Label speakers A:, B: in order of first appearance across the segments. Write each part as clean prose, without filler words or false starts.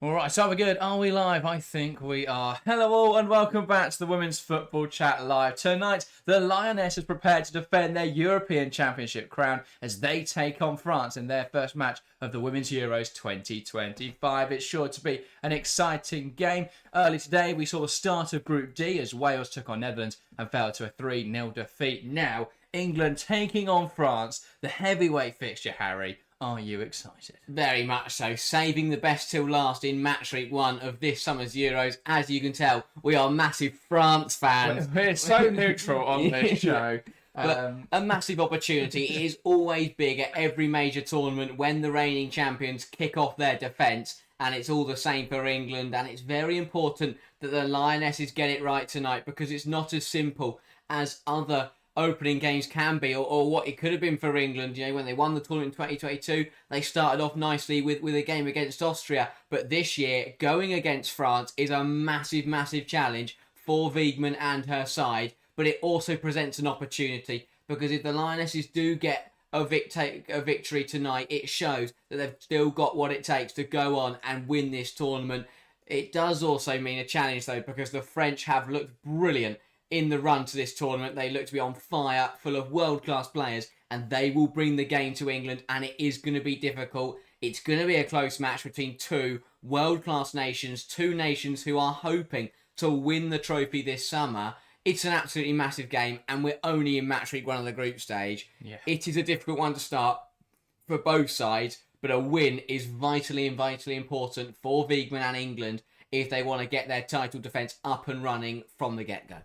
A: All right, so are we good? Are we live? I think we are. Hello all and welcome back to the Women's Football Chat Live. Tonight, the Lionesses prepare to defend their European Championship crown as they take on France in their first match of the Women's Euros 2025. It's sure to be an exciting game. Early today, we saw the start of Group D as Wales took on Netherlands and fell to a 3-0 defeat. Now, England taking on France, the heavyweight fixture, Harry. Are you excited?
B: Very much so. Saving the best till last in Matchweek 1 of this summer's Euros. As you can tell, we are massive France fans.
A: We're so neutral on this show.
B: But a massive opportunity. It is always big at every major tournament when the reigning champions kick off their defence, and it's all the same for England. And it's very important that the Lionesses get it right tonight, because it's not as simple as other opening games can be, or what it could have been for England. You know, when they won the tournament in 2022, they started off nicely with a game against Austria. But this year, going against France is a massive challenge for Wiegman and her side. But it also presents an opportunity, because if the Lionesses do get a victory tonight, it shows that they've still got what it takes to go on and win this tournament. It does also mean a challenge, though, because the French have looked brilliant in the run to this tournament. They look to be on fire, full of world-class players, and they will bring the game to England, and it is going to be difficult. It's going to be a close match between two world-class nations, two nations who are hoping to win the trophy this summer. It's an absolutely massive game, and we're only in match week 1 of the group stage.
A: Yeah.
B: It is a difficult one to start for both sides, but a win is vitally important for Wiegman and England if they want to get their title defence up and running from the get-go.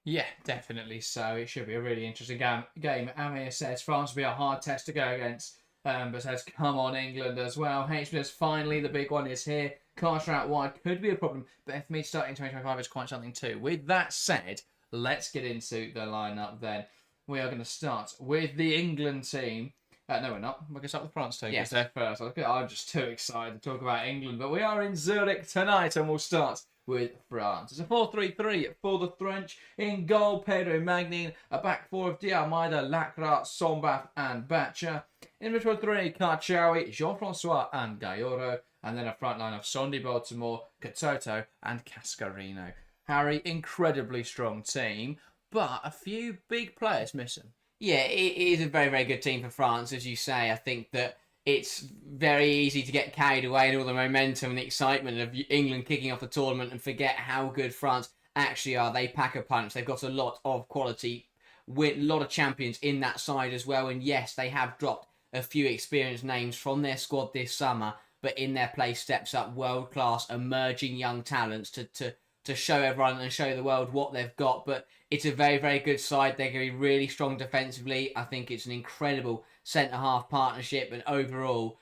A: Yeah, definitely so. It should be a really interesting game. Amir says France will be a hard test to go against, but says, come on, England as well. HBS, finally, the big one is here. Carter out wide could be a problem, but for me to start in 2025 is quite something too. With that said, let's get into the lineup then. We are going to start with the England team. No, we're not. We're going to start with France team.
B: Yes.
A: They're first. I'm just too excited to talk about England, but we are in Zurich tonight, and we'll start with France. It's a 4-3-3 for the French. In goal, Pedro Magnin. A back four of Diarmida, Lacra, Sombath and Batcha. In midfield 3, Karchaoui, Jean-Francois and Gayoro. And then a front line of Sondi Baltimore, Katoto and Cascarino. Harry, incredibly strong team, but a few big players missing.
B: Yeah, it is a very good team for France, as you say. I think that it's very easy to get carried away in all the momentum and the excitement of England kicking off the tournament and forget how good France actually are. They pack a punch. They've got a lot of quality, with a lot of champions in that side as well. And yes, they have dropped a few experienced names from their squad this summer, but in their place steps up world-class, emerging young talents to show everyone and show the world what they've got. But it's a very good side. They're going to be really strong defensively. I think it's an incredible centre-half partnership, and overall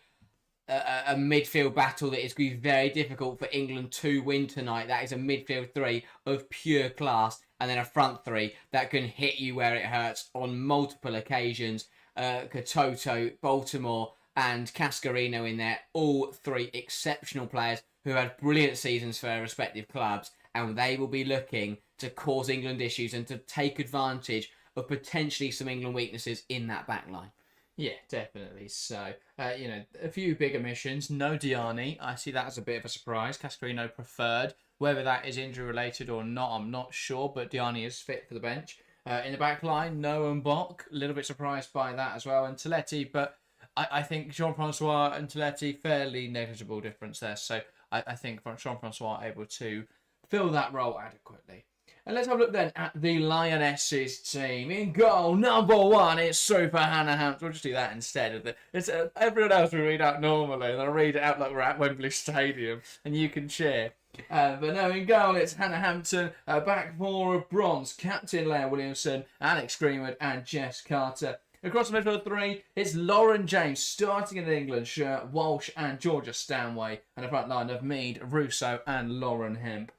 B: a midfield battle that is going to be very difficult for England to win tonight. That is a midfield 3 of pure class, and then a front 3 that can hit you where it hurts on multiple occasions. Katoto, Baltimore and Cascarino in there, all 3 exceptional players who had brilliant seasons for their respective clubs, and they will be looking to cause England issues and to take advantage of potentially some England weaknesses in that back line.
A: Yeah, definitely. So, a few big omissions. No Diani. I see that as a bit of a surprise. Cascarino preferred. Whether that is injury related or not, I'm not sure, but Diani is fit for the bench. In the back line, no Mbok. A little bit surprised by that as well. And Tilletti, but I think Jean-Francois and Tilletti, fairly negligible difference there. So I think Jean-Francois are able to fill that role adequately. And let's have a look then at the Lionesses team. In goal, number 1, it's Super Hannah Hampton. We'll just do that instead of it's everyone else we read out normally, and I'll read it out like we're at Wembley Stadium, and you can cheer. But no, in goal, it's Hannah Hampton. Back four of bronze, Captain Leah Williamson, Alex Greenwood, and Jess Carter. Across the midfield 3, it's Lauren James starting in an England shirt, Walsh and Georgia Stanway, and a front line of Mead, Russo, and Lauren Hemp.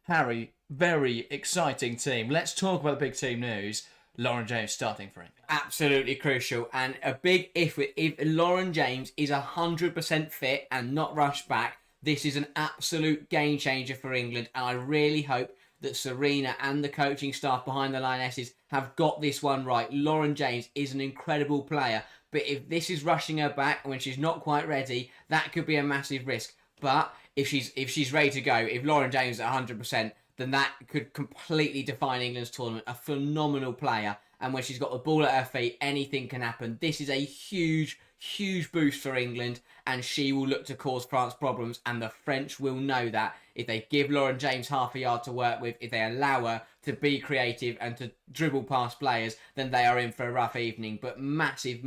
A: Harry, very exciting team. Let's talk about the big team news. Lauren James starting for England.
B: Absolutely crucial, and a big if Lauren James is 100% fit and not rushed back, this is an absolute game changer for England, and I really hope that Serena and the coaching staff behind the Lionesses have got this one right. Lauren James is an incredible player, but if this is rushing her back when she's not quite ready, that could be a massive risk. But if she's ready to go, if Lauren James is at 100%, then that could completely define England's tournament. A phenomenal player, and when she's got the ball at her feet, anything can happen. This is a huge boost for England, and she will look to cause France problems, and the French will know that if they give Lauren James half a yard to work with, if they allow her to be creative and to dribble past players, then they are in for a rough evening. But massive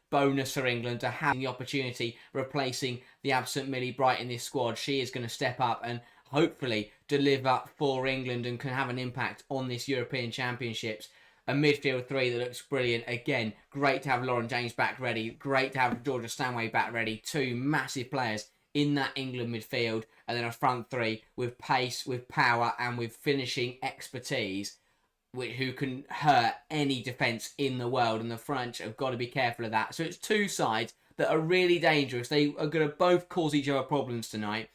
B: bonus for England to have the opportunity replacing the absent Millie Bright in this squad. She is going to step up and hopefully deliver for England and can have an impact on this European Championships. A midfield three that looks brilliant. Again, great to have Lauren James back ready. Great to have Georgia Stanway back ready. Two massive players in that England midfield. And then a front three with pace, with power, and with finishing expertise, who can hurt any defence in the world. And the French have got to be careful of that. So it's two sides that are really dangerous. They are going to both cause each other problems tonight.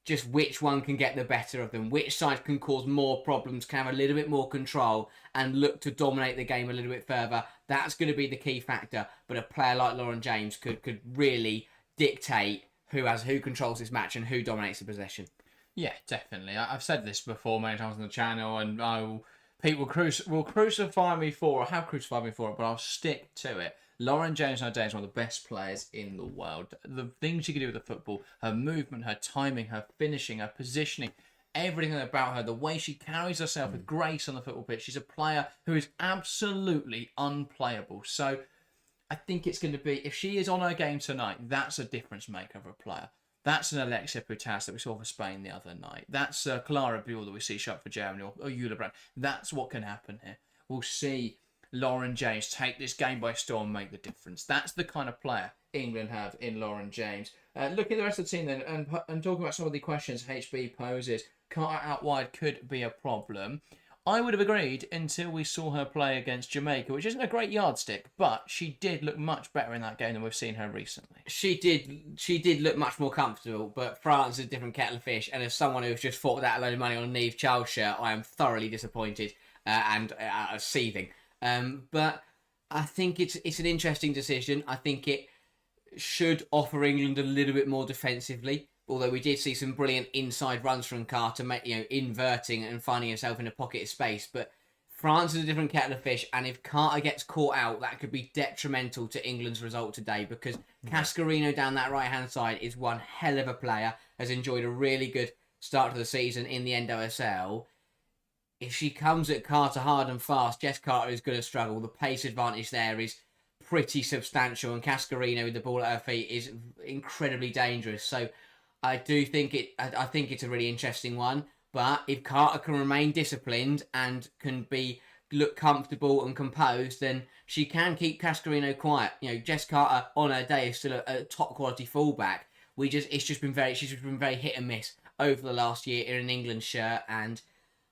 B: Just which one can get the better of them, which side can cause more problems, can have a little bit more control and look to dominate the game a little bit further. That's going to be the key factor. But a player like Lauren James could really dictate who controls this match and who dominates the possession.
A: Yeah, definitely. I've said this before many times on the channel, and people will crucify me for it, or have crucified me for it, but I'll stick to it. Lauren James nowadays is one of the best players in the world. The things she can do with the football, her movement, her timing, her finishing, her positioning, everything about her, the way she carries herself with grace on the football pitch. She's a player who is absolutely unplayable. So I think it's going to be, if she is on her game tonight, that's a difference maker of a player. That's an Alexia Putellas that we saw for Spain the other night. That's Clara Buell that we see shot for Germany, or Eula Brand. That's what can happen here. We'll see Lauren James take this game by storm and make the difference. That's the kind of player England have in Lauren James. Looking at the rest of the team then, and talking about some of the questions HB poses, Carter out wide could be a problem. I would have agreed until we saw her play against Jamaica, which isn't a great yardstick, but she did look much better in that game than we've seen her recently.
B: She did look much more comfortable, but France is a different kettle of fish, and as someone who's just forked out a load of money on Niamh Child's shirt, I am thoroughly disappointed and seething. But I think it's an interesting decision. I think it should offer England a little bit more defensively. Although we did see some brilliant inside runs from Carter, inverting and finding herself in a pocket of space. But France is a different kettle of fish, and if Carter gets caught out, that could be detrimental to England's result today, because Cascarino down that right-hand side is one hell of a player, has enjoyed a really good start to the season in the NWSL. If she comes at Carter hard and fast, Jess Carter is going to struggle. The pace advantage there is pretty substantial, and Cascarino with the ball at her feet is incredibly dangerous. So I do think I think it's a really interesting one. But if Carter can remain disciplined and can look comfortable and composed, then she can keep Cascarino quiet. Jess Carter on her day is still a top quality fullback. She's just been very hit and miss over the last year in an England shirt, and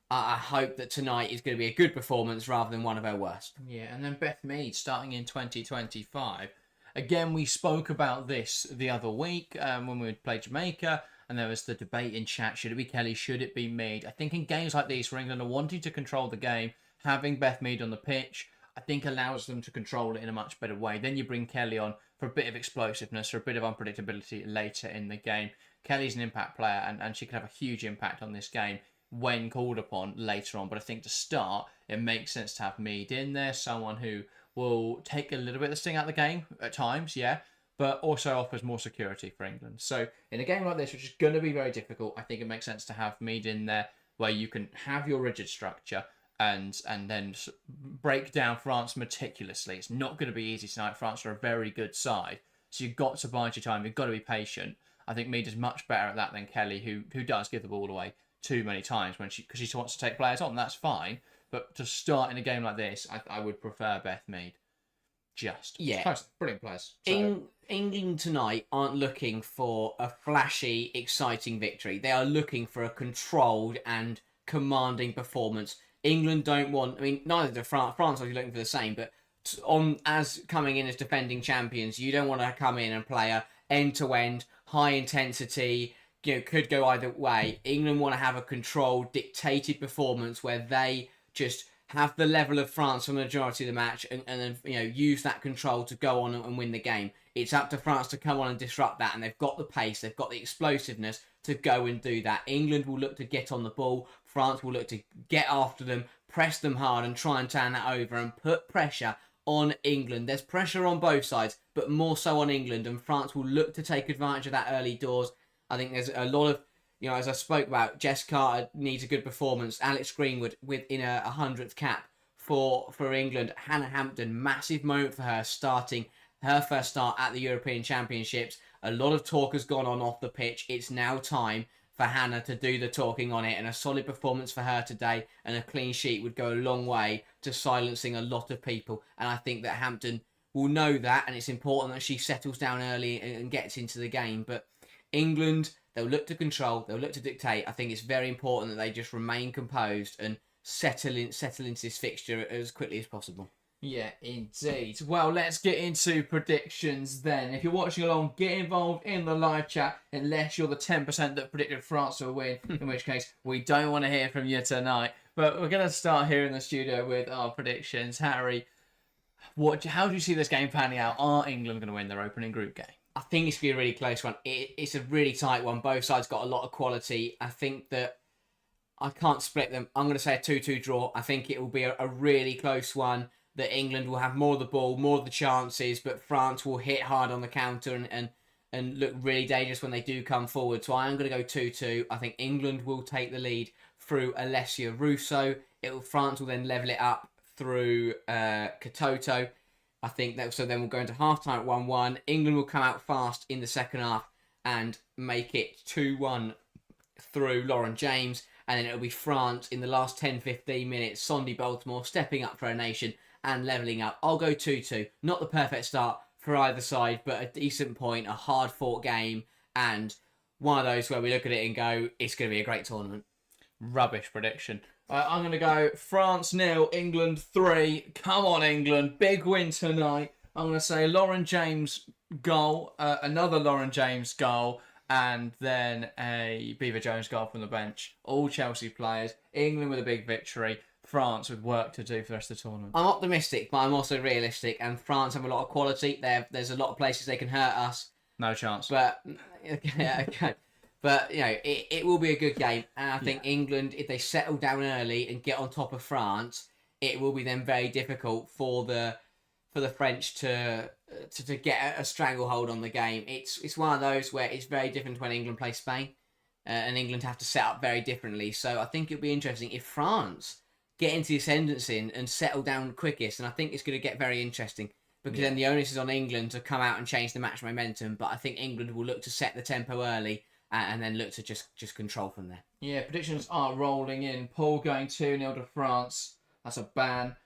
B: I hope that tonight is going to be a good performance rather than one of her worst.
A: Yeah, and then Beth Mead starting in 2025. Again, we spoke about this the other week when we played Jamaica, and there was the debate in chat, should it be Kelly, should it be Mead? I think in games like these where England are wanting to control the game, having Beth Mead on the pitch, I think allows them to control it in a much better way. Then you bring Kelly on for a bit of explosiveness, for a bit of unpredictability later in the game. Kelly's an impact player, and she can have a huge impact on this game when called upon later on. But I think to start, it makes sense to have Mead in there, someone who will take a little bit of the sting out of the game at times, yeah, but also offers more security for England. So in a game like this, which is going to be very difficult, I think it makes sense to have Mead in there, where you can have your rigid structure and then break down France meticulously. It's not going to be easy tonight. France are a very good side, so you've got to bide your time. You've got to be patient. I think Mead is much better at that than Kelly, who does give the ball away too many times because she wants to take players on. That's fine. But to start in a game like this, I would prefer Beth Mead. Brilliant players. So.
B: England tonight aren't looking for a flashy, exciting victory. They are looking for a controlled and commanding performance. England don't want... neither do France. France are looking for the same, but as coming in as defending champions, you don't want to come in and play a end-to-end, high-intensity... could go either way. England want to have a controlled, dictated performance where they just have the level of France for the majority of the match, and then use that control to go on and win the game. It's up to France to come on and disrupt that, and they've got the pace, they've got the explosiveness to go and do that. England will look to get on the ball. France will look to get after them, press them hard, and try and turn that over and put pressure on England. There's pressure on both sides, but more so on England, and France will look to take advantage of that early doors. I think there's a lot of, as I spoke about, Jess Carter needs a good performance. Alex Greenwood within a 100th cap for England. Hannah Hampton, massive moment for her, starting her first start at the European Championships. A lot of talk has gone on off the pitch. It's now time for Hannah to do the talking on it, and a solid performance for her today and a clean sheet would go a long way to silencing a lot of people. And I think that Hampton will know that, and it's important that she settles down early and gets into the game. But England, they'll look to control, they'll look to dictate. I think it's very important that they just remain composed and settle into this fixture as quickly as possible.
A: Yeah, indeed. Well, let's get into predictions then. If you're watching along, get involved in the live chat, unless you're the 10% that predicted France will win, in which case we don't want to hear from you tonight. But we're going to start here in the studio with our predictions. Harry, how do you see this game panning out? Are England going to win their opening group game?
B: I think it's going to be a really close one. It's a really tight one. Both sides got a lot of quality. I think that I can't split them. I'm going to say a 2-2 draw. I think it will be a really close one, that England will have more of the ball, more of the chances, but France will hit hard on the counter and look really dangerous when they do come forward. So I am going to go 2-2. I think England will take the lead through Alessia Russo. France will then level it up through Katoto. I think that, so then we'll go into half-time at 1-1. England will come out fast in the second half and make it 2-1 through Lauren James. And then it'll be France in the last 10-15 minutes. Sondi Baltimore stepping up for her nation and levelling up. I'll go 2-2. Not the perfect start for either side, but a decent point, a hard-fought game, and one of those where we look at it and go, it's going to be a great tournament.
A: Rubbish prediction. I'm going to go France 0, England 3. Come on, England. Big win tonight. I'm going to say Lauren James goal, another Lauren James goal, and then a Beaver Jones goal from the bench. All Chelsea players. England with a big victory. France with work to do for the rest of the tournament.
B: I'm optimistic, but I'm also realistic, and France have a lot of quality. There's a lot of places they can hurt us.
A: No chance.
B: But, okay. But, it will be a good game. And I think England, if they settle down early and get on top of France, it will be then very difficult for the French to get a stranglehold on the game. It's one of those where it's very different when England play Spain, and England have to set up very differently. So I think it'll be interesting if France get into the ascendancy and settle down quickest, and I think it's going to get very interesting, because then the onus is on England to come out and change the match momentum. But I think England will look to set the tempo early and then look to just control from there.
A: Yeah, predictions are rolling in. Paul going 2-0 to France. That's a ban.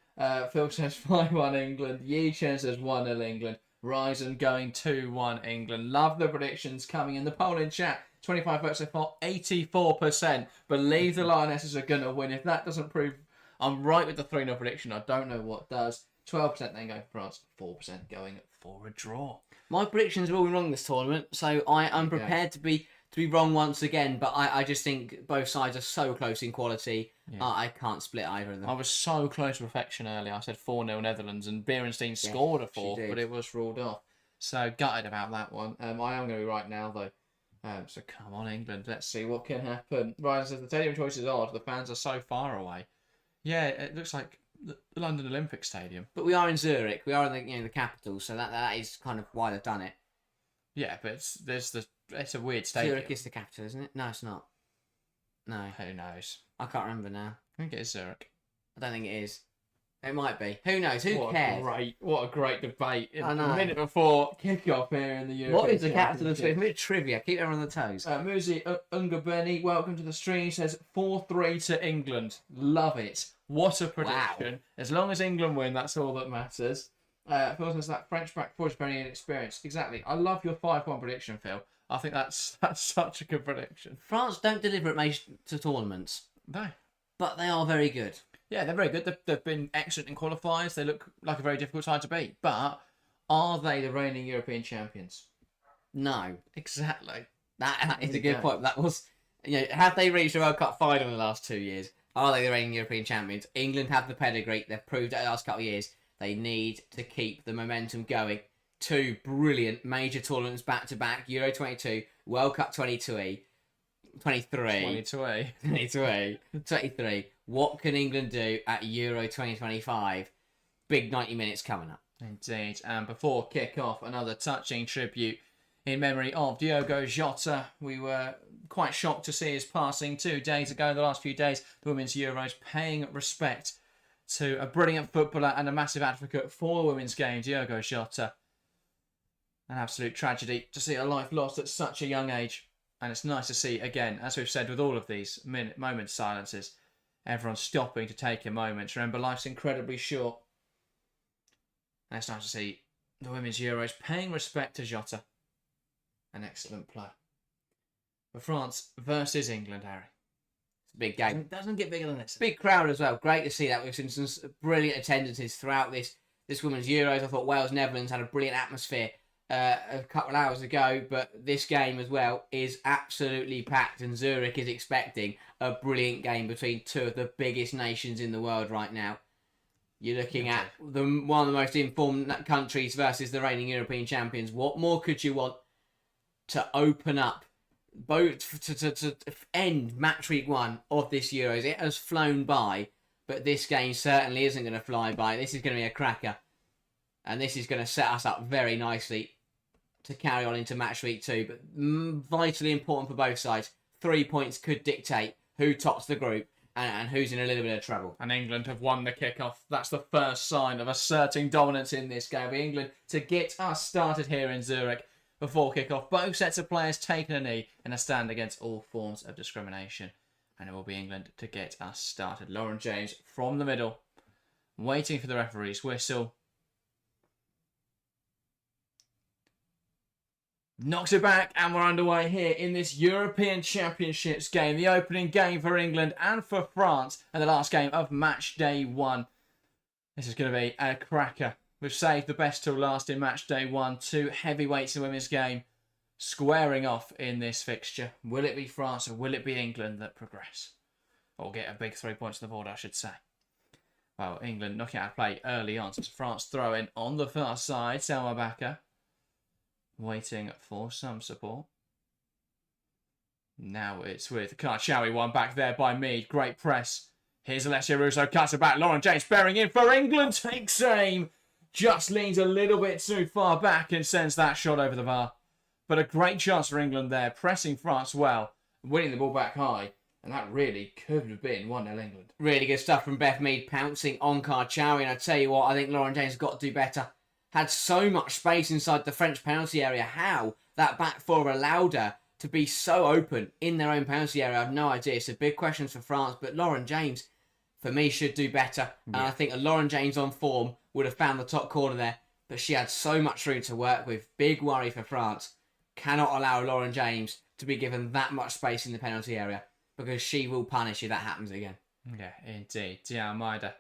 A: Phil says 5-1 England. Yi Chen says 1-0 England. Ryzen going 2-1 England. Love the predictions coming in the poll in chat. 25 votes so far, 84%. Believe the Lionesses are going to win. If that doesn't prove I'm right with the 3-0 prediction, I don't know what does. 12% then going for France. 4% going for a draw.
B: My predictions have all been wrong this tournament, so I'm prepared to be wrong once again, but I just think both sides are so close in quality. Yeah. I can't split either of them.
A: I was so close to perfection earlier. I said 4-0 Netherlands, and Berenstein scored a fourth, but it was ruled off. So gutted about that one. I am going to be right now, though. So come on, England. Let's see what can happen. Ryan says the stadium choice is odd. The fans are so far away. Yeah, it looks like the London Olympic Stadium.
B: But we are in Zurich. We are in the capital, so that is kind of why they've done it.
A: Yeah, but it's a weird stadium.
B: Zurich is the capital, isn't it? No, it's not. No.
A: Who knows?
B: I can't remember now.
A: I think it is Zurich.
B: I don't think it is. It might be. Who knows? Who cares?
A: What a great debate. I know. A minute before kickoff here in the European
B: What is the capital of Sweden? A bit of trivia. Keep everyone on the toes.
A: Muzi Ungabeni, welcome to the stream. He says 4-3 to England. Love it. What a prediction. Wow. As long as England win, that's all that matters. Phil says that French back four is very inexperienced. Exactly. I love your 5-1 prediction, Phil. I think that's such a good prediction.
B: France don't deliver at major tournaments.
A: No.
B: But they are very good.
A: Yeah, they're very good. They've been excellent in qualifiers. They look like a very difficult side to beat. But are they the reigning European champions?
B: No.
A: Exactly.
B: That is a good point. That was, have they reached a World Cup final in the last 2 years? Are they the reigning European champions? England have the pedigree. They've proved it the last couple of years. They need to keep the momentum going. 2 brilliant major tournaments back to back. Euro 22, World Cup 23. 23. What can England do at Euro 2025? Big 90 minutes coming up.
A: Indeed. And before kick-off, another touching tribute in memory of Diogo Jota. We were quite shocked to see his passing 2 days ago. The last few days, the Women's Euros paying respect to a brilliant footballer and a massive advocate for the women's game, Diogo Jota. An absolute tragedy to see a life lost at such a young age. And it's nice to see, again, as we've said with all of these moment silences, everyone stopping to take a moment. Remember, life's incredibly short. And it's nice to see the Women's Euros paying respect to Jota. An excellent player. For France versus England, Harry.
B: It's a big game.
A: Doesn't get bigger than this.
B: Big crowd as well. Great to see that. We've seen some brilliant attendances throughout this Women's Euros. I thought Wales-Netherlands had a brilliant atmosphere a couple of hours ago, but this game as well is absolutely packed, and Zurich is expecting a brilliant game between 2 of the biggest nations in the world right now. You're looking at one of the most informed countries versus the reigning European champions. What more could you want to open up, both to end Matchweek 1 of this Euros? It has flown by, but this game certainly isn't going to fly by. This is going to be a cracker, and this is going to set us up very nicely to carry on into Matchweek 2, but vitally important for both sides. 3 points could dictate who tops the group and who's in a little bit of trouble.
A: And England have won the kick-off. That's the first sign of asserting dominance in this game. England to get us started here in Zurich before kick-off. Both sets of players taking a knee in a stand against all forms of discrimination. And it will be England to get us started. Lauren James from the middle, waiting for the referee's whistle. Knocks it back, and we're underway here in this European Championships game. The opening game for England and for France, and the last game of match day 1. This is going to be a cracker. We've saved the best till last in match day 1. 2 heavyweights in the women's game squaring off in this fixture. Will it be France or will it be England that progress? Or get a big 3 points on the board, I should say. Well, England knocking out of play early on. So France throwing on the far side. Selma Bakker waiting for some support. Now it's with Karchawi, one back there by Mead. Great press. Here's Alessia Russo, cuts it back. Lauren James bearing in for England. Takes aim. Just leans a little bit too far back and sends that shot over the bar. But a great chance for England there. Pressing France well. Winning the ball back high. And that really could have been 1-0 England.
B: Really good stuff from Beth Mead, pouncing on Karchawi. And I tell you what, I think Lauren James has got to do better. Had so much space inside the French penalty area. How that back four allowed her to be so open in their own penalty area, I have no idea. It's a big question for France, but Lauren James, for me, should do better. Yeah. And I think a Lauren James on form would have found the top corner there, but she had so much room to work with. Big worry for France. Cannot allow Lauren James to be given that much space in the penalty area, because she will punish if that happens again.
A: Yeah, indeed. Almeida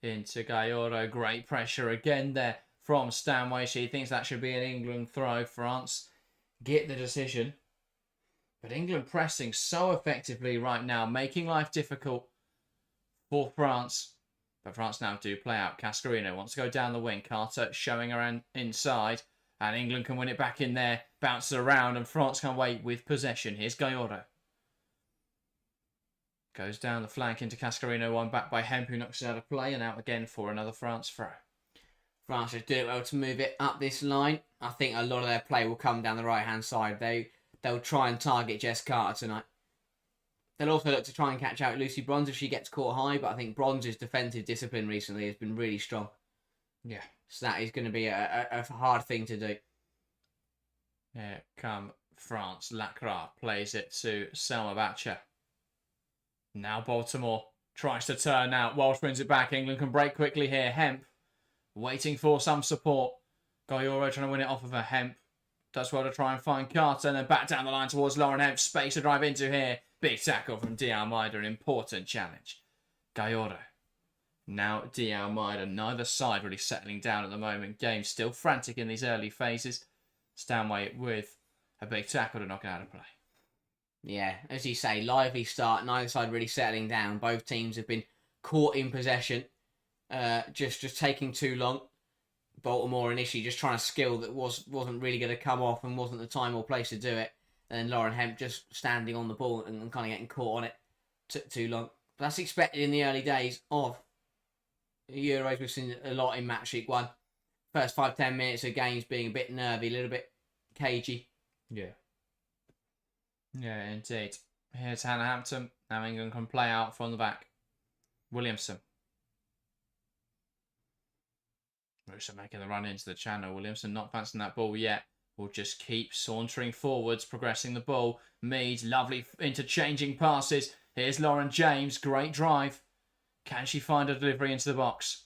A: into Gayoro. Great pressure again there from Stanway. She thinks that should be an England throw. France get the decision. But England pressing so effectively right now, making life difficult for France. But France now do play out. Cascarino wants to go down the wing. Carter showing her inside. And England can win it back in there. Bounces around and France can wait with possession. Here's Gayoro. Goes down the flank into Cascarino. One back by Hemp, who knocks it out of play. And out again for another France throw.
B: France should do it well to move it up this line. I think a lot of their play will come down the right-hand side. They'll try and target Jess Carter tonight. They'll also look to try and catch out Lucy Bronze if she gets caught high, but I think Bronze's defensive discipline recently has been really strong.
A: Yeah.
B: So that is going to be a hard thing to do.
A: Here come France. Lacroix plays it to Selma Bakker. Now Baltimore tries to turn out. Walsh wins it back. England can break quickly here. Hemp waiting for some support. Gayoro trying to win it off of her. Hemp does well to try and find Carter, and then back down the line towards Lauren Hemp. Space to drive into here. Big tackle from Almeida. An important challenge. Gayoro. Now Almeida. Neither side really settling down at the moment. Game still frantic in these early phases. Stanway with a big tackle to knock it out of play.
B: Yeah, as you say, lively start. Neither side really settling down. Both teams have been caught in possession, just taking too long. Baltimore initially just trying to skill that wasn't really going to come off and wasn't the time or place to do it. And then Lauren Hemp just standing on the ball and kind of getting caught on it. Took too long. But that's expected in the early days of Euros. We've seen a lot in Matchweek 1. First 5-10 minutes of games being a bit nervy, a little bit cagey.
A: Yeah. Yeah, indeed. Here's Hannah Hampton. Now England can play out from the back. Williamson. Russo making the run into the channel. Williamson not fancying that ball yet. Will just keep sauntering forwards, progressing the ball. Mead, lovely interchanging passes. Here's Lauren James. Great drive. Can she find a delivery into the box?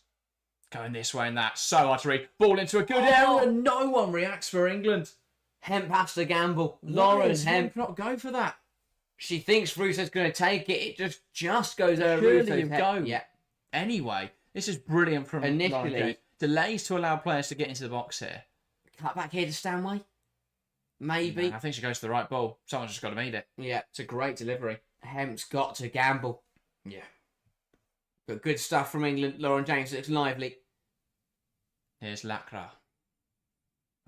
A: Going this way and that. So hard to read. Ball into a good area. No one reacts for England.
B: Hemp has to gamble. Lauren Hemp
A: not go for that.
B: She thinks Russo's going to take it. It just goes over
A: Surely
B: Russo's
A: you
B: head.
A: go.
B: Yeah.
A: Anyway, this is brilliant from Lauren
B: Initially,
A: James. Delays to allow players to get into the box here.
B: cut back here to Stanway. Maybe.
A: I think she goes to the right ball. Someone's just got to meet it.
B: Yeah.
A: It's a great delivery.
B: Hemp's got to gamble.
A: Yeah.
B: But good stuff from England. Lauren James looks lively.
A: Here's Lacra.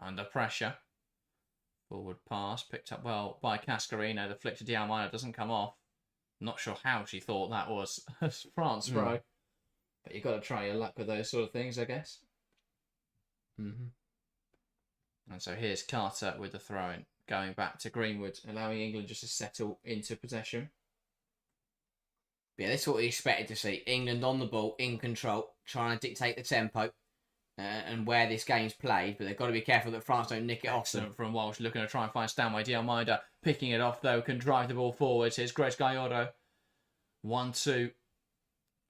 A: Under pressure. Forward pass. Picked up well by Cascarino. The flick to Diamina doesn't come off. Not sure how she thought that was a France throw. But you've got to try your luck with those sort of things, I guess.
B: Mm-hmm.
A: And so here's Carter with the throw-in. Going back to Greenwood. Allowing England just to settle into possession.
B: Yeah, this is what we expected to see. England on the ball, in control, trying to dictate the tempo and where this game's played. But they've got to be careful that France don't nick it off them.
A: From Walsh, looking to try and find Stanway. Diamina picking it off, though, can drive the ball forwards. Here's Grace Gallardo. 1-2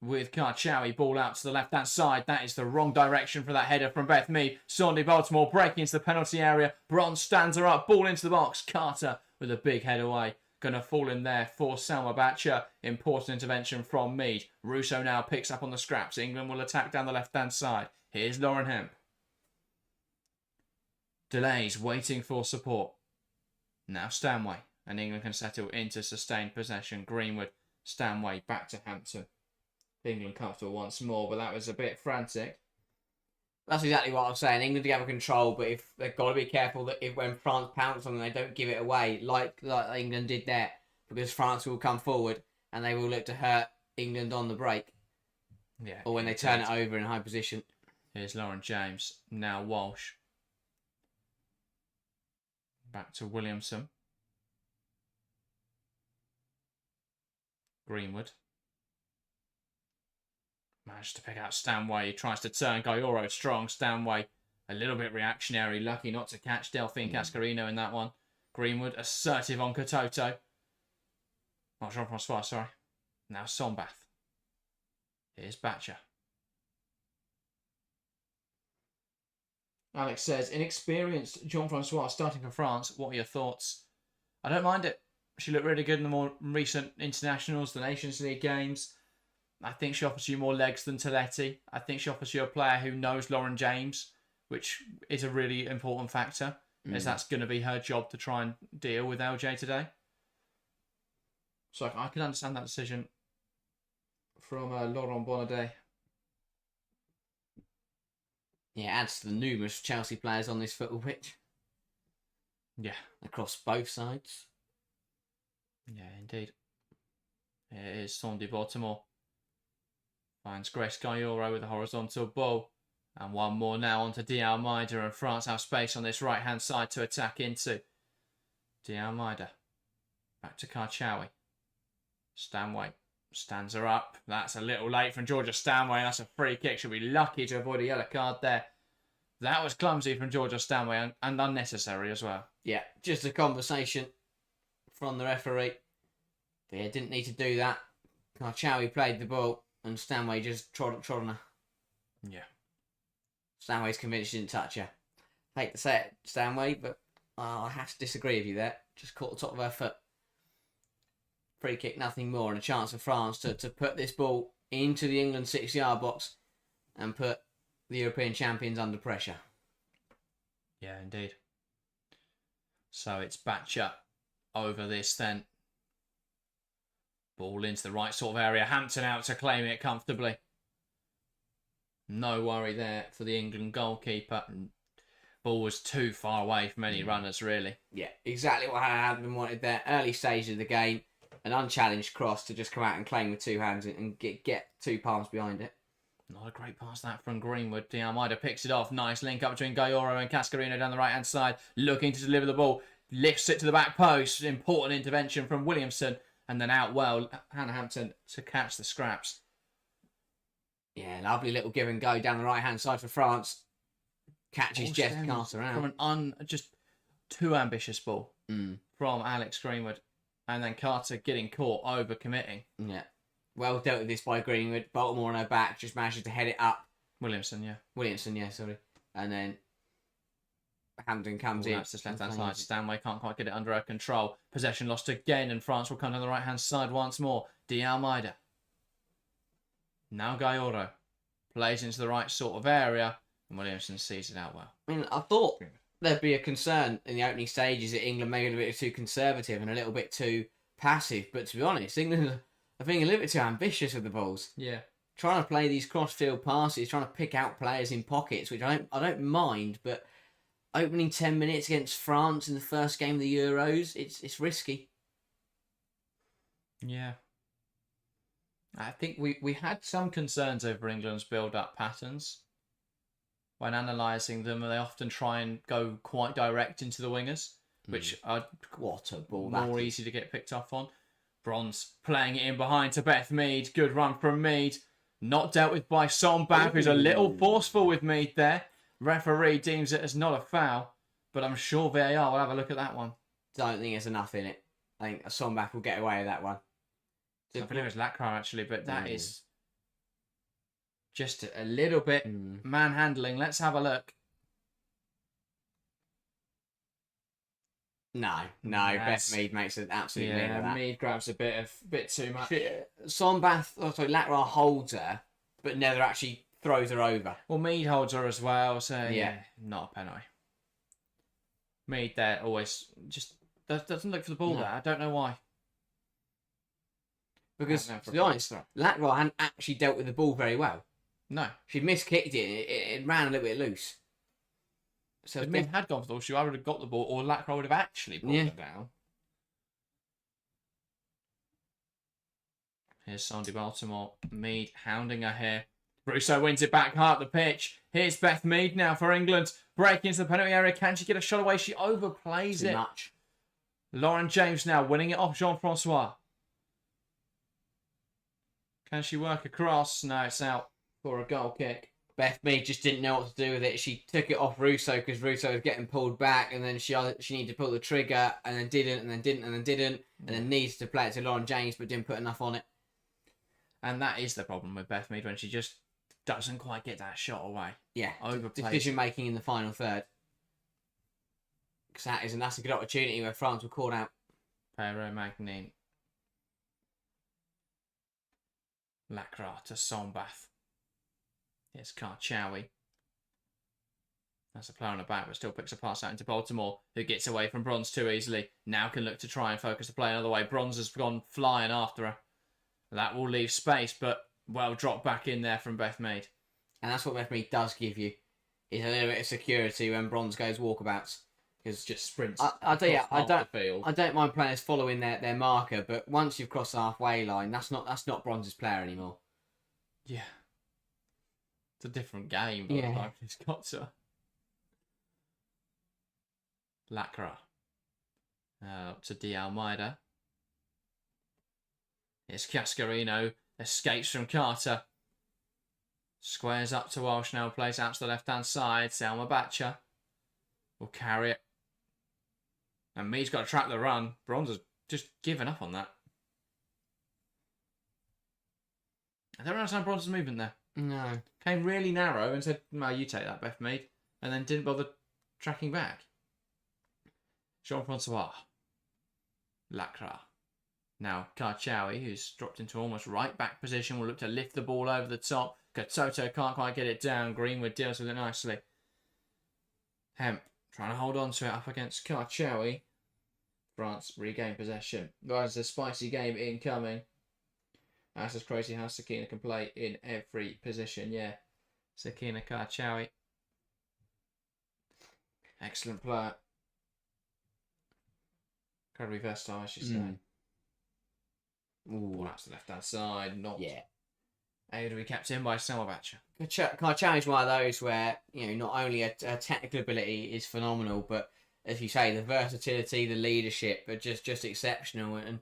A: with Karchawi. Ball out to the left-hand side. That is the wrong direction for that header from Beth Mead. Sonny Baltimore breaking into the penalty area. Bronze stands her up. Ball into the box. Carter with a big head away. Going to fall in there for Salma Batcher. Important intervention from Mead. Russo now picks up on the scraps. England will attack down the left-hand side. Here's Lauren Hemp. Delays, waiting for support. Now Stanway. And England can settle into sustained possession. Greenwood, Stanway, back to Hampton. England comfortable once more, but that was a bit frantic.
B: That's exactly what I was saying. England to have control, but if they've got to be careful that if when France pounce on them, they don't give it away like England did there, because France will come forward and they will look to hurt England on the break.
A: Yeah.
B: Or when they turn it over in high position.
A: Here's Lauren James. Now Walsh. Back to Williamson. Greenwood. Managed to pick out Stanway. He tries to turn Gaioro strong. Stanway a little bit reactionary. Lucky not to catch Delphine Cascarino in that one. Greenwood assertive on Katoto. Oh, Jean-Francois, sorry. Now Sombath. Here's Batcher. Alex says, inexperienced Jean-Francois starting for France. What are your thoughts? I don't mind it. She looked really good in the more recent internationals, the Nations League games. I think she offers you more legs than Toletti. I think she offers you a player who knows Lauren James, which is a really important factor, as that's going to be her job to try and deal with LJ today. So I can understand that decision from Laurent Bonnadet.
B: Yeah, adds to the numerous Chelsea players on this football pitch.
A: Yeah.
B: Across both sides.
A: Yeah, indeed. It is Sandy Baltimore. Finds Grace Gaioro with a horizontal ball. And one more now onto Dialmeida, and France have space on this right-hand side to attack into. Dialmeida. Back to Karchawi. Stanway. Stands her up. That's a little late from Georgia Stanway. That's a free kick. She'll be lucky to avoid a yellow card there. That was clumsy from Georgia Stanway and unnecessary as well.
B: Yeah, just a conversation from the referee. They didn't need to do that. Karchawi played the ball and Stanway just trod on her.
A: Yeah.
B: Stanway's convinced she didn't touch her. Hate to say it, Stanway, but I have to disagree with you there. Just caught the top of her foot. Free kick, nothing more, and a chance for France to put this ball into the England 6-yard box and put the European champions under pressure.
A: Yeah, indeed. So it's Batcher over this then. Ball into the right sort of area. Hampton out to claim it comfortably. No worry there for the England goalkeeper. Ball was too far away from any runners, really.
B: Yeah, exactly what Hampton wanted there. Early stage of the game, an unchallenged cross to just come out and claim with two hands and get two palms behind it.
A: Not a great pass that from Greenwood. De Almeida picks it off. Nice link up between Gayoro and Cascarino down the right-hand side. Looking to deliver the ball. Lifts it to the back post. Important intervention from Williamson. And then out well, Hannah Hampton to catch the scraps.
B: Yeah, lovely little give and go down the right-hand side for France. Catches Jess Carter out.
A: From an just too ambitious ball from Alex Greenwood. And then Carter getting caught over committing.
B: Yeah. Well dealt with this by Greenwood. Baltimore on her back, just manages to head it up.
A: Williamson, sorry.
B: And then Hampton comes in.
A: That's just left-hand side. Stanway can't quite get it under her control. Possession lost again, and France will come down the right-hand side once more. De Almeida. Now Gayoro. Plays into the right sort of area, and Williamson sees it out well.
B: I mean, I thought there'd be a concern in the opening stages that England may be a bit too conservative and a little bit too passive, but to be honest, England are being a little bit too ambitious with the balls.
A: Yeah.
B: Trying to play these cross-field passes, trying to pick out players in pockets, which I don't mind, but opening 10 minutes against France in the first game of the Euros, it's risky.
A: Yeah. I think we had some concerns over England's build-up patterns. When analysing them, they often try and go quite direct into the wingers, which are
B: what a ball
A: more easy to get picked off on. Bronze playing it in behind to Beth Mead. Good run from Mead. Not dealt with by Sombab, who's a little forceful with Mead there. Referee deems it as not a foul, but I'm sure VAR will have a look at that one.
B: Don't think there's enough in it. I think Sombab will get away with that one.
A: I believe it's Lacroix actually, but that is just a little bit manhandling. Let's have a look.
B: No, Beth Mead makes an absolute meal of that.
A: Mead grabs a bit too much.
B: Lacroix holds her, but never actually throws her over.
A: Well, Mead holds her as well, so not a penalty. Mead there always just doesn't look for the ball there. I don't know why.
B: Because, to be honest, Lacroix hadn't actually dealt with the ball very well.
A: No.
B: She miskicked it, it ran a little bit loose. So
A: if Mead had gone for the ball, she either would have got the ball or Lacroix would have actually brought it down. Here's Sandy Baltimore. Mead hounding her here. Russo wins it back hard the pitch. Here's Beth Mead now for England. Breaking into the penalty area. Can she get a shot away? She overplays it. Too much. Lauren James now winning it off Jean-Francois. Can she work across? No, it's out for a goal kick.
B: Beth Mead just didn't know what to do with it. She took it off Russo because Russo was getting pulled back, and then she needed to pull the trigger, and then didn't, and then didn't, and then didn't, and then needs to play it to Lauren James, but didn't put enough on it. And that is the problem with Beth Mead, when she just doesn't quite get that shot away. Yeah, decision making in the final third. Because that's a good opportunity where France were called out.
A: Pero Magnin. Lacroix to Sombath. Here's Karchawi. That's a player on the back, but still picks a pass out into Baltimore, who gets away from Bronze too easily. Now can look to try and focus the play another way. Bronze has gone flying after her. That will leave space, but well dropped back in there from Beth Mead.
B: And that's what Beth Mead does give you, is a little bit of security when Bronze goes walkabouts. Because
A: just sprints.
B: I don't mind players following their marker, but once you've crossed the halfway line, that's not Bronze's player anymore.
A: Yeah. It's a different game, but it's got to. Lacroix. Up to De Almeida. Here's Cascarino. Escapes from Carter. Squares up to Walsh now. Plays out to the left-hand side. Selma Batcher will carry it. And Mead's got to track the run. Bronze has just given up on that. I don't understand Bronze's movement there.
B: No.
A: Came really narrow and said, "No, you take that, Beth Mead," and then didn't bother tracking back. Jean-Francois. Lacroix. Now Karchawi, who's dropped into almost right back position, will look to lift the ball over the top. Katoto can't quite get it down. Greenwood deals with it nicely. Hemp trying to hold on to it up against Karchawi. France regain possession. There's a spicy game incoming. That's just crazy how Sakina can play in every position. Yeah, Sakina Karchawi. Excellent player. Incredibly versatile, I should say.
B: Ooh.
A: Ball out to the left-hand side. Not able to be kept in by Selmabacher.
B: Karchawi is one of those where, not only a technical ability is phenomenal, but as you say, the versatility, the leadership are just exceptional, and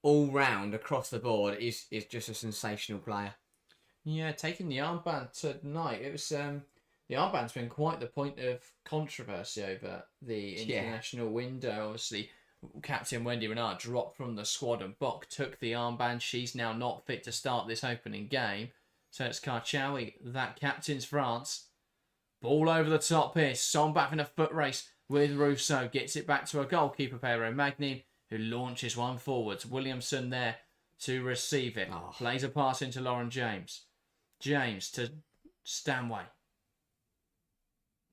B: all round across the board is just a sensational player.
A: Yeah, taking the armband tonight. It was the armband's been quite the point of controversy over the international window. Obviously, Captain Wendy Renard dropped from the squad and Bock took the armband. She's now not fit to start this opening game. So it's Karchawi that captains France. Ball over the top here. Son back in a foot race with Rousseau. Gets it back to a goalkeeper, Pero Magnin, who launches one forwards. Williamson there to receive it. Plays a pass into Lauren James. James to Stanway.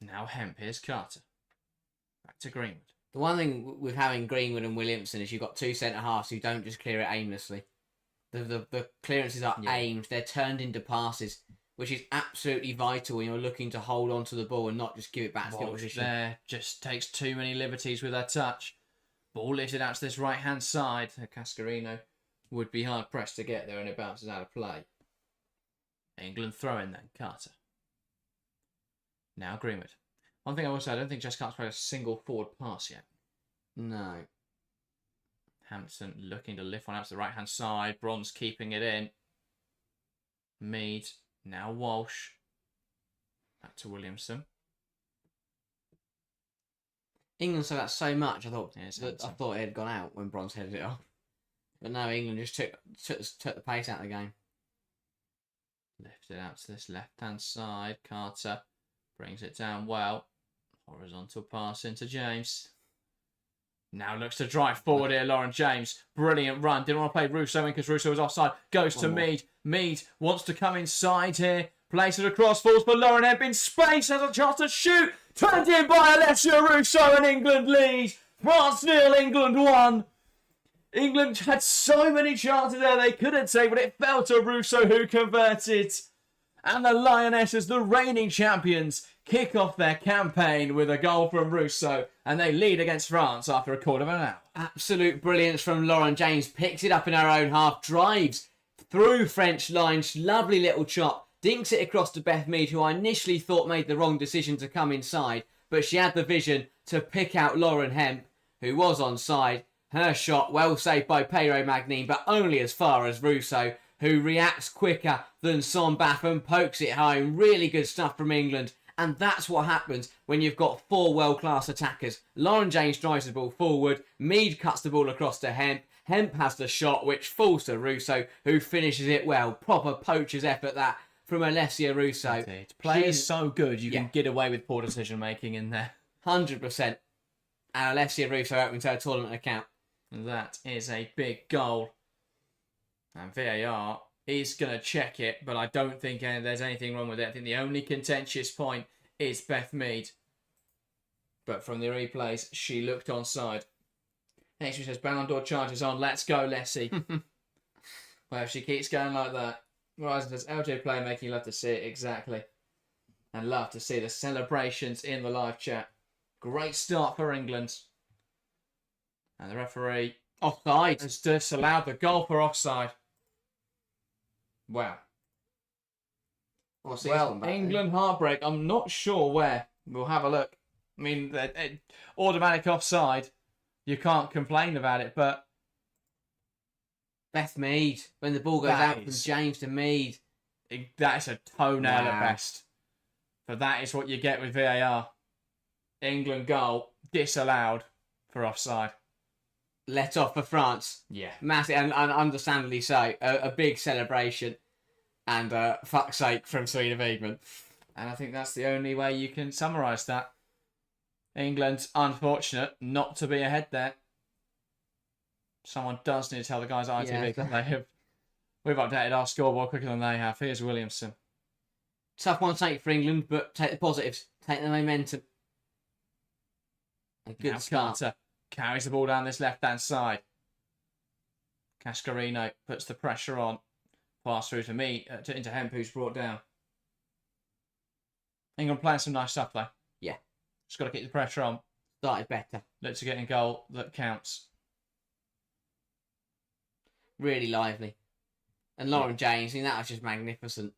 A: Now Hemp. Here's Carter. Back to Greenwood.
B: The one thing with having Greenwood and Williamson is you've got two centre-halves who don't just clear it aimlessly. The clearances are aimed. They're turned into passes, which is absolutely vital when you're looking to hold on to the ball and not just give it back to the opposition.
A: There just takes too many liberties with her touch. Ball lifted out to this right-hand side. Cascarino would be hard-pressed to get there, and it bounces out of play. England throwing then. Carter. Now Greenwood. One thing I will say, I don't think Jess Carter's played a single forward pass yet.
B: No.
A: Hampson looking to lift one out to the right-hand side. Bronze keeping it in. Mead. Now Walsh. Back to Williamson.
B: England said that so much, I thought it had gone out when Bronze headed it off. But no, England just took the pace out of the game.
A: Lifted out to this left-hand side. Carter brings it down well. Horizontal pass into James. Now looks to drive forward here, Lauren James. Brilliant run. Didn't want to play Rousseau in because Rousseau was offside. Goes to Mead. Mead wants to come inside here. Places it across. Falls for Lauren Hemp in space. Has a chance to shoot. Turned in by Alessia Rousseau and England lead. France 0, England 1. England had so many chances there they couldn't take, but it fell to Rousseau who converted. And the Lionesses, the reigning champions, kick off their campaign with a goal from Rousseau, and they lead against France after a quarter of an hour.
B: Absolute brilliance from Lauren James. Picks it up in her own half, drives through French lines, lovely little chop, dinks it across to Beth Mead, who I initially thought made the wrong decision to come inside, but she had the vision to pick out Lauren Hemp, who was onside. Her shot, well saved by Pero Magnin, but only as far as Rousseau, who reacts quicker than Sombath and pokes it home. Really good stuff from England. And that's what happens when you've got four world-class attackers. Lauren James drives the ball forward. Mead cuts the ball across to Hemp. Hemp has the shot, which falls to Rousseau, who finishes it well. Proper poacher's effort that from Alessia Rousseau.
A: Play is so good, you can get away with poor decision-making in there.
B: 100%. And Alessia Rousseau opens her tournament account.
A: That is a big goal. And VAR is going to check it, but I don't think there's anything wrong with it. I think the only contentious point is Beth Mead. But from the replays, she looked onside. Next, she says, Ballon d'Or charges on. Let's go, Lessie. Well, if she keeps going like that, Ryzen says, LJ playmaking, love to see it, exactly. And love to see the celebrations in the live chat. Great start for England. And the referee
B: offside
A: has disallowed the goal for offside. Wow. Well, England heartbreak. I'm not sure where. We'll have a look. I mean, automatic offside. You can't complain about it, but
B: Beth Mead, when the ball goes out from James to Mead.
A: That is a toenail at best. But that is what you get with VAR. England goal disallowed for offside.
B: Let off for France.
A: Yeah.
B: Massive, and understandably so. A big celebration. And fuck's sake from Serena Wiegman.
A: And I think that's the only way you can summarise that. England's unfortunate not to be ahead there. Someone does need to tell the guys at ITV that we've updated our scoreboard quicker than they have. Here's Williamson.
B: Tough one to take for England, but take the positives. Take the momentum. A good start.
A: Carter carries the ball down this left-hand side. Cascarino puts the pressure on. Pass through to me, into Hemp, who's brought down. England playing some nice stuff, though.
B: Yeah.
A: Just got to keep the pressure on.
B: Started better.
A: Look to get in goal that counts.
B: Really lively. And Lauren James, I mean, that was just magnificent.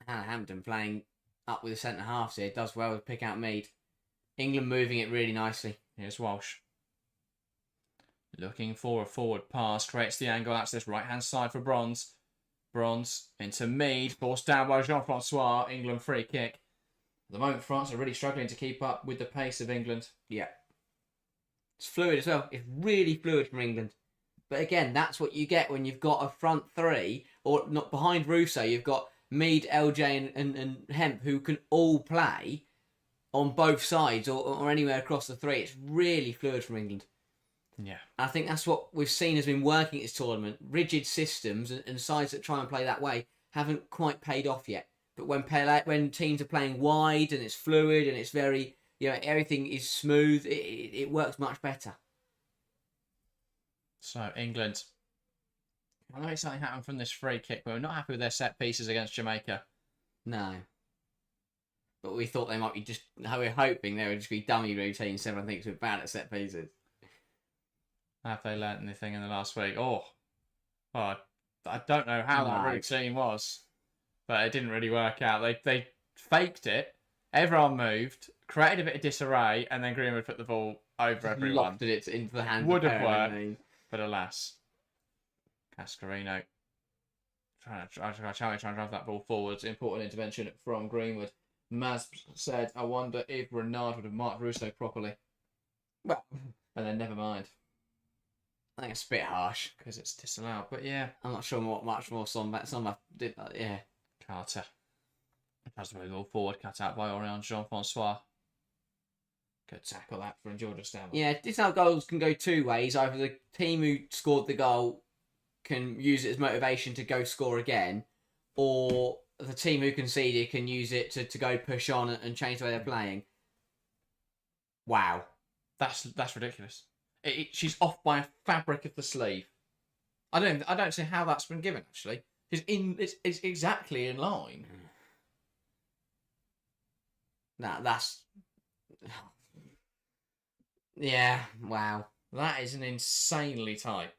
B: Hannah Hampton playing up with the centre halves here does well to pick out Mead. England moving it really nicely.
A: Here's Walsh. Looking for a forward pass. Creates the angle. That's this right-hand side for Bronze. Bronze into Mead. Forced down by Jean-Francois. England free kick. At the moment, France are really struggling to keep up with the pace of England.
B: Yeah. It's fluid as well. It's really fluid from England. But again, that's what you get when you've got a front three, or not behind Russo, you've got Mead, LJ and Hemp who can all play on both sides or anywhere across the three. It's really fluid from England.
A: Yeah.
B: I think that's what we've seen has been working at this tournament. Rigid systems and sides that try and play that way haven't quite paid off yet. But when teams are playing wide and it's fluid and it's very, everything is smooth, it works much better.
A: So, England. I know something happened from this free kick, but we're not happy with their set pieces against Jamaica.
B: No. But we thought they might be we're hoping they would just be dummy routines. Everyone thinks we're bad at set pieces.
A: Have they learnt anything in the last week? I don't know how that routine was, but it didn't really work out. They faked it, everyone moved, created a bit of disarray, and then Greenwood put the ball over everyone.
B: Lofted it into the hands
A: Would
B: of
A: have
B: Perrin,
A: worked, but alas. Cascarino trying to drive that ball forwards. Important intervention from Greenwood. Maz said, I wonder if Renard would have marked Russo properly.
B: Well,
A: and then never mind.
B: I think it's a bit harsh.
A: Because it's disallowed, but yeah.
B: I'm not sure what much more Sommer did that, yeah.
A: Carter tries to move the ball forward, cut out by Orion Jean-Francois. Good tackle that from Georgia Stanley.
B: Yeah, disallowed goals can go two ways. Either the team who scored the goal can use it as motivation to go score again, or the team who conceded can use it to go push on and change the way they're playing. Wow.
A: That's ridiculous. She's off by a fabric of the sleeve. I don't see how that's been given, actually. It's exactly in line.
B: That's... Yeah, wow.
A: That is an insanely tight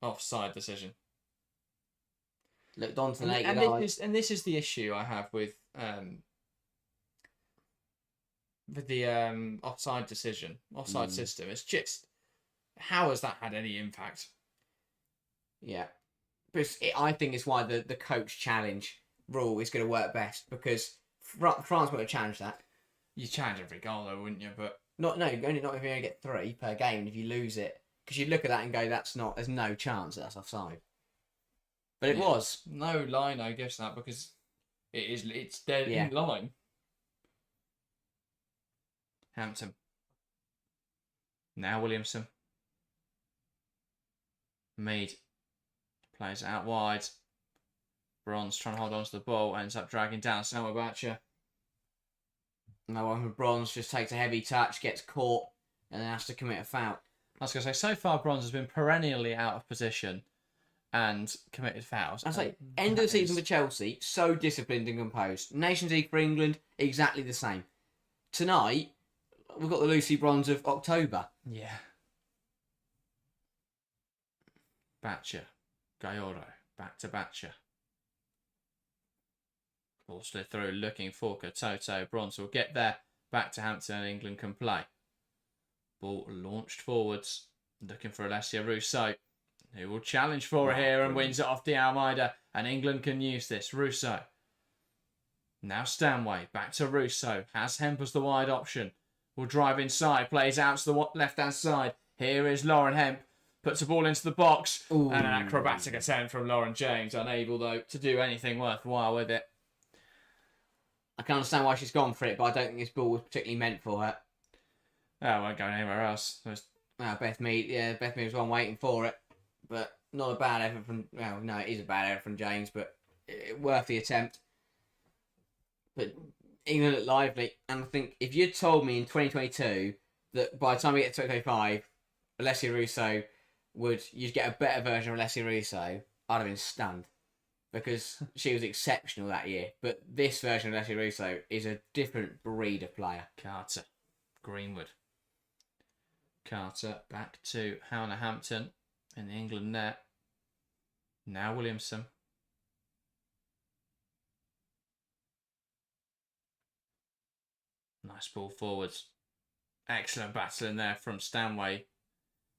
A: offside decision.
B: Looked on to the naked
A: eye. And this is the issue I have with the offside system. It's just, how has that had any impact?
B: Yeah. But I think it's why the coach challenge rule is going to work best, because France won't challenge that.
A: You challenge every goal though, wouldn't you? But
B: not if you only get 3 per game, and if you lose it, because you look at that and go, there's no chance that's offside. But it was.
A: No line, I guess that, because it's dead in line. Hampton. Now Williamson. Mead. Plays it out wide. Bronze trying to hold on to the ball, ends up dragging down Selma-Batcher.
B: No one with Bronze just takes a heavy touch, gets caught, and then has to commit a foul.
A: I was going to say, so far Bronze has been perennially out of position and committed fouls.
B: I say, end of the season for Chelsea, so disciplined and composed. Nations League for England, exactly the same. Tonight, we've got the Lucy Bronze of October.
A: Yeah. Batcher. Gayoro. Back to Batcher. Ball slid through, looking for Katoto. Bronze will get there. Back to Hampton and England can play. Ball launched forwards. Looking for Alessia Russo, who will challenge for it here and wins it off the Almeida. And England can use this. Russo. Now Stanway. Back to Russo. Has Hemp as the wide option. Will drive inside. Plays out to the left-hand side. Here is Lauren Hemp. Puts the ball into the box.
B: Ooh.
A: And an acrobatic attempt from Lauren James. Unable, though, to do anything worthwhile with it.
B: I can understand why she's gone for it, but I don't think this ball was particularly meant for her.
A: Oh, I won't go anywhere else.
B: Beth Mead was one waiting for it. But not a bad effort from... Well, no, it is a bad effort from James, but worth the attempt. But England looked lively. And I think if you'd told me in 2022 that by the time we get to 2025, Alessia Russo you'd get a better version of Alessia Russo, I'd have been stunned because she was exceptional that year. But this version of Leslie Russo is a different breed of player.
A: Carter, Greenwood. Carter back to Hannah Hampton in the England net. Now Williamson. Nice ball forwards. Excellent battle in there from Stanway.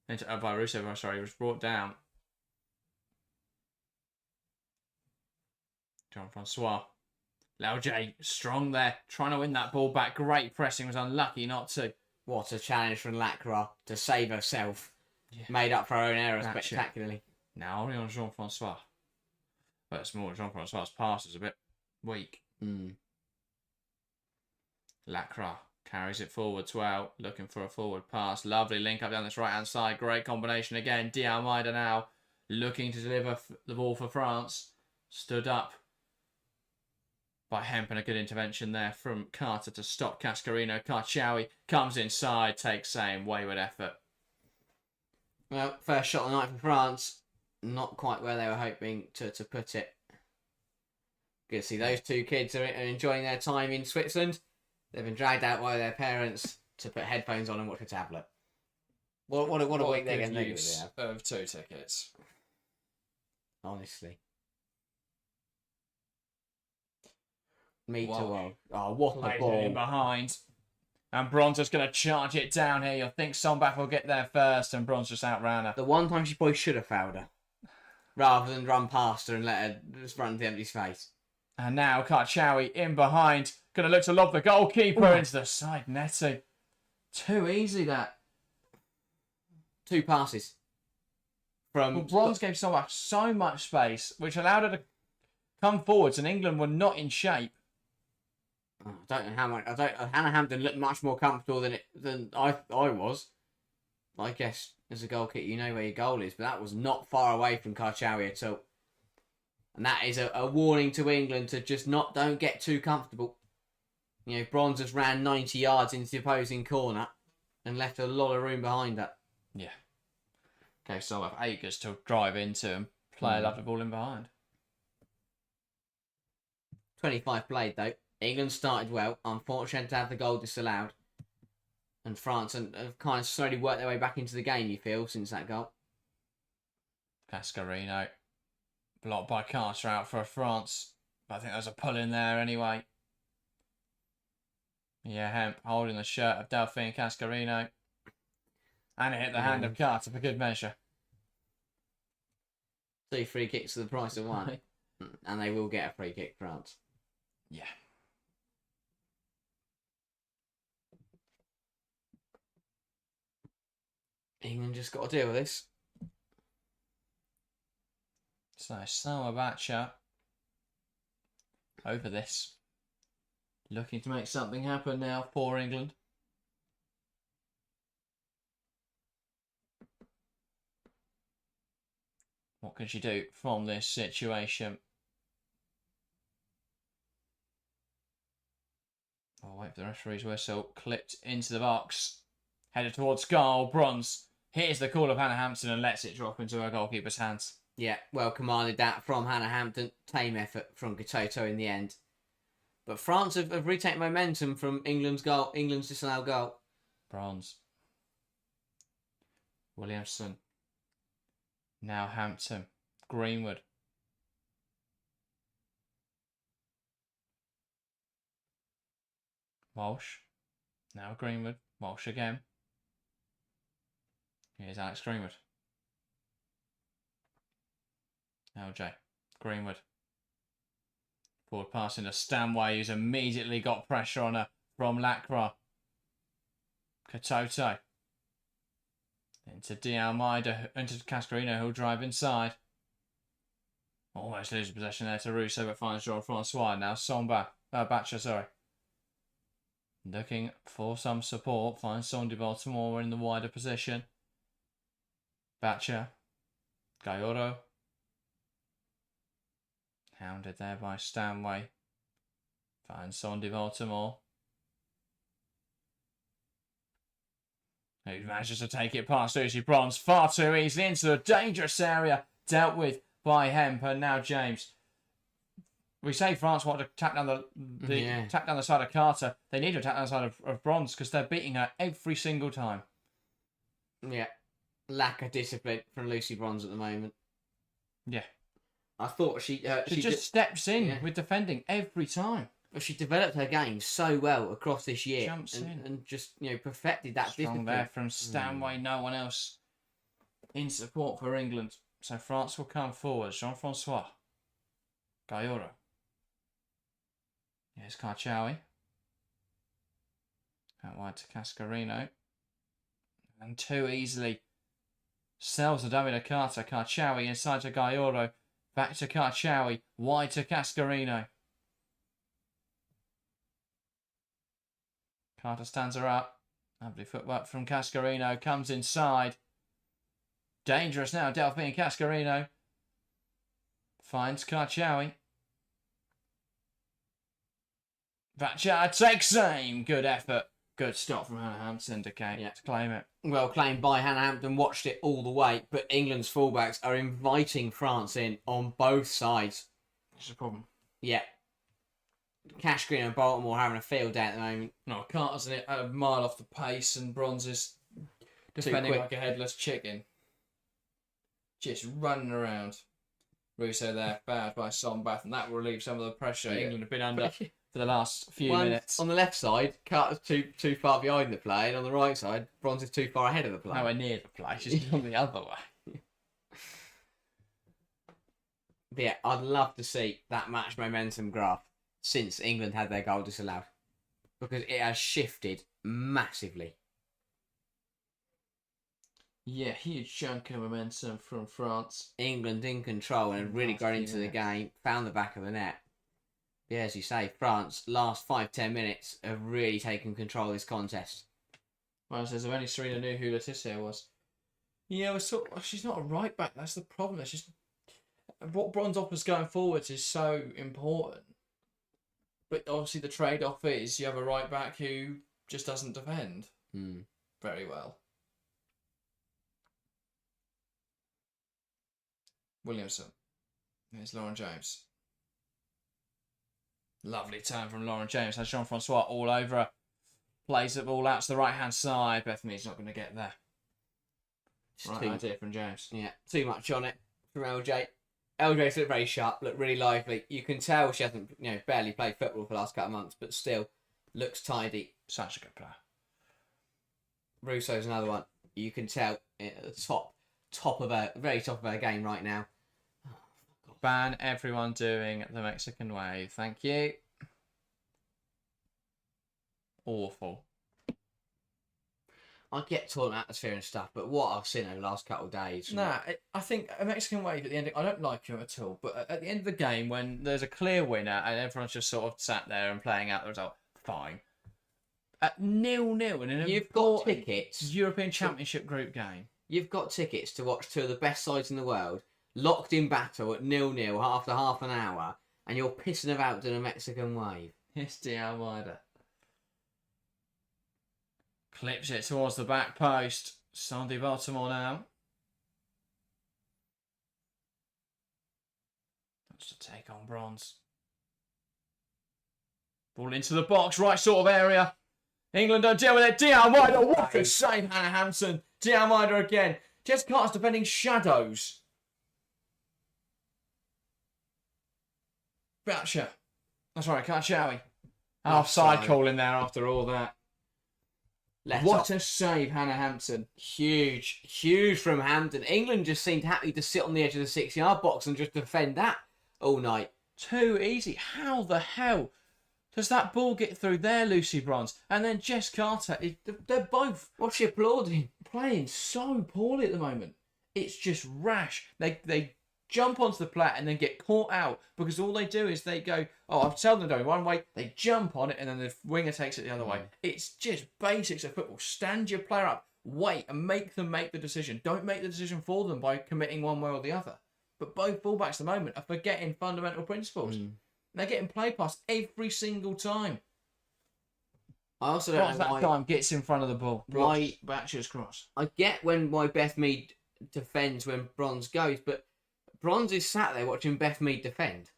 A: By Russo, sorry, was brought down. Jean-Francois. Lao J, strong there, trying to win that ball back. Great pressing, was unlucky not to.
B: What a challenge from Lacroix to save herself.
A: Yeah.
B: Made up for her own error spectacularly.
A: Now only on Jean-Francois. But it's more Jean-Francois' pass is a bit weak. Lacroix carries it forwards well, looking for a forward pass. Lovely link up down this right-hand side. Great combination again. Diarmida now looking to deliver the ball for France. Stood up by Hemp, and a good intervention there from Carter to stop Cascarino. Karchaoui comes inside, takes aim. Wayward effort.
B: Well, first shot of the night for France. Not quite where they were hoping to put it. Good to see those two kids are enjoying their time in Switzerland. They've been dragged out by their parents to put headphones on and watch a tablet. What a week they're going to
A: use of 2 tickets.
B: Honestly. Me too. Well. Oh, what a ball.
A: In behind. And Bronze is going to charge it down here. You'll think Songbach will get there first, and Bronze just outran her.
B: The one time she probably should have fouled her. Rather than run past her and let her just run to the empty space.
A: And now Karchaoui in behind. Going to look to lob the goalkeeper into the side netting. Too easy, that.
B: 2 passes.
A: Well, Bronze gave Songbach so much space, which allowed her to come forwards, and England were not in shape.
B: I don't know how much. Hannah Hampton looked much more comfortable than I was. I guess as a goal kicker, you know where your goal is, but that was not far away from Karchaoui at all. And that is a warning to England to just don't get too comfortable. You know, Bronze just ran 90 yards into the opposing corner and left a lot of room behind her.
A: Yeah. Okay, so I have acres to drive into and play a lovely ball in behind.
B: 25 played though. England started well. Unfortunate to have the goal disallowed. And France have kind of slowly worked their way back into the game, you feel, since that goal.
A: Cascarino. Blocked by Carter out for France. But I think there's a pull in there anyway. Yeah, Hemp holding the shirt of Delphine Cascarino. And it hit the hand of Carter for good measure.
B: 2 free kicks for the price of 1. And they will get a free kick, France.
A: Yeah.
B: England just got to deal with this.
A: So, Samabacha over this. Looking to make something happen now for England. What can she do from this situation? I'll wait for the referee's whistle. Clipped into the box. Headed towards goal. Bronze hears the call of Hannah Hampton and lets it drop into her goalkeeper's hands.
B: Yeah, well commanded that from Hannah Hampton. Tame effort from Gatoto in the end. But France have retaken momentum from England's disallowed goal.
A: Bronze. Williamson. Now Hampton. Greenwood. Walsh. Now Greenwood. Walsh again. Here's Alex Greenwood. LJ. Greenwood. Forward pass into Stanway, who's immediately got pressure on her from Lacroix. Katoto. Into Diarmida, into Cascarino, who'll drive inside. Almost loses possession there to Russo, but finds Jean-Francois. Now Batcher, sorry. Looking for some support. Finds Sondi Baltimore in the wider position. Batcher. Gayoro. Hounded there by Stanway. Finds Sondi Baltimore. Who manages to take it past Lucy Bronze far too easily into a dangerous area. Dealt with by Hemp, and now James. We say France want to attack down attack down the side of Carter. They need to attack down the side of Bronze because they're beating her every single time.
B: Yeah. Lack of discipline from Lucy Bronze at the moment.
A: Yeah.
B: I thought she
A: just steps in with defending every time.
B: Well, she developed her game so well across this year.
A: Jumps in.
B: And just, perfected that
A: Strong
B: discipline.
A: there from Stanway. No one else in support for England. So France will come forward. Jean-Francois. Gayoro. Here's Karchawi. Out wide to Cascarino. And too easily sells the dummy to Carter. Karchawi inside to Gayoro. Back to Karchawi. Wide to Cascarino. Carter stands her up. Lovely footwork from Cascarino. Comes inside. Dangerous now. Delphi and Cascarino. Finds Karchawi. Vatcha takes aim. Good effort. Good stop from Hannah Hampton to claim it.
B: Well claimed by Hannah Hampton. Watched it all the way. But England's fullbacks are inviting France in on both sides.
A: That's a problem.
B: Yeah. Cash Green and Baltimore having a field day at the moment.
A: No, Carter's a mile off the pace and Bronze is defending like a headless chicken. Just running around. Russo there, fouled by Sombath, and that will relieve some of the pressure England have been under for the last few minutes.
B: On the left side, Carter's too far behind the play, and on the right side, Bronze is too far ahead of the play.
A: Nowhere near the play, she's gone the other way.
B: But yeah, I'd love to see that match momentum graph since England had their goal disallowed, because it has shifted massively.
A: Yeah, huge chunk of momentum from France.
B: England in control and really grown into the game, found the back of the net. Yeah, as you say, France, last 5-10 minutes, have really taken control of this contest.
A: Well, it says if only Serena knew who Laetitia was. Yeah, she's not a right back. That's the problem. It's just what Bronze offers going forwards is so important. But obviously the trade-off is you have a right back who just doesn't defend very well. Williamson. Here's Lauren James. Lovely turn from Lauren James. Has Jean-Francois all over her. Plays the ball out to the right-hand side. Bethany's not going to get there. Right idea from James.
B: Yeah, too much on it from LJ. LJ's looked very sharp, looked really lively. You can tell she hasn't, barely played football for the last couple of months, but still looks tidy.
A: Such a good player.
B: Russo's another one. You can tell at the very top of her game right now.
A: Ban everyone doing the Mexican wave. Thank you. Awful.
B: I get tournament atmosphere and stuff, but what I've seen over the last couple of days...
A: I think a Mexican wave at the end... I don't like him at all, but at the end of the game, when there's a clear winner and everyone's just sort of sat there and playing out the result, fine. At 0-0 in an
B: You've got tickets...
A: European Championship group game.
B: You've got tickets to watch two of the best sides in the world, locked in battle at 0-0 after half an hour, and you're pissing about doing a Mexican wave.
A: Yes, de Almeida. Clips it towards the back post. Sandy Baltimore now. That's to take on Bronze. Ball into the box, right sort of area. England don't deal with it. De Almeida, what a save, Hannah Hampton. De Almeida again. Jess Carter's defending shadows. Boucher. That's right, Karchawi. Offside call in there after all that. What a save, Hannah Hampton.
B: Huge from Hampton. England just seemed happy to sit on the edge of the 6-yard box and just defend that all night.
A: Too easy. How the hell does that ball get through there, Lucy Bronze? And then Jess Carter, they're both...
B: What's she applauding?
A: Playing so poorly at the moment. It's just rash. They jump onto the plat and then get caught out because all they do is they go, oh, I've told them to go one way, they jump on it and then the winger takes it the other way. It's just basics of football. Stand your player up, wait and make them make the decision. Don't make the decision for them by committing one way or the other. But both fullbacks at the moment are forgetting fundamental principles. They're getting play past every single time.
B: I also don't know why...
A: that time gets in front of the ball.
B: Why...
A: Batcher's cross.
B: I get why Beth Mead defends when Bronze goes, but Bronze is sat there watching Beth Mead defend.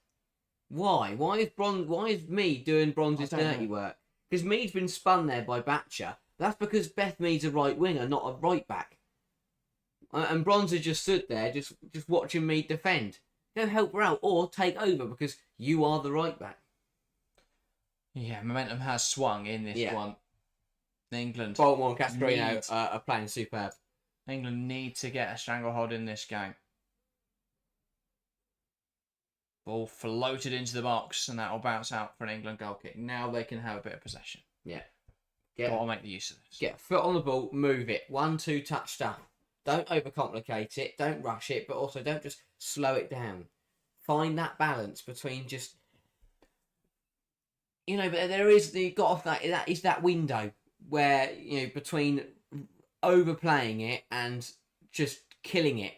B: Why? Why is Mead doing Bronze's dirty work? Because Mead's been spun there by Batcher. That's because Beth Mead's a right winger, not a right back. And Bronze has just stood there, just watching Mead defend. Go help her out or take over because you are the right back.
A: Yeah, momentum has swung in this one. England.
B: Baltimore and Cascarino are playing superb.
A: England need to get a stranglehold in this game. Ball floated into the box, and that will bounce out for an England goal kick. Now they can have a bit of possession.
B: Yeah.
A: Got to make the use of this.
B: Get a foot on the ball, move it. 1-2 touch stuff. Don't overcomplicate it. Don't rush it, but also don't just slow it down. Find that balance between just, but there is that window where between overplaying it and just killing it.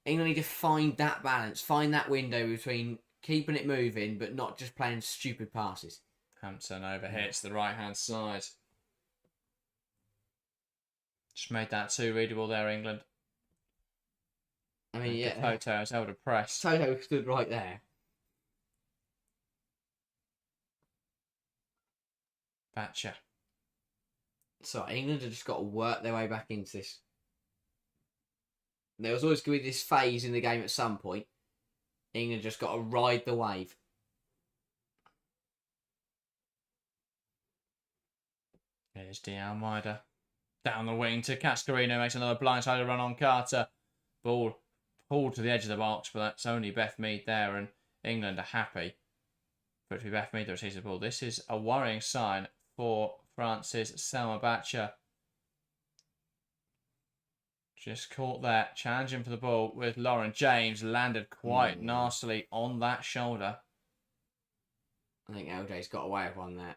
B: England need to find that balance, find that window between keeping it moving but not just playing stupid passes.
A: Hampton overhits the right hand side. Just made that too readable there, England.
B: I mean,
A: Toto has held a press.
B: Toto stood right there.
A: Batcher.
B: So England have just got to work their way back into this. There was always going to be this phase in the game at some point. England just got to ride the wave.
A: Here's Almeida. Down the wing to Cascarino, makes another blindsided run on Carter. Ball pulled to the edge of the box, but that's only Beth Mead there, and England are happy for it to be Beth Mead that receives the ball. This is a worrying sign for France's Selma Batcher. Just caught there, challenging for the ball with Lauren James, landed quite nastily on that shoulder.
B: I think LJ's got away with one there.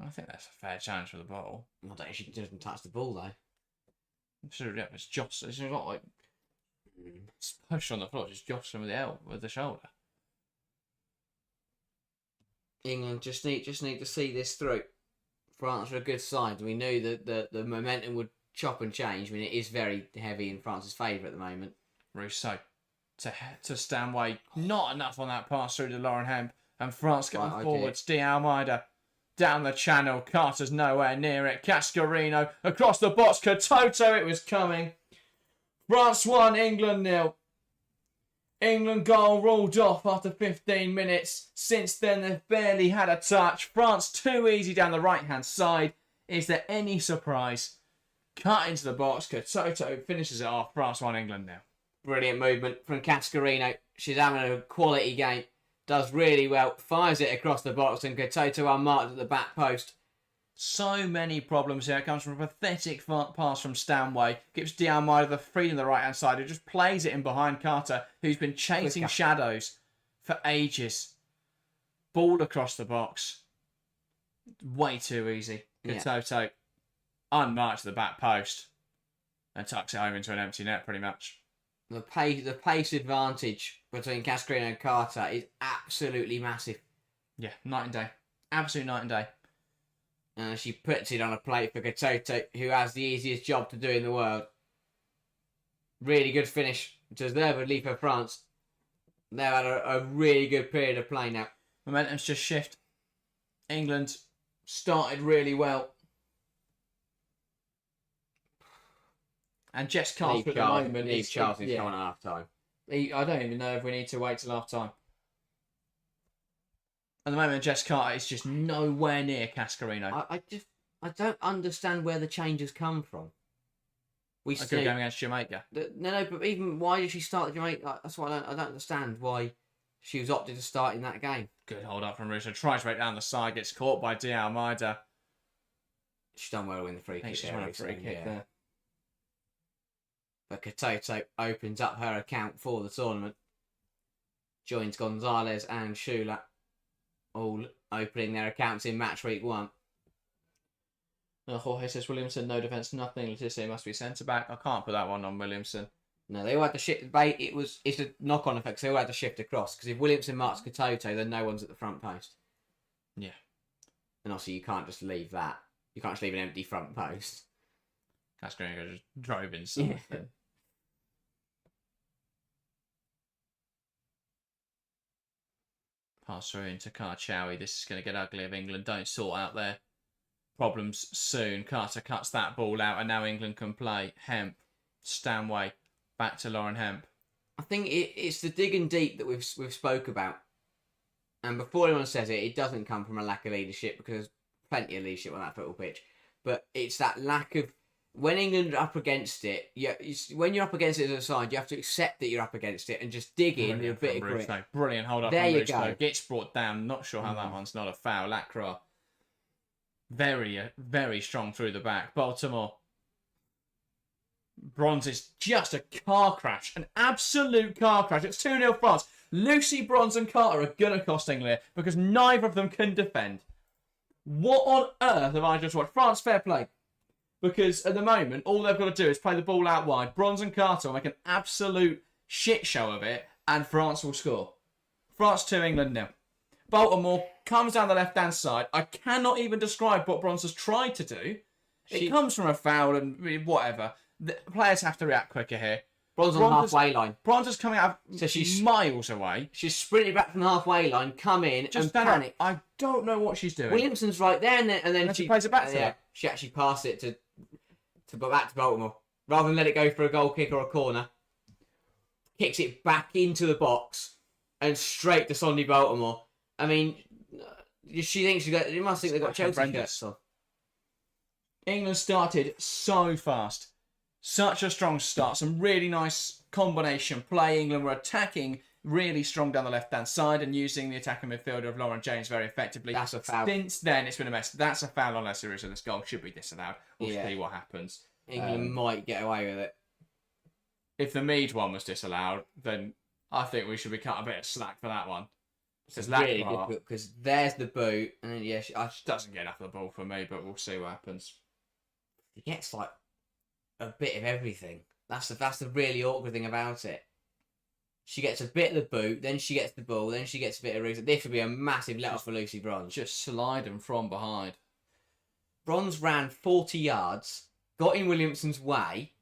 A: I think that's a fair challenge for the ball.
B: I don't think she doesn't touch the ball though.
A: It's jostling. It's not like it's pushed on the floor, just jostling with the shoulder.
B: England just need to see this through. France are a good side. We knew that the momentum would chop and change. I mean, it is very heavy in France's favour at the moment.
A: Rousseau to Stanway. Not enough on that pass through to Lauren Hemp. And France going forwards. Almeida down the channel. Carter's nowhere near it. Cascarino across the box. Katoto, it was coming. France 1, England 0. England goal ruled off after 15 minutes. Since then, they've barely had a touch. France too easy down the right-hand side. Is there any surprise? Cut into the box. Katoto finishes it off. France 1, England 0.
B: Brilliant movement from Cascarino. She's having a quality game. Does really well. Fires it across the box and Katoto unmarked at the back post.
A: So many problems here. It comes from a pathetic pass from Stanway. Gives Almeida the freedom on the right-hand side, who just plays it in behind Carter, who's been chasing shadows for ages. Ball across the box. Way too easy. Katoto unmarked to the back post and tucks it home into an empty net pretty much.
B: The pace advantage between Cascarino and Carter is absolutely massive.
A: Yeah, night and day. Absolute night and day.
B: She puts it on a plate for Katoto, who has the easiest job to do in the world. Really good finish. Deservedly for France. They've had a really good period of play now.
A: Momentum's just shift. England started really well. And Jess Carter at the moment
B: is coming at half time.
A: I don't even know if we need to wait till half time. At the moment, Jess Carter is just nowhere near Cascarino.
B: I don't understand where the changes come from.
A: We still going against Jamaica.
B: No, but even why did she start the Jamaica? That's why I don't understand why she was opted to start in that game.
A: Good hold up from Russo. Tries to break down the side, gets caught by Almeida.
B: She's done well to win the free kick.
A: She's won a free kick there.
B: But Katoto opens up her account for the tournament. Joins Gonzalez and Shula, all opening their accounts in Matchweek 1.
A: Jorge says Williamson, no defence, nothing. Letizia must be centre back. I can't put that one on Williamson.
B: No, they all had to shift. It's a knock-on effect. So they all had to shift across because if Williamson marks Katoto, then no one's at the front post.
A: Yeah,
B: and also you can't just leave that. You can't just leave an empty front post.
A: Cascarino just drove inside.
B: Yeah.
A: Pass through into Karchawi. This is going to get ugly if England don't sort out their problems soon. Carter cuts that ball out, and now England can play. Hemp, Stanway, back to Lauren Hemp.
B: I think it's the digging deep that we've spoke about. And before anyone says it, it doesn't come from a lack of leadership, because there's plenty of leadership on that football pitch. But it's that lack of... When England are up against it, when you're up against it as a side, you have to accept that you're up against it and just dig in with a bit of grit.
A: Brilliant hold up
B: there
A: from
B: you
A: Rusto.
B: go.
A: Gets brought down. Not sure how that one's not a foul. Lacroix. Very strong through the back. Baltimore. Bronze is just a car crash. An absolute car crash. It's 2-0 France. Lucy Bronze and Carter are going to cost England because neither of them can defend. What on earth have I just watched? France, fair play. Because at the moment, all they've got to do is play the ball out wide. Bronze and Carter will make an absolute shit show of it, and France will score. France 2, England 0. Baltimore comes down the left-hand side. I cannot even describe what Bronze has tried to do. It comes from a foul and whatever. The players have to react quicker here.
B: Bronze on the halfway line.
A: Bronze is coming out
B: so she's
A: miles away.
B: She's sprinted back from the halfway line, come in,
A: just
B: and panic.
A: I don't know what she's doing.
B: Williamson's right there, and then
A: she plays it back to her.
B: She actually passed it to back to Baltimore. Rather than let it go for a goal kick or a corner, kicks it back into the box and straight to Sonny Baltimore. I mean, she thinks you must think they've got Chelsea shirts on.
A: England started so fast. Such a strong start. Some really nice combination play. England were attacking really strong down the left-hand side and using the attacking midfielder of Lauren James very effectively.
B: That's a foul.
A: Since then, it's been a mess. That's a foul unless there is, and this goal should be disallowed. We'll see what happens.
B: England might get away with it.
A: If the Mead one was disallowed, then I think we should be cut a bit of slack for that one.
B: It's really difficult because there's the boot, and then she
A: doesn't get enough of the ball for me, but we'll see what happens.
B: He gets like a bit of everything. That's the really awkward thing about it. She gets a bit of the boot, then she gets the ball, then she gets a bit of Ruth. This would be a massive let-off for Lucy Bronze.
A: Just sliding from behind.
B: Bronze ran 40 yards, got in Williamson's way,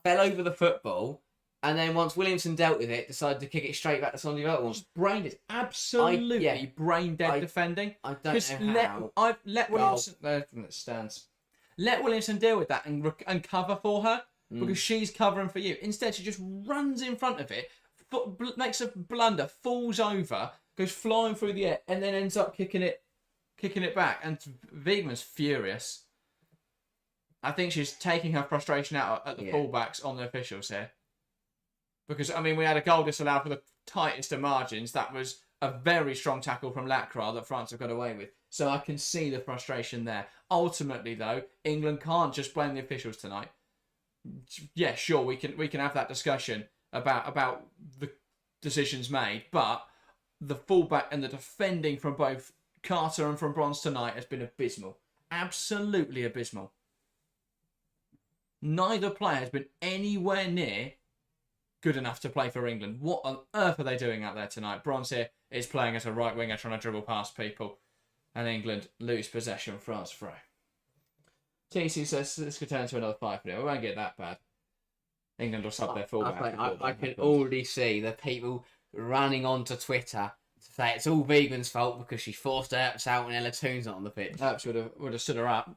B: fell over the football, and then once Williamson dealt with it, decided to kick it straight back to Sonny Baltimore.
A: Brain is absolutely brain-dead defending.
B: I don't know how.
A: Let Williamson... It stands. Let Williamson deal with that and cover for her because she's covering for you. Instead, she just runs in front of it, makes a blunder, falls over, goes flying through the air, and then ends up kicking it back. And Wiegman's furious. I think she's taking her frustration out at the fullbacks on the officials here. Because, I mean, we had a goal disallowed for the tightest of margins. That was a very strong tackle from Lacroix that France have got away with. So I can see the frustration there. Ultimately, though, England can't just blame the officials tonight. Yeah, sure, we can have that discussion about the decisions made, but the fullback and the defending from both Carter and from Bronze tonight has been abysmal. Absolutely abysmal. Neither player has been anywhere near good enough to play for England. What on earth are they doing out there tonight? Bronze here is playing as a right winger trying to dribble past people. And England lose possession. France throw. TC says this could turn into another 5-0. We won't get that bad. England will sub their fullback.
B: I can already see the people running onto Twitter to say it's all Wiegman's fault because she forced Earps out and Ella Toon's not on the pitch.
A: Earps would have stood her up.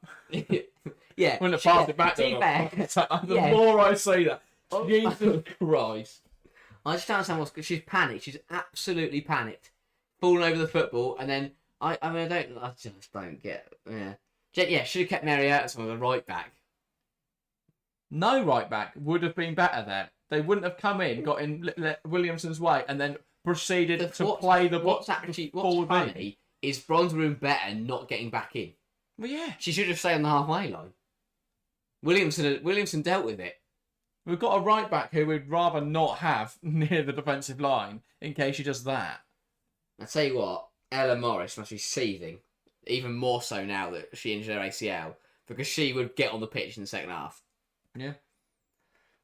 B: Yeah.
A: Wouldn't have passed it back to her. The more I see that, Jesus Christ.
B: I just don't understand what's... She's panicked. She's absolutely panicked. Falling over the football, and then... I just don't get... Yeah, should have kept Mary Earps on the right back.
A: No right back would have been better there. They wouldn't have come in, got in Williamson's way, and then proceeded to play the ball.
B: What's funny is Bronze were in better not getting back in.
A: Well, yeah.
B: She should have stayed on the halfway line. Williamson dealt with it.
A: We've got a right back who we'd rather not have near the defensive line in case she does that.
B: I tell you what, Ella Morris must be seething, even more so now that she injured her ACL, because she would get on the pitch in the second half.
A: Yeah.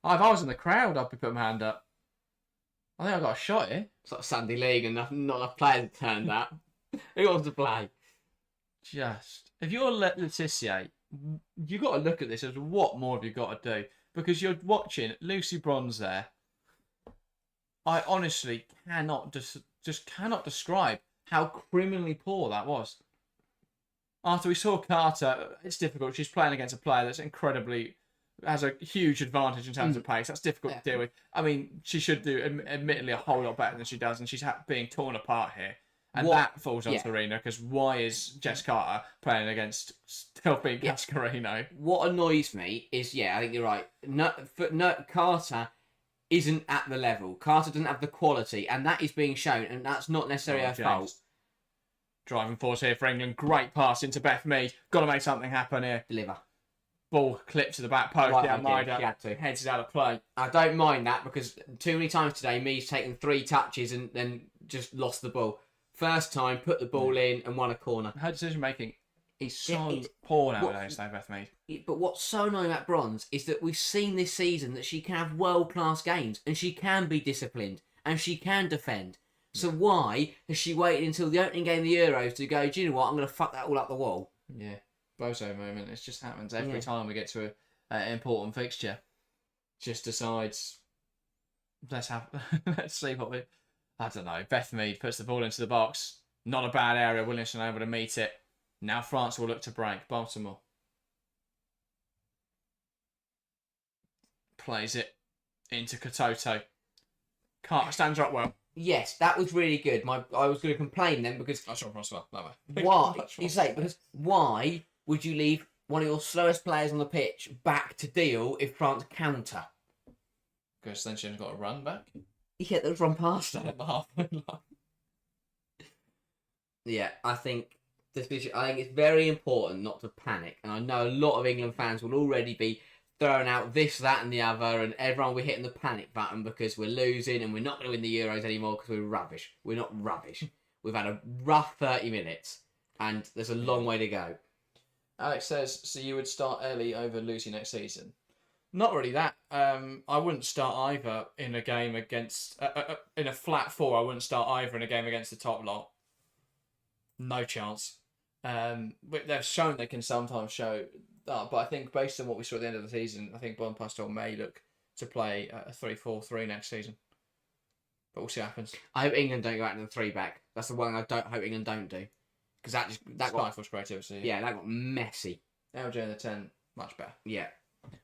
A: Oh, if I was in the crowd, I'd be putting my hand up. I think I got a shot here.
B: It's like Sunday League and not enough players have turned up. Who wants to play?
A: If you're Laetitia, you've got to look at this as what more have you got to do? Because you're watching Lucy Bronze there. I honestly cannot just cannot describe how criminally poor that was. After we saw Carter, it's difficult. She's playing against a player that's has a huge advantage in terms of pace. That's difficult to deal with. I mean, she should do, admittedly, a whole lot better than she does, and she's being torn apart here. And that falls on Serena, because why is Jess Carter playing against Delphine Cascarino?
B: What annoys me is, I think you're right. Carter isn't at the level. Carter doesn't have the quality, and that is being shown, and that's not necessarily her fault.
A: Driving force here for England. Great pass into Beth Mead. Got to make something happen here.
B: Deliver.
A: Ball clipped to the back post. Heads it out of play.
B: I don't mind that, because too many times today, Mead's taken 3 touches and then just lost the ball. First time, put the ball in and won a corner.
A: Her decision making is so poor nowadays, though, Beth Mead.
B: But what's so annoying about Bronze is that we've seen this season that she can have world-class games, and she can be disciplined, and she can defend. So why has she waited until the opening game of the Euros to go, do you know what, I'm going to fuck that all up the wall?
A: Yeah, bozo moment. It just happens every time we get to an important fixture. Just decides, let's see what we... I don't know. Beth Mead puts the ball into the box. Not a bad area. Williamson able to meet it. Now France will look to break. Baltimore plays it into Katoto. Carter stands her up well.
B: Yes, that was really good. I was going to complain then, because
A: That's not possible.
B: why would you leave one of your slowest players on the pitch back to deal if France counter?
A: Because then she's got to run back.
B: Yeah, they'll run past her.
A: At the halfway line.
B: Yeah, I think it's very important not to panic, and I know a lot of England fans will already be throwing out this, that, and the other, and everyone will be hitting the panic button because we're losing and we're not going to win the Euros anymore because we're rubbish. We're not rubbish. We've had a rough 30 minutes, and there's a long way to go.
A: Alex says, so you would start early over Lucy next season? Not really that. I wouldn't start either in a game against... in a flat 4, I wouldn't start either in a game against the top lot. No chance. But they've shown they can sometimes show that, but I think based on what we saw at the end of the season, I think Bonpastor may look to play a 3-4-3 next season. But we'll see what happens.
B: I hope England don't go out in the 3-back. That's the one I don't hope England don't do. Because that got
A: creativity.
B: Yeah, that got messy.
A: LJ in the 10, much better.
B: Yeah.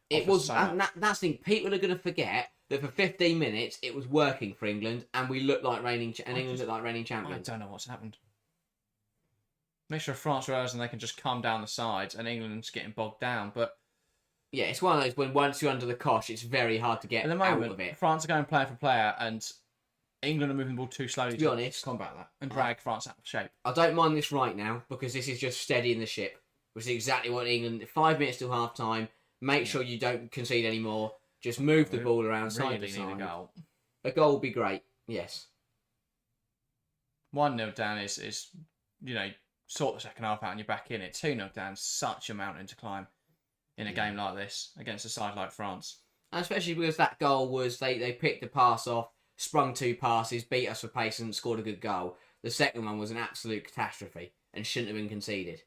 B: It was, and that's the thing. People are going to forget that for 15 minutes it was working for England, and we looked like England looked like reigning champions.
A: I don't know what's happened. Make sure France realize and they can just come down the sides, and England's getting bogged down. But
B: yeah, it's one of those when once you're under the cosh, it's very hard to get
A: at the moment,
B: out of it.
A: France are going player for player, and England are moving the ball too slowly
B: to be honest,
A: combat that and drag France out of shape.
B: I don't mind this right now because this is just steadying the ship, which is exactly what England. 5 minutes till half time. Make sure you don't concede anymore. Just move the ball around side to side. A goal would be great. Yes.
A: 1-0 down is sort the second half out and you're back in it. 2-0 down, such a mountain to climb in a game like this against a side like France.
B: And especially because that goal was they picked the pass off, sprung 2 passes, beat us for pace and scored a good goal. The second one was an absolute catastrophe and shouldn't have been conceded.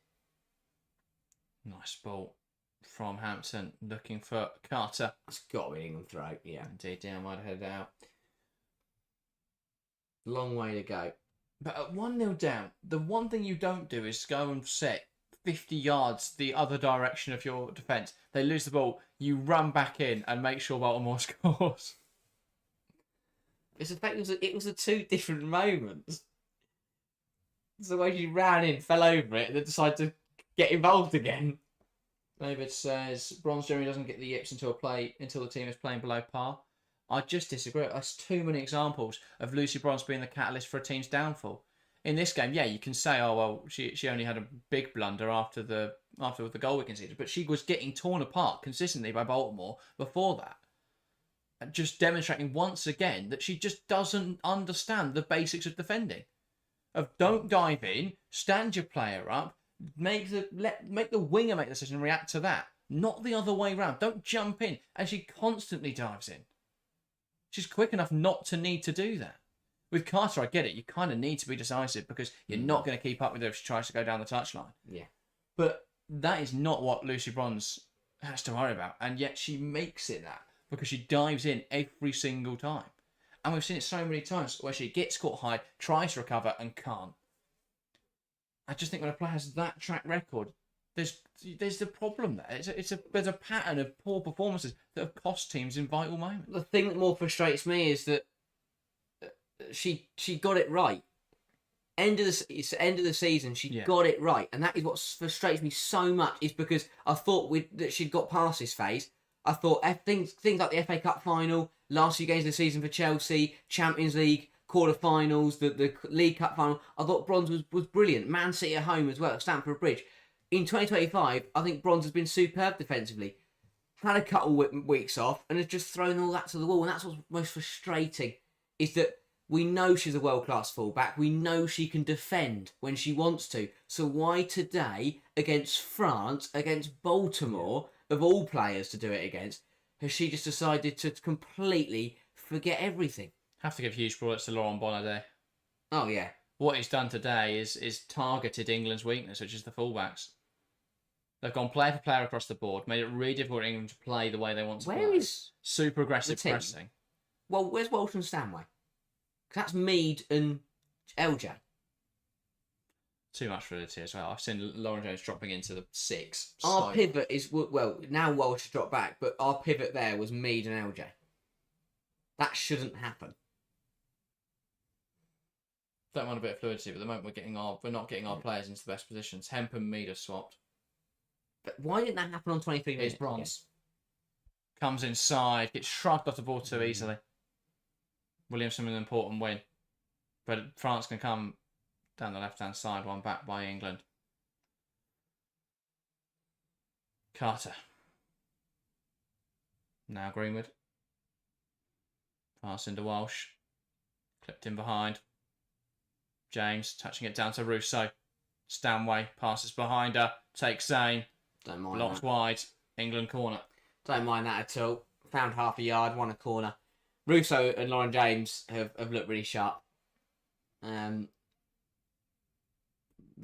A: Nice ball from Hampton, looking for Carter.
B: It's got to be England throw, yeah.
A: Indeed, down wide headed out.
B: Long way to go.
A: But at 1-0 down, the one thing you don't do is go and set 50 yards the other direction of your defence. They lose the ball, you run back in and make sure Baltimore scores.
B: It's the fact it was the 2 different moments. It's the way she ran in, fell over it, and then decided to get involved again.
A: David says Bronze generally doesn't get the yips until the team is playing below par. I just disagree. There's too many examples of Lucy Bronze being the catalyst for a team's downfall. In this game, yeah, you can say, oh well, she only had a big blunder after the goal we conceded, but she was getting torn apart consistently by Baltimore before that. And just demonstrating once again that she just doesn't understand the basics of defending. Of don't dive in, stand your player up, make the winger make the decision and react to that, not the other way round. Don't jump in, and she constantly dives in. She's quick enough not to need to do that. With Carter, I get it. You kind of need to be decisive because you're not going to keep up with her if she tries to go down the touchline.
B: Yeah.
A: But that is not what Lucy Bronze has to worry about, and yet she makes it that because she dives in every single time. And we've seen it so many times where she gets caught high, tries to recover, and can't. I just think when a player has that track record, there's the problem there. There's a pattern of poor performances that have cost teams in vital moments.
B: The thing that more frustrates me is that she got it right. It's the end of the season. She got it right, and that is what frustrates me so much. Is because I thought that she'd got past this phase. I thought things like the FA Cup final, last few games of the season for Chelsea, Champions League quarter-finals, the League Cup final. I thought bronze was brilliant. Man City at home as well, Stamford Bridge. In 2025, I think bronze has been superb defensively. Had a couple weeks off and has just thrown all that to the wall. And that's what's most frustrating, is that we know she's a world-class fullback. We know she can defend when she wants to. So why today, against France, against Baltimore, of all players to do it against, has she just decided to completely forget everything?
A: Have to give huge plaudits to Laurent Bonnaday.
B: Oh, yeah.
A: What he's done today is targeted England's weakness, which is the fullbacks. They've gone player for player across the board, made it really difficult for England to play the way they want to play.
B: Where is
A: super aggressive pressing?
B: Well, where's Walton Stanway? Because that's Mead and LJ.
A: Too much fluidity as well. I've seen Lauren Jones dropping into the 6.
B: Our pivot is, well, now Walsh has dropped back, but our pivot there was Mead and LJ. That shouldn't happen.
A: Don't mind a bit of fluidity, but at the moment we're not getting our players into the best positions. Hemp and Mead are swapped.
B: But why didn't that happen on 23 minutes?
A: It's Bronze. Comes inside, gets shrugged off the ball too easily. Williamson with an important win. But France can come down the left-hand side, one back by England. Carter. Now Greenwood. Pass into Walsh. Clipped in behind. James touching it down to Russo. Stanway passes behind her. Takes aim.
B: Don't mind
A: Blocked
B: that.
A: wide. England corner.
B: Don't mind that at all. Found half a yard, won a corner. Russo and Lauren James have looked really sharp.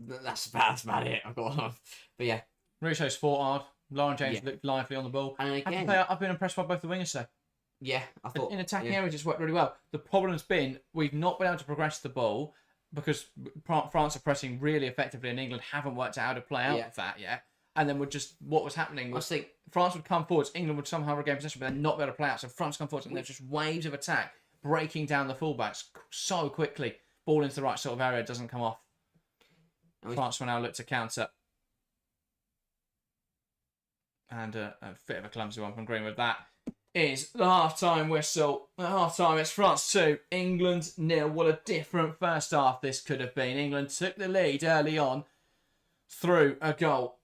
B: That's about it. But yeah.
A: Russo's fought hard. Lauren James looked lively on the ball.
B: And again,
A: I've been impressed by both the wingers today.
B: Yeah, I thought
A: in attacking areas it's worked really well. The problem's been we've not been able to progress the ball because France are pressing really effectively and England haven't worked out how to play out of that yet. And then what was happening was France would come forwards, England would somehow regain possession, but then not be able to play out. So France come forwards and there's just waves of attack breaking down the fullbacks so quickly. Ball into the right sort of area doesn't come off. France will now look to counter. And a bit of a clumsy one from Greenwood. That is the half-time whistle. At half-time, it's France 2, England 0. What a different first half this could have been. England took the lead early on through a goal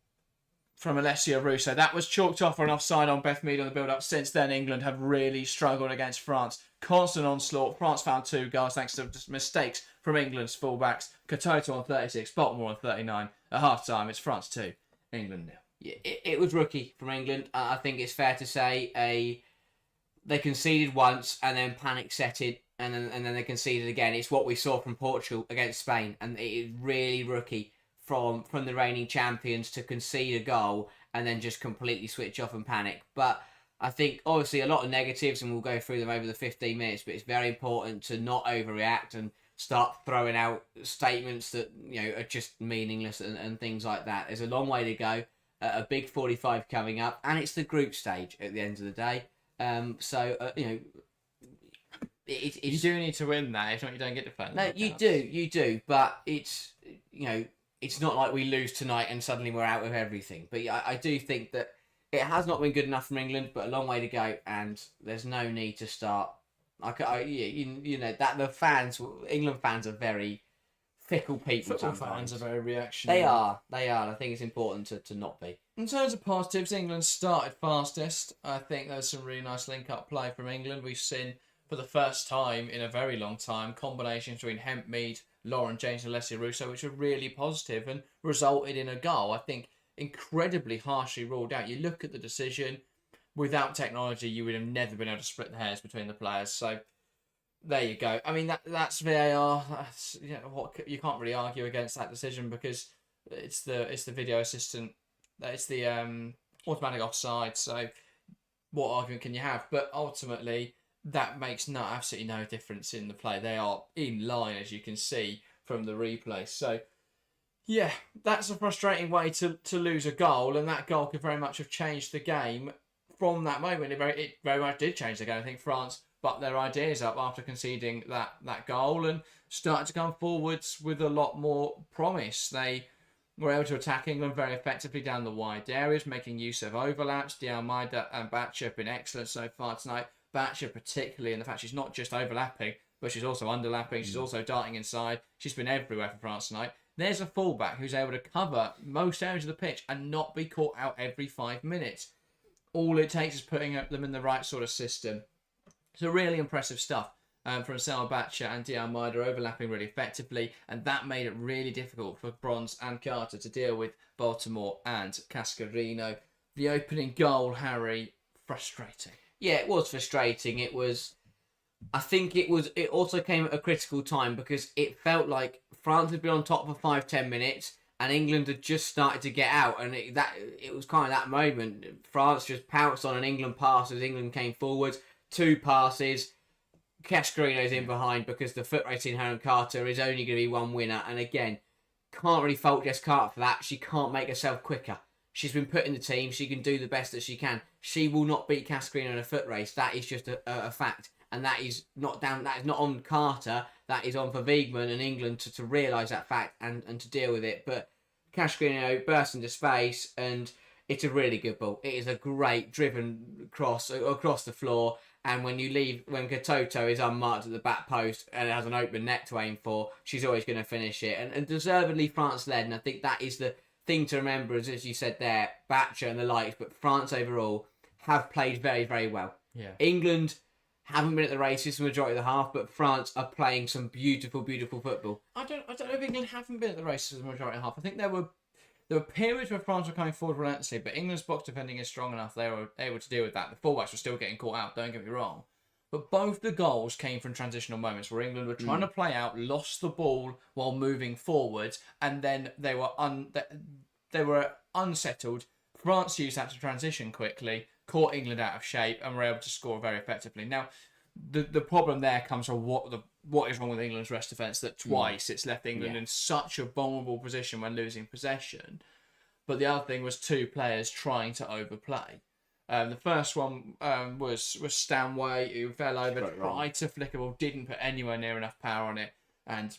A: from Alessia Russo. That was chalked off for an offside on Beth Mead on the build-up. Since then, England have really struggled against France. Constant onslaught. France found 2 goals thanks to just mistakes from England's fullbacks. Katoto on 36, Baltimore on 39. At half-time, it's France 2, England 0.
B: Yeah, it was rookie from England. I think it's fair to say they conceded once and then panic set in and then they conceded again. It's what we saw from Portugal against Spain, and it is really rookie from the reigning champions to concede a goal and then just completely switch off and panic. But I think obviously a lot of negatives, and we'll go through them over the 15 minutes. But it's very important to not overreact and start throwing out statements that are just meaningless and things like that. There's a long way to go. A big 45 coming up, and it's the group stage at the end of the day. You
A: do need to win that. If not, you don't get to play.
B: No, you do. But it's it's not like we lose tonight and suddenly we're out of everything. But I do think that it has not been good enough from England, but a long way to go, and there's no need to start. That the fans, England fans, are very fickle people.
A: Football fans are very reactionary.
B: They are. I think it's important to not be.
A: In terms of positives, England started fastest. I think there's some really nice link-up play from England. We've seen, for the first time in a very long time, combinations between Hemp Mead, Lauren James and Alessia Russo, which were really positive and resulted in a goal. I think incredibly harshly ruled out. You look at the decision, without technology, you would have never been able to split the hairs between the players. So there you go. I mean, that's VAR. That's, you can't really argue against that decision because it's the video assistant. It's the automatic offside. So what argument can you have? But ultimately, that makes absolutely no difference in the play. They are in line, as you can see from the replay. So Yeah, that's a frustrating way to lose a goal, and that goal could very much have changed the game from that moment. It very much did change the game. I think France bucked their ideas up after conceding that goal and started to come forwards with a lot more promise. They were able to attack England very effectively down the wide areas, making use of overlaps. Diarmida and Batcher have been excellent so far tonight. Batcher particularly in the fact she's not just overlapping, but she's also underlapping. She's also darting inside. She's been everywhere for France tonight. There's a fullback who's able to cover most areas of the pitch and not be caught out every 5 minutes. All it takes is putting them in the right sort of system. So really impressive stuff from Selma Batcher and Diarmida overlapping really effectively, and that made it really difficult for Bronze and Carter to deal with Baltimore and Cascarino. The opening goal, Harry, frustrating.
B: Yeah, it was frustrating. It also came at a critical time because it felt like France had been on top for 5-10 minutes and England had just started to get out, and it was kind of that moment. France just pounced on an England pass as England came forward. 2 passes. Cascarino's in behind because the foot race in her and Carter is only going to be one winner. And again, can't really fault Jess Carter for that. She can't make herself quicker. She's been put in the team. She can do the best that she can. She will not beat Cascarino in a foot race. That is just a fact. And that is not on Carter. That is on for Wiegman and England to realise that fact and to deal with it. But Cascarino bursts into space and it's a really good ball. It is a great driven cross across the floor. And when Katoto is unmarked at the back post and it has an open net to aim for, she's always going to finish it. And deservedly France led. And I think that is the thing to remember, as you said there, Batcher and the likes, but France overall have played very, very well.
A: Yeah.
B: England haven't been at the races for the majority of the half, but France are playing some beautiful, beautiful football.
A: I don't know if England haven't been at the races for the majority of the half. I think there were periods where France were coming forward relentlessly, but England's box defending is strong enough. They were able to deal with that. The fullbacks were still getting caught out, don't get me wrong. But both the goals came from transitional moments where England were trying to play out, lost the ball while moving forwards, and then they were unsettled. France used that to transition quickly, caught England out of shape, and were able to score very effectively. Now, the problem there comes from what is wrong with England's rest defence, that twice it's left England in such a vulnerable position when losing possession. But the other thing was 2 players trying to overplay. The first one was Stanway, who fell over, tried to flick a ball, didn't put anywhere near enough power on it, and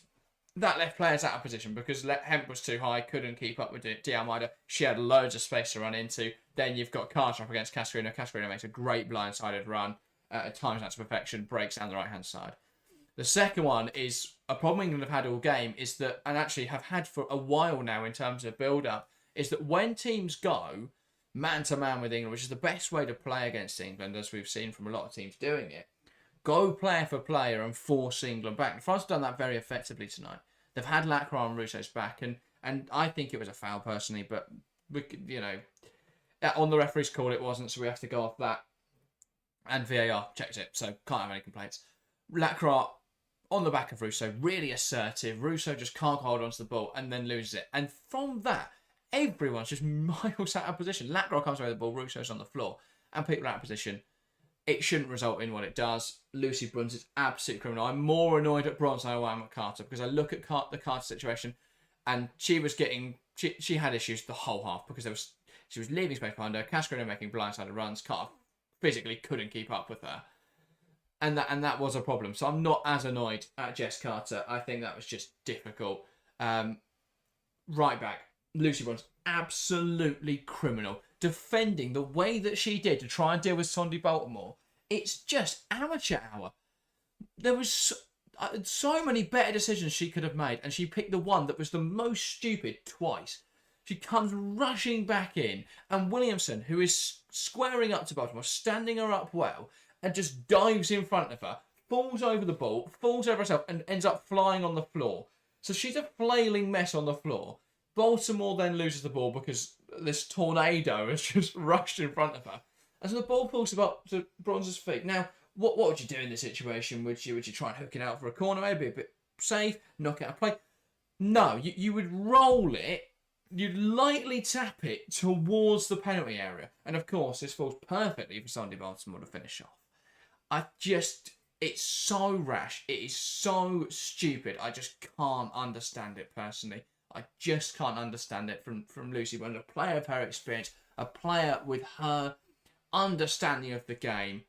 A: that left players out of position because Hemp was too high, couldn't keep up with Diarmida. She had loads of space to run into. Then you've got Carter up against Cascarino. Cascarino makes a great blindsided run. At times that's perfection, breaks down the right-hand side. The second one is a problem England have had all game, is that, and actually have had for a while now in terms of build-up, is that when teams go man-to-man with England, which is the best way to play against England, as we've seen from a lot of teams doing it, go player for player and force England back. France have done that very effectively tonight. They've had Lacroix and Rousseau's back, and I think it was a foul personally, but on the referee's call it wasn't, so we have to go off that. And VAR checked it, so can't have any complaints. Lacroix on the back of Rousseau, really assertive. Rousseau just can't hold onto the ball and then loses it. And from that, everyone's just miles out of position. Lacroix comes away with the ball, Rousseau's on the floor, and people out of position. It shouldn't result in what it does. Lucy Bruns is absolute criminal. I'm more annoyed at Bronze than I am at Carter, because I look at the Carter situation, and she had issues the whole half because she was leaving space behind her. Cascarino making blindsided runs. Carter physically couldn't keep up with her, and that was a problem. So I'm not as annoyed at Jess Carter. I think that was just difficult. Right back, Lucy Bruns, absolutely criminal, defending the way that she did to try and deal with Sondi Baltimore. It's just amateur hour. There was so many better decisions she could have made, and she picked the one that was the most stupid twice. She comes rushing back in, and Williamson, who is squaring up to Baltimore, standing her up well, and just dives in front of her, falls over the ball, falls over herself, and ends up flying on the floor. So she's a flailing mess on the floor. Baltimore then loses the ball because this tornado has just rushed in front of her. And so the ball falls to Bronze's feet. Now, what would you do in this situation? Would you try and hook it out for a corner, maybe a bit safe, knock it out of play? No, you would roll it. You'd lightly tap it towards the penalty area. And of course, this falls perfectly for Sondi Baltimore to finish off. It's so rash. It is so stupid. I just can't understand it personally. I just can't understand it from Lucy Bond, a player of her experience, a player with her understanding of the game,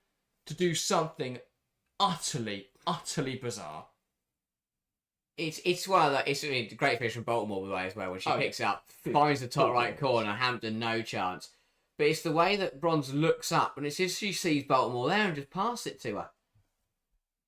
A: to do something utterly bizarre.
B: It's one of the, it's a great finish from Baltimore by the way as well when she picks it up, finds the top right corner, Hampton no chance. But it's the way that Bronze looks up and it's as she sees Baltimore there and just pass it to her.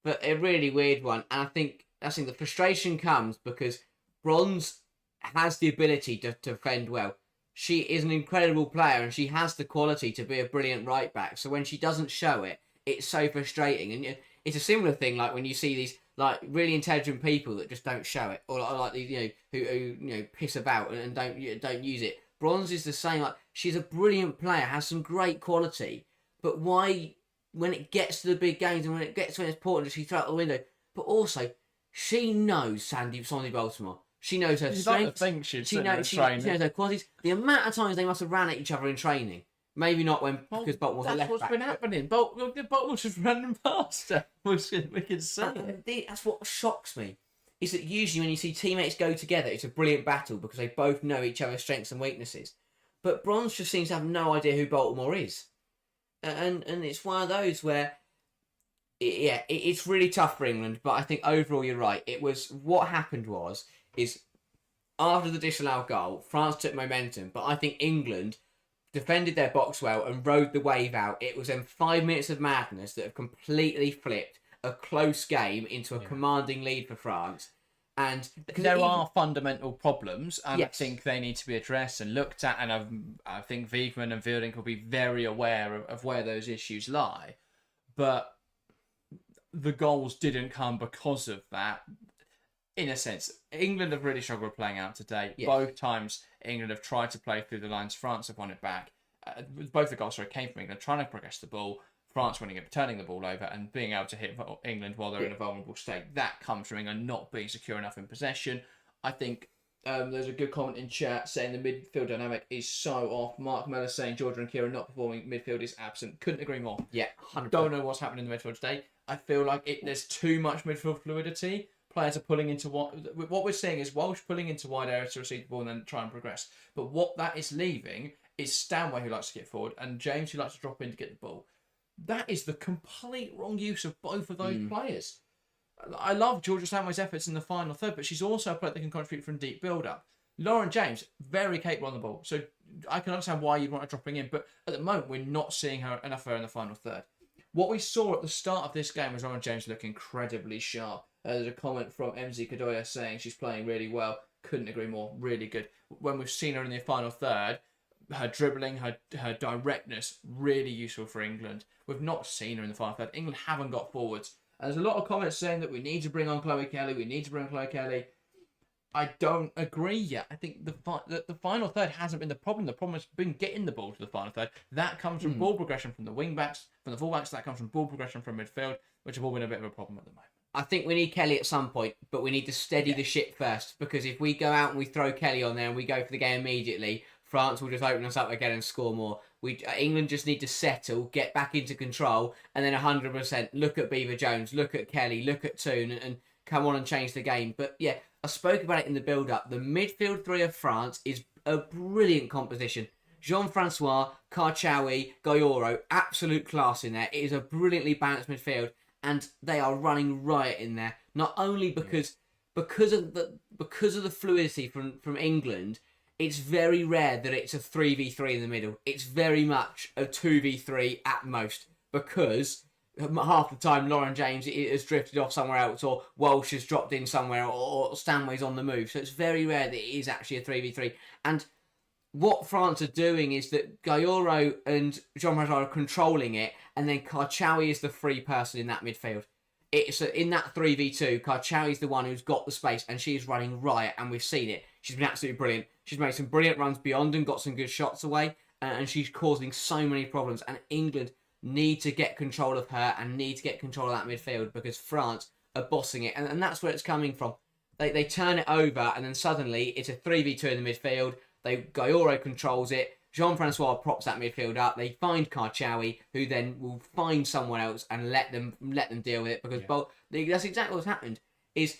B: But a really weird one, and I think the frustration comes because Bronze has the ability to defend well. She is an incredible player and she has the quality to be a brilliant right back. So when she doesn't show it, it's so frustrating. And it's a similar thing like when you see these like really intelligent people that just don't show it, or like these who piss about and don't use it. Bronze is the same. Like she's a brilliant player, has some great quality, but why when it gets to the big games and when it gets to when it's important, does she throw it out the window? But also, she knows Sandy Baltimore. She knows her strengths. She knows her qualities. The amount of times they must have ran at each other in training. Maybe not because Baltimore's a left back.
A: That's what's been happening. Baltimore's just running past her. We can see it.
B: That's what shocks me. Is that usually when you see teammates go together, it's a brilliant battle because they both know each other's strengths and weaknesses. But Bronze just seems to have no idea who Baltimore is. And it's one of those where, it's really tough for England. But I think overall you're right. What happened is after the disallowed goal, France took momentum. But I think England defended their box well and rode the wave out. It was then 5 minutes of madness that have completely flipped a close game into a commanding lead for France. And
A: there are fundamental problems, and I think they need to be addressed and looked at. And I think Wiegman and Wilding will be very aware of where those issues lie. But the goals didn't come because of that. In a sense, England have really struggled playing out today. Yes. Both times England have tried to play through the lines. France have won it back. Both the goals came from England trying to progress the ball. France winning it, turning the ball over, and being able to hit England while they're in a vulnerable state. That comes from England not being secure enough in possession. I think there's a good comment in chat saying the midfield dynamic is so off. Mark Miller saying Georgia and Kieran not performing, midfield is absent. Couldn't agree more.
B: Yeah, 100%.
A: Don't know what's happening in the midfield today. I feel like there's too much midfield fluidity. Players are pulling into what we're seeing is Walsh pulling into wide areas to receive the ball and then try and progress. But what that is leaving is Stanway, who likes to get forward, and James, who likes to drop in to get the ball. That is the complete wrong use of both of those players. I love Georgia Stanway's efforts in the final third, but she's also a player that can contribute from deep build-up. Lauren James, very capable on the ball, so I can understand why you'd want her dropping in, but at the moment, we're not seeing her enough of her in the final third. What we saw at the start of this game was Lauren James look incredibly sharp. There's a comment from MZ Kadoya saying she's playing really well. Couldn't agree more. Really good. When we've seen her in the final third, her dribbling, her directness, really useful for England. We've not seen her in the final third. England haven't got forwards. And there's a lot of comments saying that we need to bring on Chloe Kelly. I don't agree yet. I think the final third hasn't been the problem. The problem has been getting the ball to the final third. That comes from ball progression from the wing-backs, from the full-backs. That comes from ball progression from midfield, which have all been a bit of a problem at the moment.
B: I think we need Kelly at some point, but we need to steady the ship first. Because if we go out and we throw Kelly on there and we go for the game immediately, France will just open us up again and score more. England just need to settle, get back into control, and then 100% look at Beaver Jones, look at Kelly, look at Toon, and come on and change the game. But yeah, I spoke about it in the build-up. The midfield three of France is a brilliant composition. Jean-Francois, Karchaoui, Gayoro, absolute class in there. It is a brilliantly balanced midfield, and they are running riot in there. Not only because of the fluidity from England. It's very rare that it's a 3v3 in the middle. It's very much a 2v3 at most because half the time Lauren James has drifted off somewhere else or Walsh has dropped in somewhere or Stanway's on the move. So it's very rare that it is actually a 3v3. And what France are doing is that Gayoro and Jean-François are controlling it and then Karchaoui is the free person in that midfield. It's in that 3v2, Karchaoui is the one who's got the space and she is running riot and we've seen it. She's been absolutely brilliant. She's made some brilliant runs beyond and got some good shots away. And she's causing so many problems. And England need to get control of her and need to get control of that midfield because France are bossing it. And that's where it's coming from. They turn it over and then suddenly it's a 3v2 in the midfield. Gayoro controls it. Jean-Francois props that midfield up. They find Karchaoui, who then will find someone else and let them deal with it because that's exactly what's happened. Is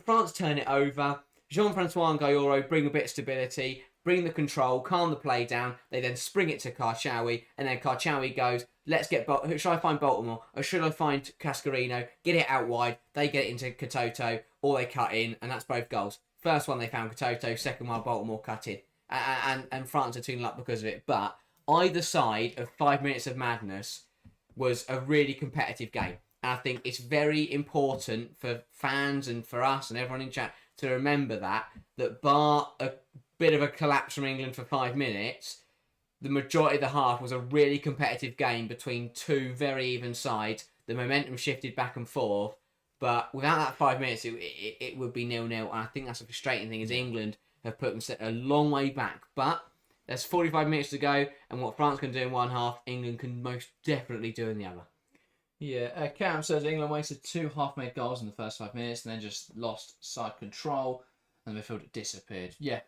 B: France turn it over. Jean-Francois and Gayoro bring a bit of stability, bring the control, calm the play down. They then spring it to Karchawi, and then Karchawi goes, let's get... should I find Baltimore, or should I find Cascarino? Get it out wide. They get it into Katoto, or they cut in, and that's both goals. First one, they found Katoto. Second one, Baltimore cut in. And France are 2-0 up because of it. But either side of 5 minutes of madness was a really competitive game. And I think it's very important for fans and for us and everyone in chat to remember that bar a bit of a collapse from England for 5 minutes, the majority of the half was a really competitive game between two very even sides. The momentum shifted back and forth, but without that 5 minutes, it would be 0-0. And I think that's a frustrating thing, is England have put themselves a long way back. But there's 45 minutes to go, and what France can do in one half, England can most definitely do in the other.
A: Yeah, Cam says England wasted 2 half-made goals in the first 5 minutes and then just lost side control and the midfield disappeared. Yeah,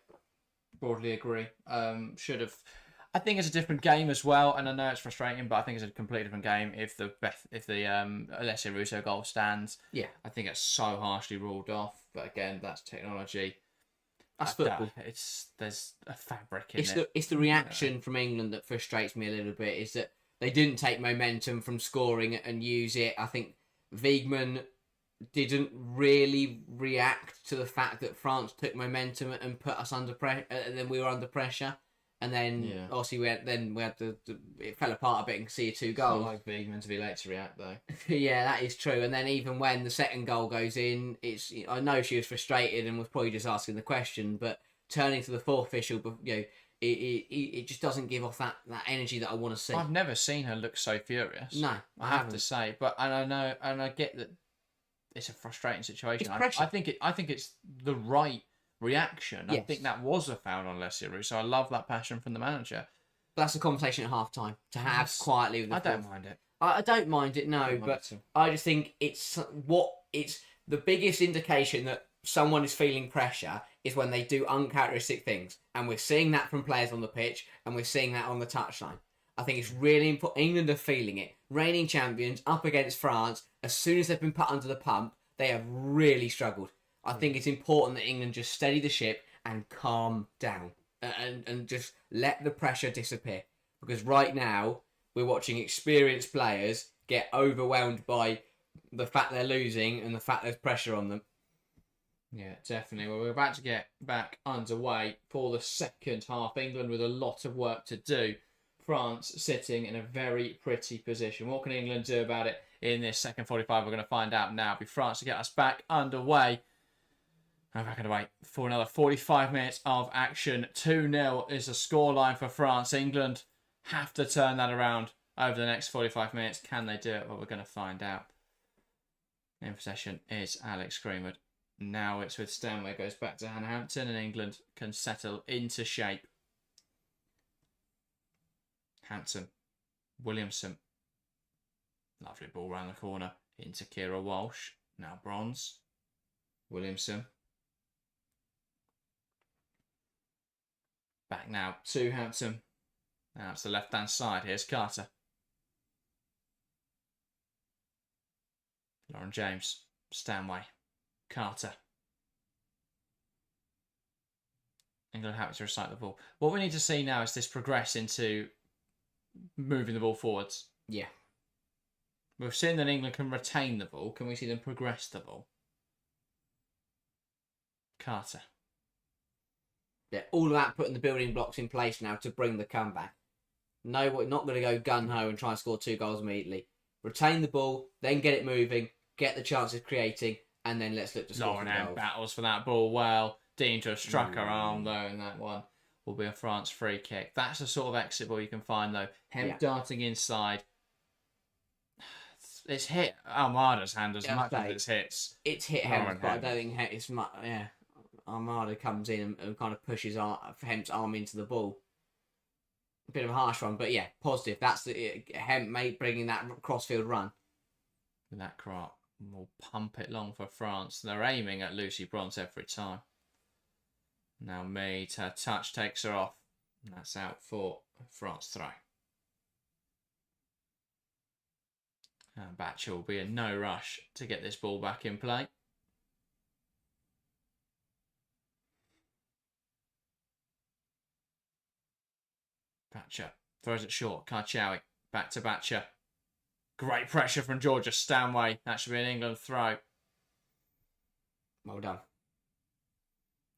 A: broadly agree. Should have. I think it's a different game as well, and I know it's frustrating, but I think it's a completely different game if the Alessia Russo goal stands.
B: Yeah,
A: I think it's so harshly ruled off, but again, that's technology.
B: That's football.
A: There's a fabric in it.
B: It's the reaction from England that frustrates me a little bit. Is that they didn't take momentum from scoring and use it. I think Wiegman didn't really react to the fact that France took momentum and put us under pressure, and then we were under pressure. And then obviously we had the it fell apart a bit and could see 2 goals.
A: I like Wiegman to be late to react though.
B: Yeah, that is true. And then even when the second goal goes in, I know she was frustrated and was probably just asking the question, but turning to the fourth official, it just doesn't give off that energy that I want to see.
A: I've never seen her look so furious.
B: No,
A: I have to say, but I get that it's a frustrating situation.
B: It's pressure.
A: I think it's the right reaction.
B: Yes.
A: I think that was a foul on Alessia Russo. I love that passion from the manager.
B: But that's a conversation at half time to have quietly with the
A: I don't mind it.
B: I don't mind it, no, but I just think it's the biggest indication that someone is feeling pressure is when they do uncharacteristic things, and we're seeing that from players on the pitch, and we're seeing that on the touchline. I think it's really important. England are feeling it. Reigning champions up against France, as soon as they've been put under the pump, they have really struggled. I think it's important that England just steady the ship and calm down and just let the pressure disappear. Because right now, we're watching experienced players get overwhelmed by the fact they're losing and the fact there's pressure on them.
A: Yeah, definitely. Well, we're about to get back underway for the second half. England with a lot of work to do. France sitting in a very pretty position. What can England do about it in this second 45? We're going to find out now. It'll be France to get us back underway. I'm back underway for another 45 minutes of action. 2-0 is the scoreline for France. England have to turn that around over the next 45 minutes. Can they do it? Well, we're going to find out. In possession is Alex Greenwood. Now it's with Stanway. Goes back to Hampton, and England can settle into shape. Hampton. Williamson. Lovely ball round the corner into Kira Walsh. Now Bronze. Williamson. Back now to Hampton. Now it's the left-hand side. Here's Carter. Lauren James. Stanway. Carter. England happy to recite the ball. What we need to see now is this progress into moving the ball forwards.
B: Yeah.
A: We've seen that England can retain the ball. Can we see them progress the ball? Carter.
B: Yeah, all of that putting the building blocks in place now to bring the comeback. No, we're not going to go gun-ho and try and score 2 goals immediately. Retain the ball, then get it moving, get the chances creating, and then let's look to score
A: Lauren M battles for that ball well. Dean just struck her arm though, and that one will be a France free kick. That's the sort of exit ball you can find though. Hemp darting inside. It's hit Armada's hand as much as it's hits.
B: It's hit Hemp, but I don't think it's much. Yeah, Armada comes in and kind of pushes Hemp's arm into the ball. A bit of a harsh one, but yeah, positive. That's the Hemp bringing that crossfield run.
A: And that crop will pump it long for France. They're aiming at Lucy Bronze every time. Now Mead, her touch takes her off. And that's out for France throw. And Batcher will be in no rush to get this ball back in play. Batcher. Throws it short. Karchawi. Back to Batcher. Great pressure from Georgia. Stanway. That should be an England throw.
B: Well done.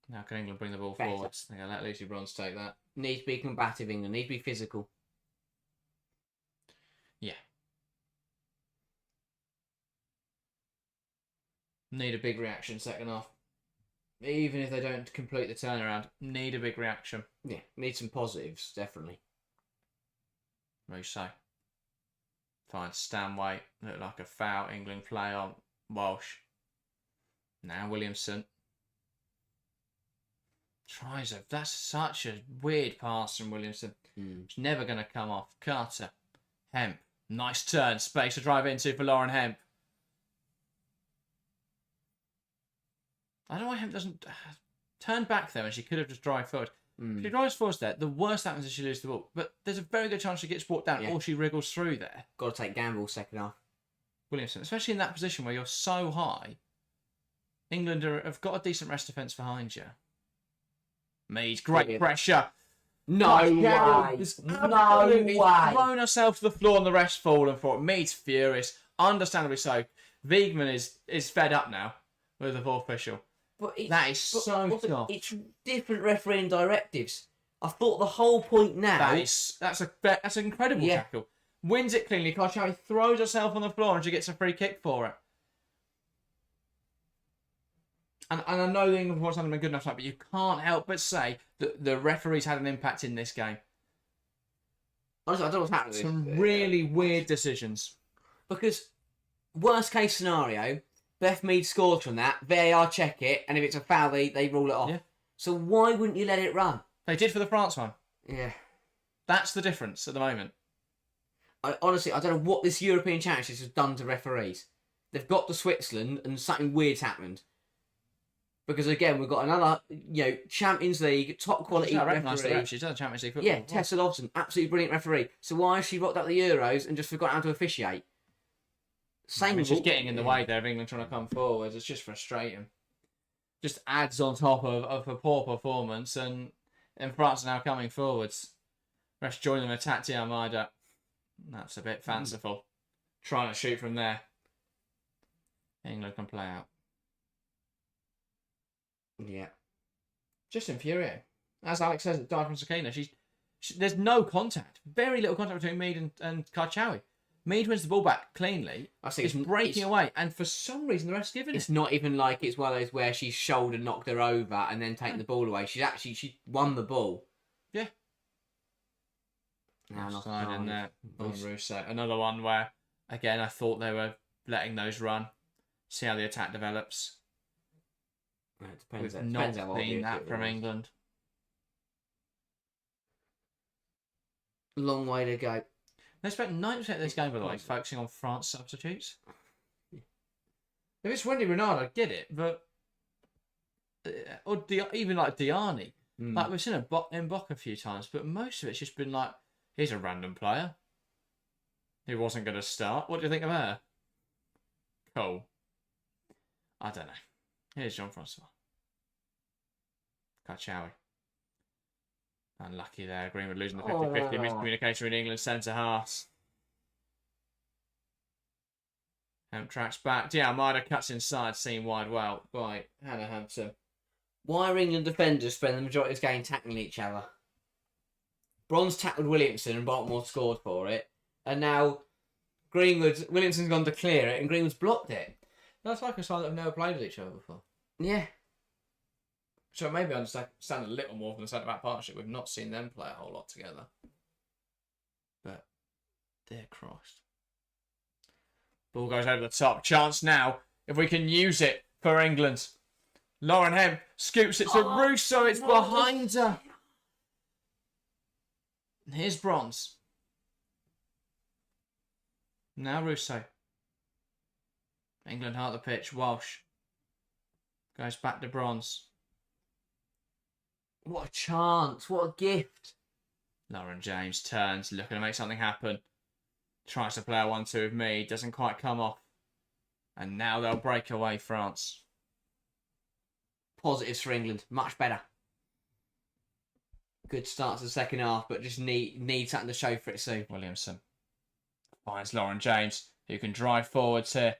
A: Now can England bring the ball
B: Better.
A: forwards? They're going to let Lucy Bronze take that.
B: Needs to be combative, England. Needs to be physical.
A: Yeah. Need a big reaction second half. Even if they don't complete the turnaround, need a big reaction.
B: Yeah, need some positives, definitely.
A: Russo. Finds Stanway. Looked like a foul. England play on Walsh. Now Williamson. Tries it. That's such a weird pass from Williamson. It's never going to come off. Carter. Hemp. Nice turn. Space to drive into for Lauren Hemp. I don't know why Hemp doesn't turn back there when she could have just drive forward. If she drives forward there, the worst happens is she loses the ball. But there's a very good chance she gets brought down or she wriggles through there.
B: Got to take gambles second half.
A: Williamson, especially in that position where you're so high. England have got a decent rest defence behind you. Mead, great pressure.
B: No way. No way.
A: Thrown herself to the floor and the rest fallen for it. Mead's furious. Understandably so. Wiegman is fed up now with the fourth official.
B: But
A: that is so tough.
B: It's different refereeing directives. I thought the whole point now...
A: That's an incredible tackle. Wins it cleanly. Karchawi throws herself on the floor and she gets a free kick for it. And I know the England performance hasn't been good enough, but you can't help but say that the referees had an impact in this game.
B: Honestly, I don't know what's happening.
A: Some really weird decisions.
B: Because, worst case scenario, Beth Mead scores from that, VAR check it, and if it's a foul, they rule it off.
A: Yeah.
B: So why wouldn't you let it run?
A: They did for the France one.
B: Yeah.
A: That's the difference at the moment.
B: Honestly, I don't know what this European Championships has done to referees. They've got to Switzerland and something weird's happened. Because again, we've got another, Champions League, top quality referee.
A: She's done Champions League football.
B: Yeah, Tessa Lobson, absolutely brilliant referee. So why has she rocked up the Euros and just forgot how to officiate?
A: She's getting in the way there of England trying to come forward. It's just frustrating. Just adds on top of a poor performance, and France are now coming forwards. Rest join them attack the Armada. That's a bit fanciful. Trying to shoot from there. England can play out.
B: Yeah.
A: Just infuriating. As Alex says, it died from Sakina. There's no contact. Very little contact between Mead and Karchawi. Mead wins the ball back cleanly. It's breaking away, and for some reason the ref's giving it.
B: It's not even like it's one of those where she's shoulder knocked her over and then taken the ball away. She won the ball.
A: Yeah. Offside in there. Russo. Another one where, again, I thought they were letting those run. See how the attack develops.
B: It depends.
A: We've not seen that from England.
B: Long way to go.
A: They spent 90% of this game, by the way, focusing on France substitutes. If it's Wendy Renard, I get it, but even like Diani, like we've seen a Mbok a few times, but most of it's just been like, here's a random player who wasn't going to start. What do you think of her? Cool. I don't know. Here's Jean-Francois. Karchawi. Unlucky there. Greenwood losing the 50-50. Miscommunication with England's centre halves. Hemp tracks back. Armada cuts inside, seen wide well by Hannah Hampton.
B: Why are England defenders spend the majority of this game tackling each other? Bronze tackled Williamson and Baltimore scored for it. And now Williamson's gone to clear it and Greenwood's blocked it.
A: That's like a side that have never played with each other before.
B: Yeah.
A: So maybe I understand a little more from the centre-back partnership. We've not seen them play a whole lot together. But, dear Christ. Ball goes over the top. Chance now, if we can use it for England. Lauren Hemp scoops it to Russo. It's behind her. Here's Bronze. Now Russo. England heart the pitch. Walsh. Goes back to Bronze.
B: What a chance. What a gift.
A: Lauren James turns, looking to make something happen. Tries to play a 1-2 with me. Doesn't quite come off. And now they'll break away, France.
B: Positives for England. Much better. Good start to the second half, but just need something to show for it soon.
A: Williamson finds Lauren James, who can drive forwards here.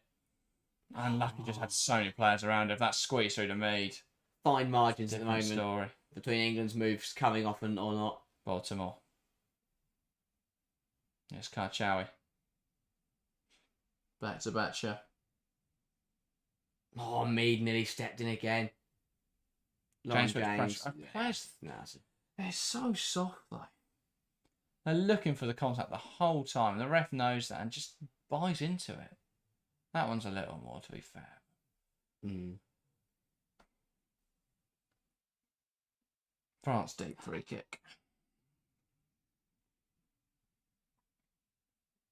A: Unlucky, just had so many players around. If that squeeze through to Mead,
B: Fine margins at the
A: different
B: moment
A: story.
B: between England's moves coming off and or not.
A: Baltimore. Yes, Karchawi. Back to Batcher.
B: Oh, Mead nearly stepped in again. Lauren
A: James with the
B: James.
A: pressure. Players,
B: No,
A: they're so soft, though. They're looking for the contact the whole time. The ref knows that and just buys into it. That one's a little more, to be fair. France deep free kick.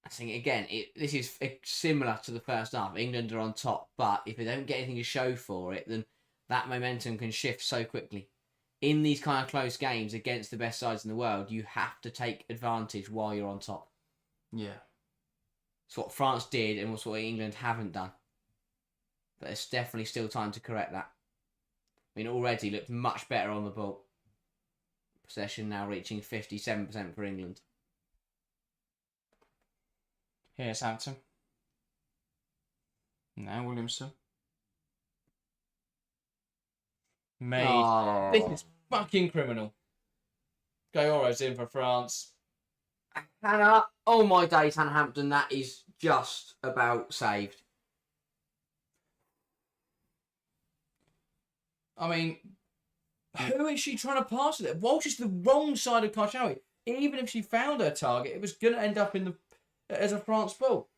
B: I think again, this is similar to the first half. England are on top, but if they don't get anything to show for it, then that momentum can shift so quickly. In these kind of close games against the best sides in the world, you have to take advantage while you're on top.
A: Yeah.
B: It's what France did and it's what England haven't done. But there's definitely still time to correct that. I mean, already looked much better on the ball. Possession now reaching 57% for England.
A: Here's Hampton. Now Williamson. Mead.
B: Oh.
A: This is fucking criminal. Gayoro's in for France.
B: Hannah, oh my days, Hannah Hampton, that is just about saved.
A: I mean, who is she trying to pass it? Walsh is the wrong side of Karchawi. Even if she found her target, it was going to end up in the as a France ball.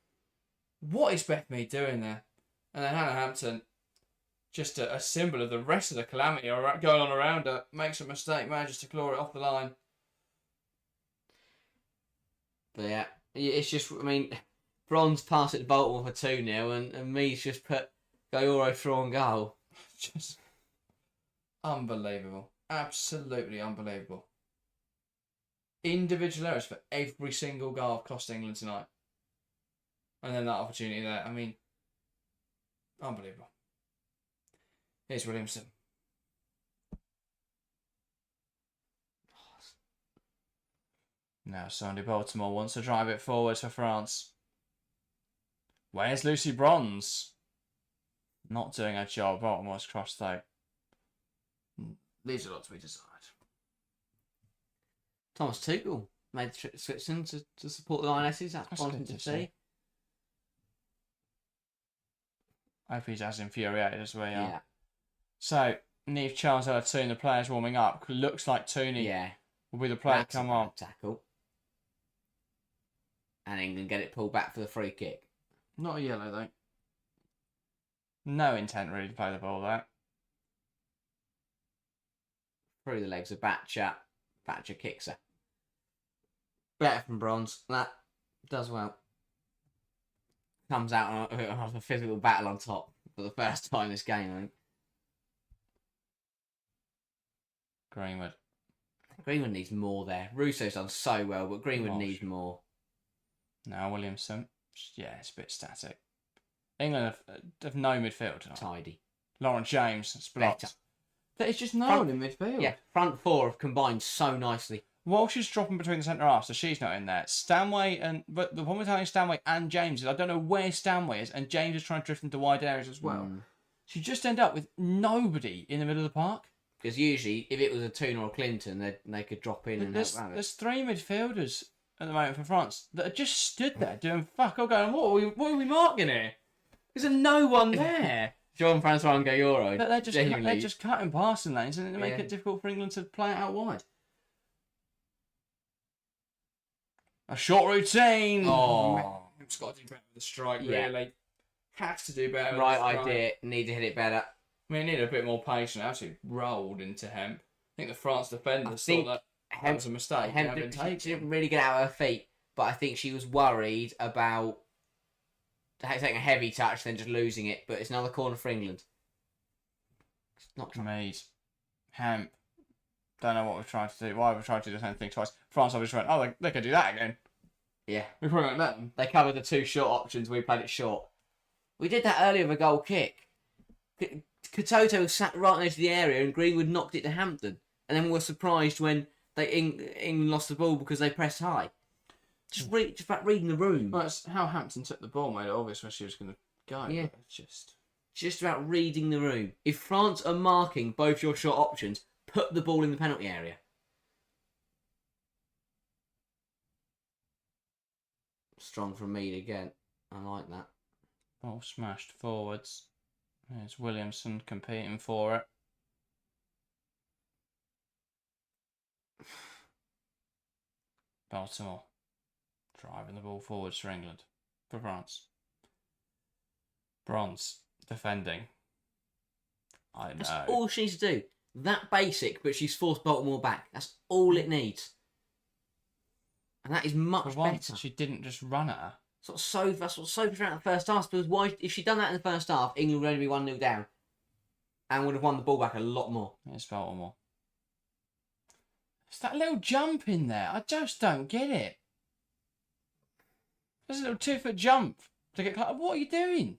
A: What is Beth Mead doing there? And then Hannah Hampton, just a symbol of the rest of the calamity going on around her, makes a mistake, manages to claw it off the line.
B: But yeah, it's just, I mean, Bronze passed it to Baltimore for 2-0 and Mead's just put Gayoro through on goal.
A: Just unbelievable. Absolutely unbelievable. Individual errors for every single goal cost England tonight. And then that opportunity there. I mean, unbelievable. Here's Williamson. Now Sandy Baltimore wants to drive it forward for France. Where's Lucy Bronze? Not doing her job. Baltimore's crossed though. Leaves a lot to be desired.
B: Thomas Tuchel made the trip to Switzerland to support the Lionesses. That's positive to see.
A: I hope he's as infuriated as we are.
B: Yeah.
A: So, Neve Charles Tooney, the players warming up. Looks like Tooney will be the player
B: That's
A: to come
B: a bad
A: on.
B: tackle. And England get it pulled back for the free kick.
A: Not a yellow, though. No intent really to play the ball there.
B: Through the legs of Batcher. Batcher kicks her. Better from Bronze. That does well. Comes out on a physical battle on top for the first time this game, I think.
A: Greenwood.
B: Greenwood needs more there. Russo's done so well, but Greenwood needs more.
A: Now Williamson. Yeah, it's a bit static. England have no midfield tonight.
B: Tidy.
A: Lauren James. It's blocked.
B: Better.
A: It's just no one in midfield.
B: Yeah, front four have combined so nicely.
A: Walsh is dropping between the centre half, so she's not in there. But the one with having Stanway and James is I don't know where Stanway is, and James is trying to drift into wide areas as well. So you just end up with nobody in the middle of the park.
B: Because usually, if it was a Tuna or Clinton, they could drop in and help out.
A: There's three midfielders at the moment for France that are just stood there doing fuck all going, what are we marking here? There's no one there.
B: Jean-Francois and Gayoro.
A: But they're just cutting past in lanes and they make it difficult for England to play it out wide. A short routine.
B: Oh.
A: It's got to do better with the strike, really. Has to do better with
B: Right
A: the strike.
B: idea. Need to hit it better.
A: I mean, it needed a bit more patience. Actually rolled into Hemp. I think the France defenders thought that was a mistake.
B: Hemp didn't really get out of her feet, but I think she was worried about taking a heavy touch, then just losing it. But it's another corner for England. It's not
A: Mead. Hemp. Don't know what we've tried to do. Why we've tried to do the same thing twice. France obviously went, oh, they could do that again.
B: Yeah.
A: We probably won't let them.
B: They covered the two short options. We played it short. We did that earlier with a goal kick. Katoto sat right next to the area and Greenwood knocked it to Hampton. And then we were surprised when England lost the ball because they pressed high. Just about reading the room.
A: Well, it's how Hampton took the ball made it obvious where she was going to go.
B: Yeah.
A: But it's
B: Just about reading the room. If France are marking both your shot options, put the ball in the penalty area. Strong from Mead again. I like that.
A: ball smashed forwards. There's Williamson competing for it. Baltimore driving the ball forwards for England. For France. Bronze defending. I know.
B: That's all she needs to do. That basic, but she's forced Baltimore back. That's all it needs. And that is much
A: For once,
B: better.
A: she didn't just run at her.
B: That's what Sophie found in the first half. Because why, if she'd done that in the first half, England would only be 1-0 down. And would have won the ball back a lot more.
A: It's Baltimore. It's that little jump in there. I just don't get it. There's a little 2-foot jump to get. What are you doing?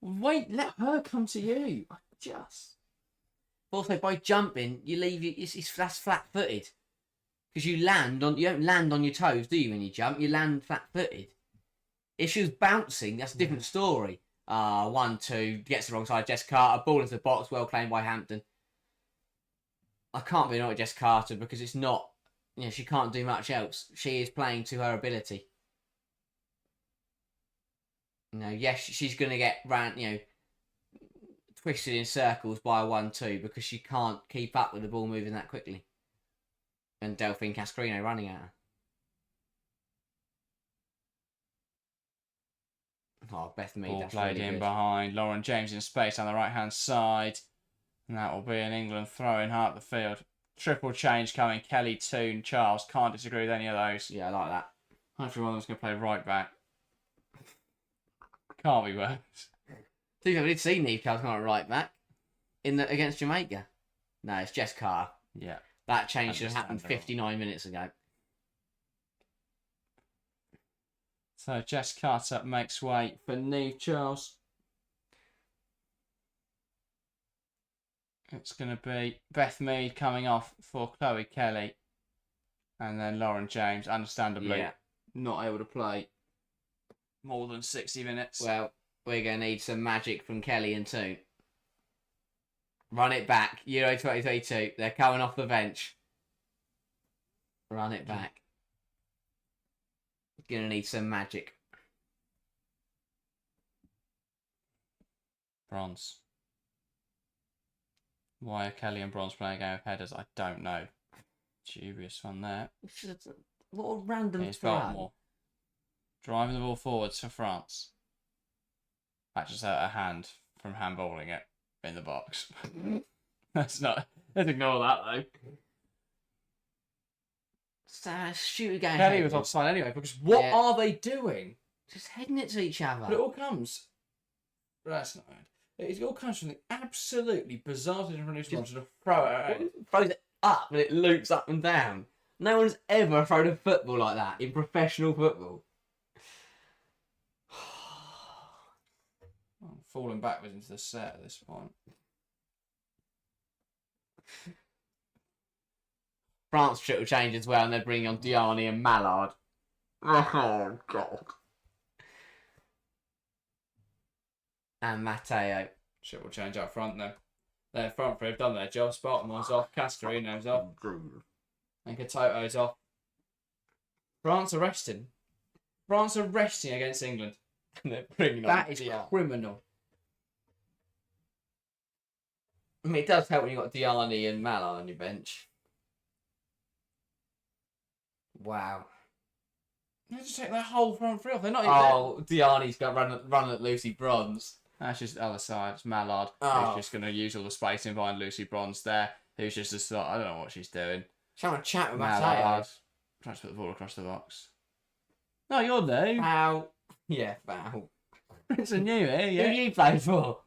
A: Wait, let her come to you.
B: Also, by jumping, you leave that's flat-footed. Because you don't land on your toes, do you, when you jump? You land flat-footed. If she was bouncing, that's a different story. 1-2, gets the wrong side. Jess Carter, ball into the box, well claimed by Hampton. I can't be annoyed at Jess Carter because it's not, she can't do much else. She is playing to her ability. Yes, she's going to get twisted in circles by a 1-2 because she can't keep up with the ball moving that quickly. And Delphine Cascarino running at her. Oh, Beth Mead,
A: Ball
B: that's
A: played
B: really
A: in
B: good.
A: behind. Lauren James in space on the right-hand side. And that will be an England throwing half the field. Triple change coming. Kelly, Toon, Charles. Can't disagree with any of those.
B: Yeah, I like that.
A: Hopefully one of them's going to play right back. Can't be worse.
B: We did see Neve Carl's come right back against Jamaica. No, it's Jess Carter.
A: Yeah.
B: That change should have happened
A: Understandable.
B: 59 minutes ago.
A: So Jess Carter makes way for Neve Charles. It's going to be Beth Mead coming off for Chloe Kelly. And then Lauren James, understandably, not able to play more than 60 minutes.
B: Well, we're going to need some magic from Kelly and Toon. Run it back. Euro 2022. They're coming off the bench. Run it back. Going to need some magic.
A: Bronze. Why are Kelly and Bronze playing a game of headers? I don't know. Dubious one there.
B: What a random
A: Here's
B: throw.
A: Baltimore. Driving the ball forwards for France. That just hurt a hand from handballing it in the box. Let's ignore that though.
B: Shoot again.
A: Kelly was offside anyway because what are they doing?
B: Just heading it to each other.
A: But it all comes. That's not good. It all comes from the absolutely bizarre decision from Lucy Bronze to throw it.
B: Throws it up and it loops up and down. No one's ever thrown a football like that in professional football.
A: I'm falling backwards into the set at this point.
B: France triple change as well, and they're bringing on Diani and Mallard. Oh, God. And Matteo.
A: Shit will change up front though. Their front three have done their job. Baltimore's off, Cascarino's off, and Katoto's off. France arresting against England.
B: They're bringing on
A: That is
B: Diani.
A: criminal.
B: I mean, it does help when you've got Diani and Mallard on your bench. Wow.
A: They just take their whole front three off. They're not even
B: Diani's got run at Lucy Bronze.
A: That's just the other side. It's Mallard
B: Oh.
A: who's just going to use all the spacing behind Lucy Bronze there. Who's just a sort. I don't know what she's doing.
B: Trying to chat with Matteo.
A: Mallard trying to put the ball across the box. No, you're new.
B: Foul. Yeah, foul.
A: It's a new here,
B: Who
A: yeah.
B: do you play for?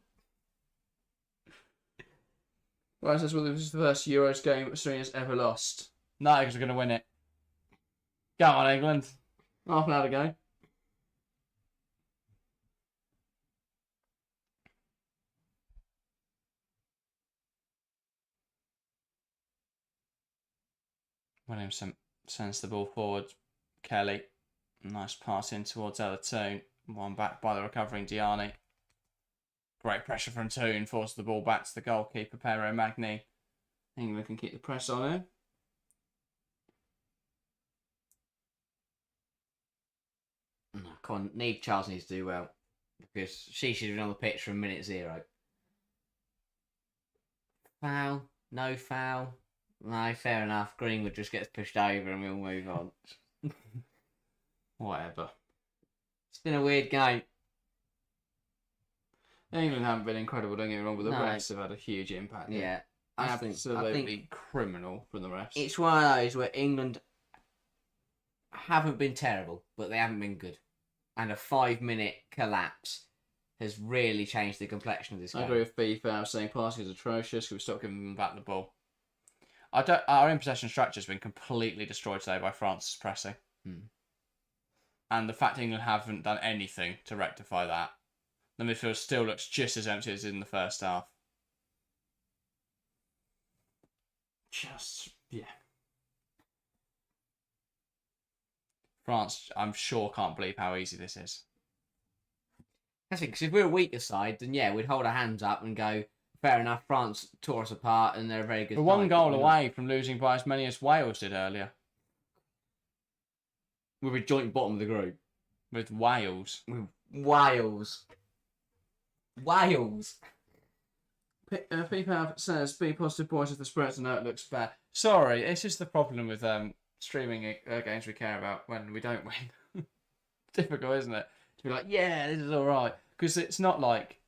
A: Right, so this is the first Euros game Serena's ever lost. No, because we're going to win it. Go on, England. Half an hour to go. Williamson sends the ball forward. Kelly, nice pass in towards Toon. One back by the recovering Diani. Great pressure from Toon, forces the ball back to the goalkeeper, Pero Magni. England can keep the press on him.
B: Charles needs to do well, because she should have been on the pitch from minute 0. Foul? No foul? No, fair enough. Greenwood just gets pushed over and we'll move on.
A: Whatever.
B: It's been a weird game.
A: England haven't been incredible, don't get me wrong, but the
B: No.
A: refs have had a huge impact.
B: Yeah.
A: Absolutely
B: I think
A: criminal from the refs.
B: it's one of those where England haven't been terrible, but they haven't been good. And a 5-minute collapse has really changed the complexion of this game.
A: I agree with FIFA saying passing is atrocious. Can we stop giving them back the ball? Our in-possession structure has been completely destroyed today by France's pressing. And the fact England haven't done anything to rectify that. The midfield still looks just as empty as in the first half. France, I'm sure, can't believe how easy this is.
B: That's it, because if we're a weaker side, then yeah, we'd hold our hands up and go, fair enough, France tore us apart and they're a very good
A: We're one
B: side,
A: goal
B: but
A: away from losing by as many as Wales did earlier.
B: we're a joint bottom of the group.
A: With Wales.
B: Wales.
A: FIFA says, be positive, boys, if the spreads and it looks bad. Sorry, it's just the problem with streaming games we care about when we don't win. Difficult, isn't it? To be like, yeah, this is all right. Because it's not like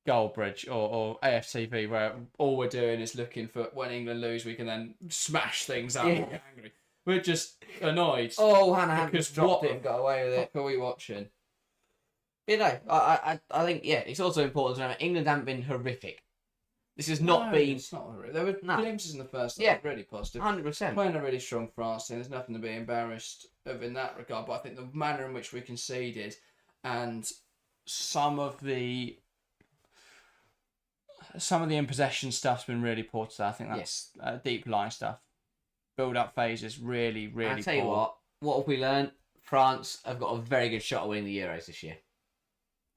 A: Goldbridge or AFTV where all we're doing is looking for when England lose, we can then smash things up and get angry. We're just annoyed.
B: Oh, Hannah
A: Because
B: just dropped
A: what
B: it and got away with it.
A: What are we watching?
B: You know, I think, yeah, it's also important to remember England haven't been horrific. This has not been...
A: It's not horrific. There were glimpses in the first half,
B: Yeah.
A: really positive.
B: 100%.
A: Playing a really strong France team, there's nothing to be embarrassed of in that regard. But I think the manner in which we conceded and some of the in possession stuff's been really poor today. I think that's deep line stuff. Build up phase is really, really
B: I'll tell you
A: poor.
B: what have we learned? France have got a very good shot at winning the Euros this year.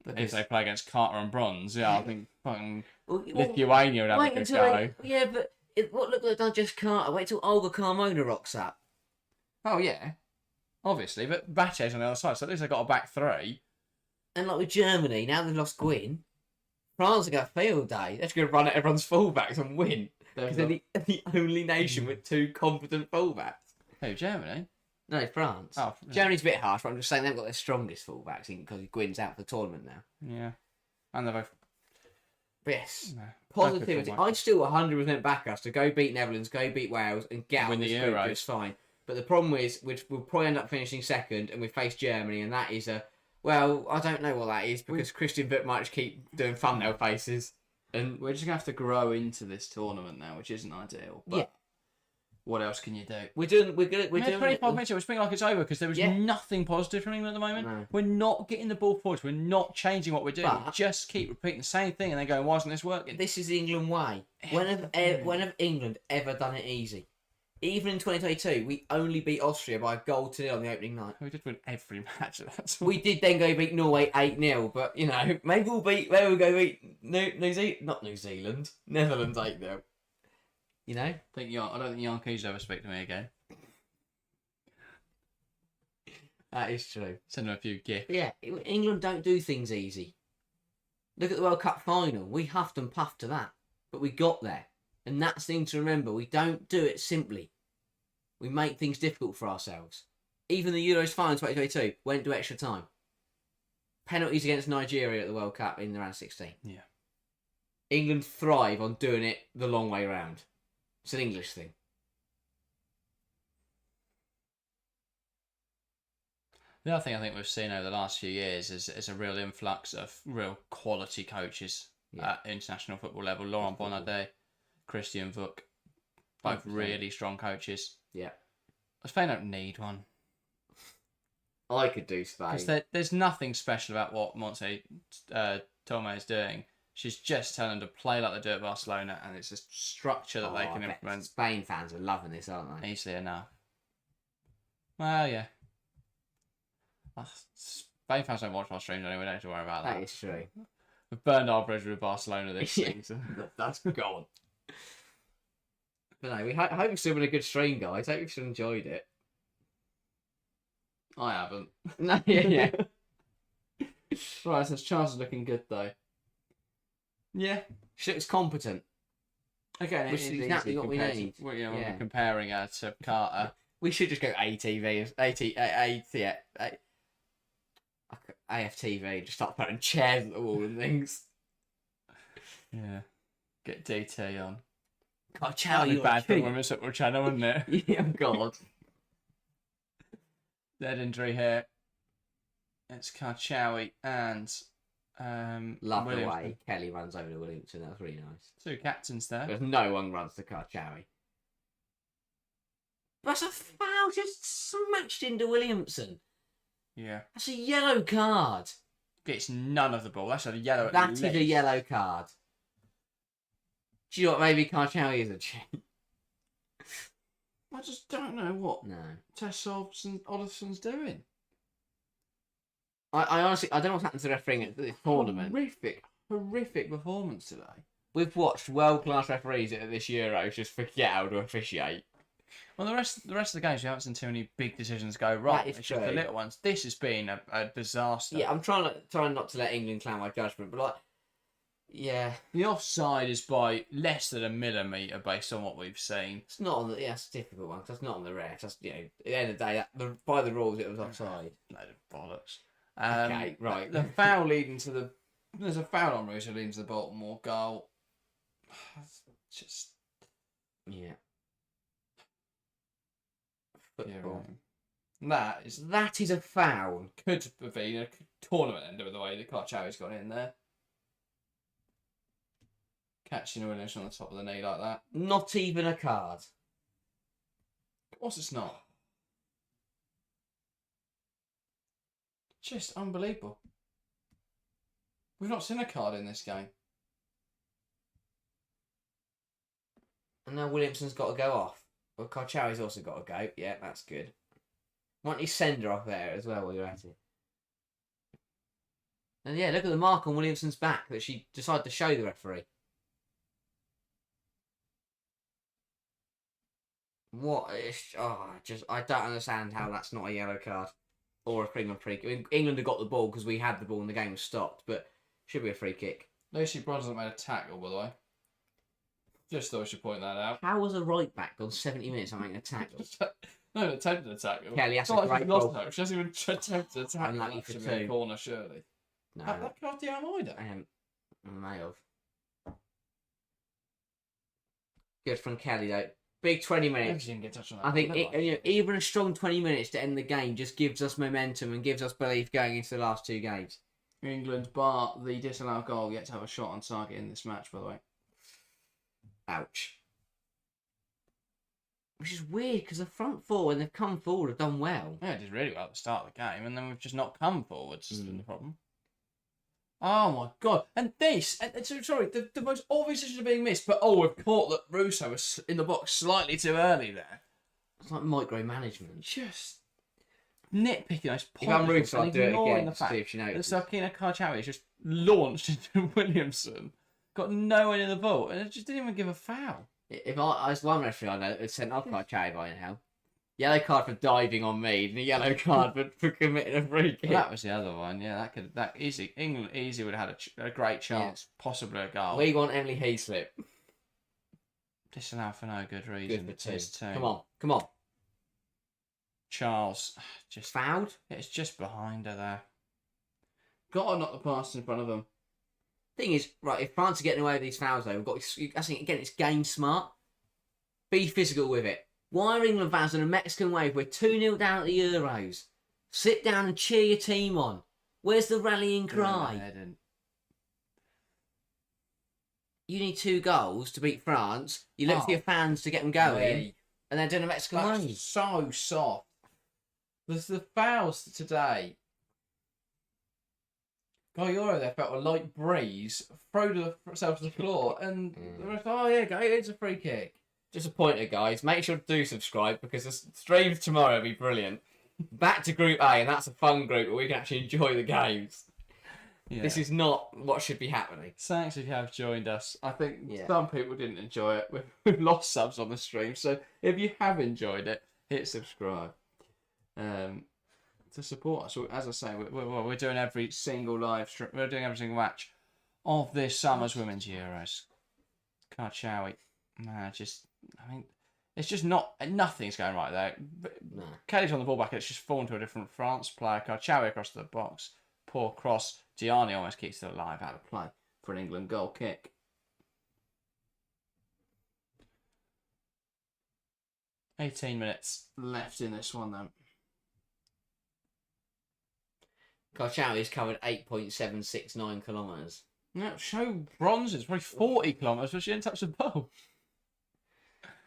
A: If they play against Carter and Bronze, yeah, I think fucking
B: Well,
A: Lithuania would have a good go.
B: Yeah, but what look like done just Carter? Wait till Olga Carmona rocks up.
A: Oh yeah, obviously, but Bache's on the other side, so at least they got a back three.
B: And like with Germany, now they've lost Gwyn, France have got a field day. They're just going to run at everyone's fullbacks and win. Because they're the only nation with 2 competent fullbacks.
A: Who, Germany?
B: No, France.
A: Oh, yeah.
B: Germany's a bit harsh, but I'm just saying they've got their strongest fullbacks because Gwyn's out for the tournament now.
A: Yeah, and they're both.
B: But yes,
A: No,
B: positivity.
A: both good
B: I'd still 100% back us to go beat Netherlands, go beat Wales, and get out
A: Win
B: of
A: the
B: this group
A: Euros.
B: just fine. But the problem is, we'll probably end up finishing second, and we face Germany, and that is a... Well, I don't know what that is, because Christian Vick might just keep doing thumbnail faces. And
A: We're just going to have to grow into this tournament now, which isn't ideal. But
B: yeah,
A: what else can you do?
B: we're doing
A: 25 minutes, we're speaking like it's over because there was nothing positive from England at the moment.
B: No.
A: We're not getting the ball forward. We're not changing what we're doing.
B: But-
A: we just keep repeating the same thing and then going, why isn't this working?
B: This is the England way. When have England ever done it easy? Even in 2022, we only beat Austria by a goal to 0 on the opening night.
A: We did win every match. That's
B: We did then go beat Norway 8-0, but you know, maybe we'll go beat New Zealand, Netherlands 8-0. You know?
A: I don't think Yankees ever speak to me again.
B: That is true.
A: Send them a few gifts.
B: But yeah, England don't do things easy. Look at the World Cup final. We huffed and puffed to that, but we got there. And that's the thing to remember. We don't do it simply. We make things difficult for ourselves. Even the Euros final 2022 went to extra time. Penalties against Nigeria at the World Cup in the round of 16.
A: Yeah.
B: England thrive on doing it the long way round. It's an English thing.
A: The other thing I think we've seen over the last few years is a real influx of real quality coaches at international football level. Laurent Bonadé, Christian Vuk, both
B: 100%.
A: really strong coaches.
B: Yeah.
A: Spain don't need one.
B: I could do Spain.
A: Because there's nothing special about what Monte Tomé is doing. She's just telling them to play like they do at Barcelona, and it's a structure that they can implement.
B: Spain fans are loving this, aren't they?
A: Easily enough. Well, yeah. Spain fans don't watch our streams anyway, don't have to worry about that.
B: That is true.
A: We've burned our bridge with Barcelona this season.
B: That's gone. But no, I hope it's still been a good stream, guys. I hope you've enjoyed it.
A: I haven't.
B: No, yeah.
A: Right, so Charles is looking good though. Yeah.
B: She looks competent.
A: Okay,
B: which is exactly what we need.
A: When we're comparing her to Carter.
B: We should just go AFTV, just start throwing chairs at the wall and things.
A: Yeah. Get DT on.
B: God,
A: That'd be bad for the women's football channel, wouldn't it?
B: Yeah, God.
A: Dead injury here. It's Karchawi and
B: Love the
A: Williamson.
B: way Kelly runs over to Williamson. That's really nice.
A: Two captains there.
B: Because no one runs to Karchawi. That's a foul just smashed into Williamson.
A: Yeah.
B: That's a yellow card.
A: Gets none of the ball. That's a yellow.
B: That is a yellow card. Do you know what maybe Karchawi is a cheat?
A: I just don't know what
B: No.
A: Olison's doing.
B: I honestly, I don't know what's happened to the refereeing at this tournament.
A: Horrific performance today.
B: We've watched world-class referees at this Euro just forget how to officiate.
A: Well, the rest of the games, we haven't seen too many big decisions go wrong.
B: That is
A: It's just the
B: true.
A: little ones. This has been a disaster.
B: Yeah, I'm trying not to let England clown my judgment, but like, yeah,
A: The offside is by less than a millimetre based on what we've seen.
B: it's not on the. Yeah, it's a difficult one. 'Cause that's not on the refs. That's at the end of the day, by the rules, it was offside.
A: Load of bollocks.
B: Okay, right.
A: The foul leading to the... There's a foul on Russo leading to the Baltimore goal. Just...
B: Yeah.
A: Yeah,
B: Football.
A: right.
B: That is a foul.
A: Could have been a tournament ender with the way that Karchawi's got in there. Catching Williamson on the top of the knee like that.
B: Not even a card.
A: Of course it's not. Just unbelievable. We've not seen a card in this game.
B: And now Williamson's got to go off. Well, Karchawi's also got to go. Yeah, that's good. Why don't you send her off there as well while you're at it? And yeah, look at the mark on Williamson's back that she decided to show the referee. What is... I don't understand how that's not a yellow card. Or a England free kick. I mean, England have got the ball because we had the ball and the game was stopped, but should be a free kick.
A: Lucy Bronze hasn't made a tackle, by the way. Just thought I should point that out.
B: How was a right back gone 70 minutes on making a tackle?
A: No, attempted a tackle.
B: Kelly, that's
A: It's not
B: a
A: like
B: great
A: she's lost
B: ball.
A: her. She hasn't even attempted a tackle.
B: Unlucky
A: That
B: for
A: should be a
B: two.
A: corner, surely.
B: No,
A: That can't be Almeida.
B: may have. Good from Kelly though. Big 20 minutes.
A: She didn't get touched on that.
B: I think even a strong 20 minutes to end the game just gives us momentum and gives us belief going into the last two games.
A: England, bar the disallowed goal, yet to have a shot on target in this match, by the way.
B: Ouch. Which is weird because the front four, when they've come forward, have done well.
A: Yeah, it did really well at the start of the game, and then we've just not come forwards. Has been the problem. Oh my god! And this, sorry, the most obvious decision being missed, but we've caught that Russo was in the box slightly too early there.
B: It's like micromanagement.
A: Just nitpicking those points.
B: If I'm Russo, I'll do it again
A: The
B: to
A: fact
B: see if she
A: that
B: knows.
A: Sakina Karchawi is just launched into Williamson, got nowhere near the ball, and it just didn't even give a foul.
B: If I was one referee I know, it's sent off Karchawi by now. Yellow card for diving on me, and a yellow card for committing a free kick.
A: Well, that was the other one. Yeah, that easy. England easy would have had a great chance, possibly a goal.
B: We want Emily Heaslip.
A: Disallowed for no good reason.
B: Good for
A: This
B: two.
A: team.
B: Come on.
A: Charles just
B: Fouled?
A: It's just behind her there. Got to knock the pass in front of them.
B: Thing is, right, if France are getting away with these fouls though, we've got I think again it's game smart. Be physical with it. Why are England fans in a Mexican wave? We're 2-0 down at the Euros. Sit down and cheer your team on. Where's the rallying cry? You need 2 goals to beat France. You look for your fans to get them going, and they're doing a Mexican wave.
A: So soft. The fouls today. Gayoro there felt a light breeze, throw themselves to the floor, and the rest, oh yeah, it's a free kick.
B: Just a pointer, guys. Make sure to do subscribe because the stream tomorrow will be brilliant. Back to Group A, and that's a fun group where we can actually enjoy the games. Yeah. This is not what should be happening.
A: Thanks if you have joined us. I think some people didn't enjoy it. We've lost subs on the stream, so if you have enjoyed it, hit subscribe to support us. As I say, we're doing every single live stream. We're doing every single match of this summer's Women's Euros. Karchawi, it's just nothing's going right there.
B: No.
A: Kelly's on the ball back. It's just fallen to a different France player. Karchawi across the box. Poor cross. Gianni almost keeps it alive out of play for an England goal kick. $18 minutes left in this one, though.
B: Karchawi's covered 8.769 kilometres.
A: No, show bronze. It's probably 40 kilometres, but she didn't touch the ball.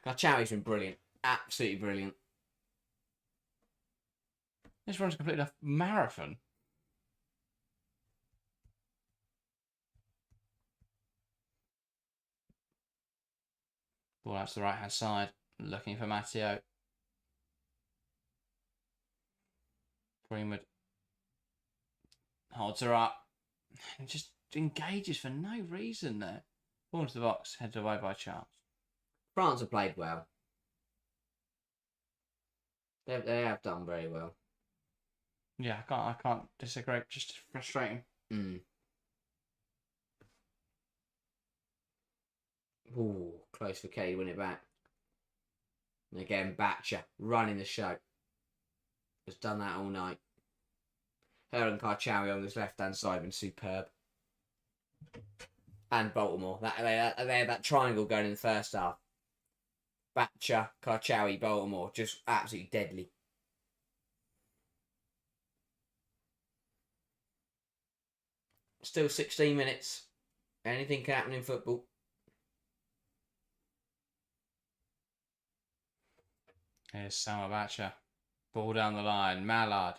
B: Karchawi's been brilliant. Absolutely brilliant.
A: This runs completely a marathon. Ball out to the right-hand side, looking for Matteo. Greenwood holds her up and just engages for no reason there. Ball into the box, headed away by Charles.
B: France have played well. They have done very well.
A: Yeah, I can't disagree. Just frustrating.
B: Ooh, close for Kelly to win it back. And again, Batcher running the show. Has done that all night. Her and Karchawi on this left-hand side have been superb. And Baltimore. They had that triangle going in the first half. Batcher, Karchawi, Baltimore. Just absolutely deadly. Still 16 minutes. Anything can happen in football.
A: Here's Sama Batcher. Ball down the line. Mallard.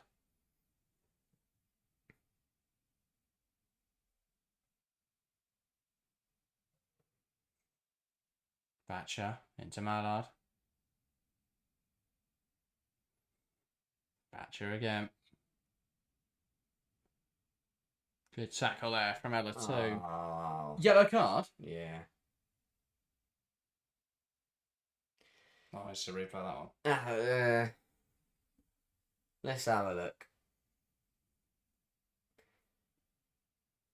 A: Batcher into Mallard. Batcher again. Good tackle there from Ella too.
B: Oh.
A: Yellow card?
B: Yeah.
A: Oh, I should replay that one.
B: Let's have a look.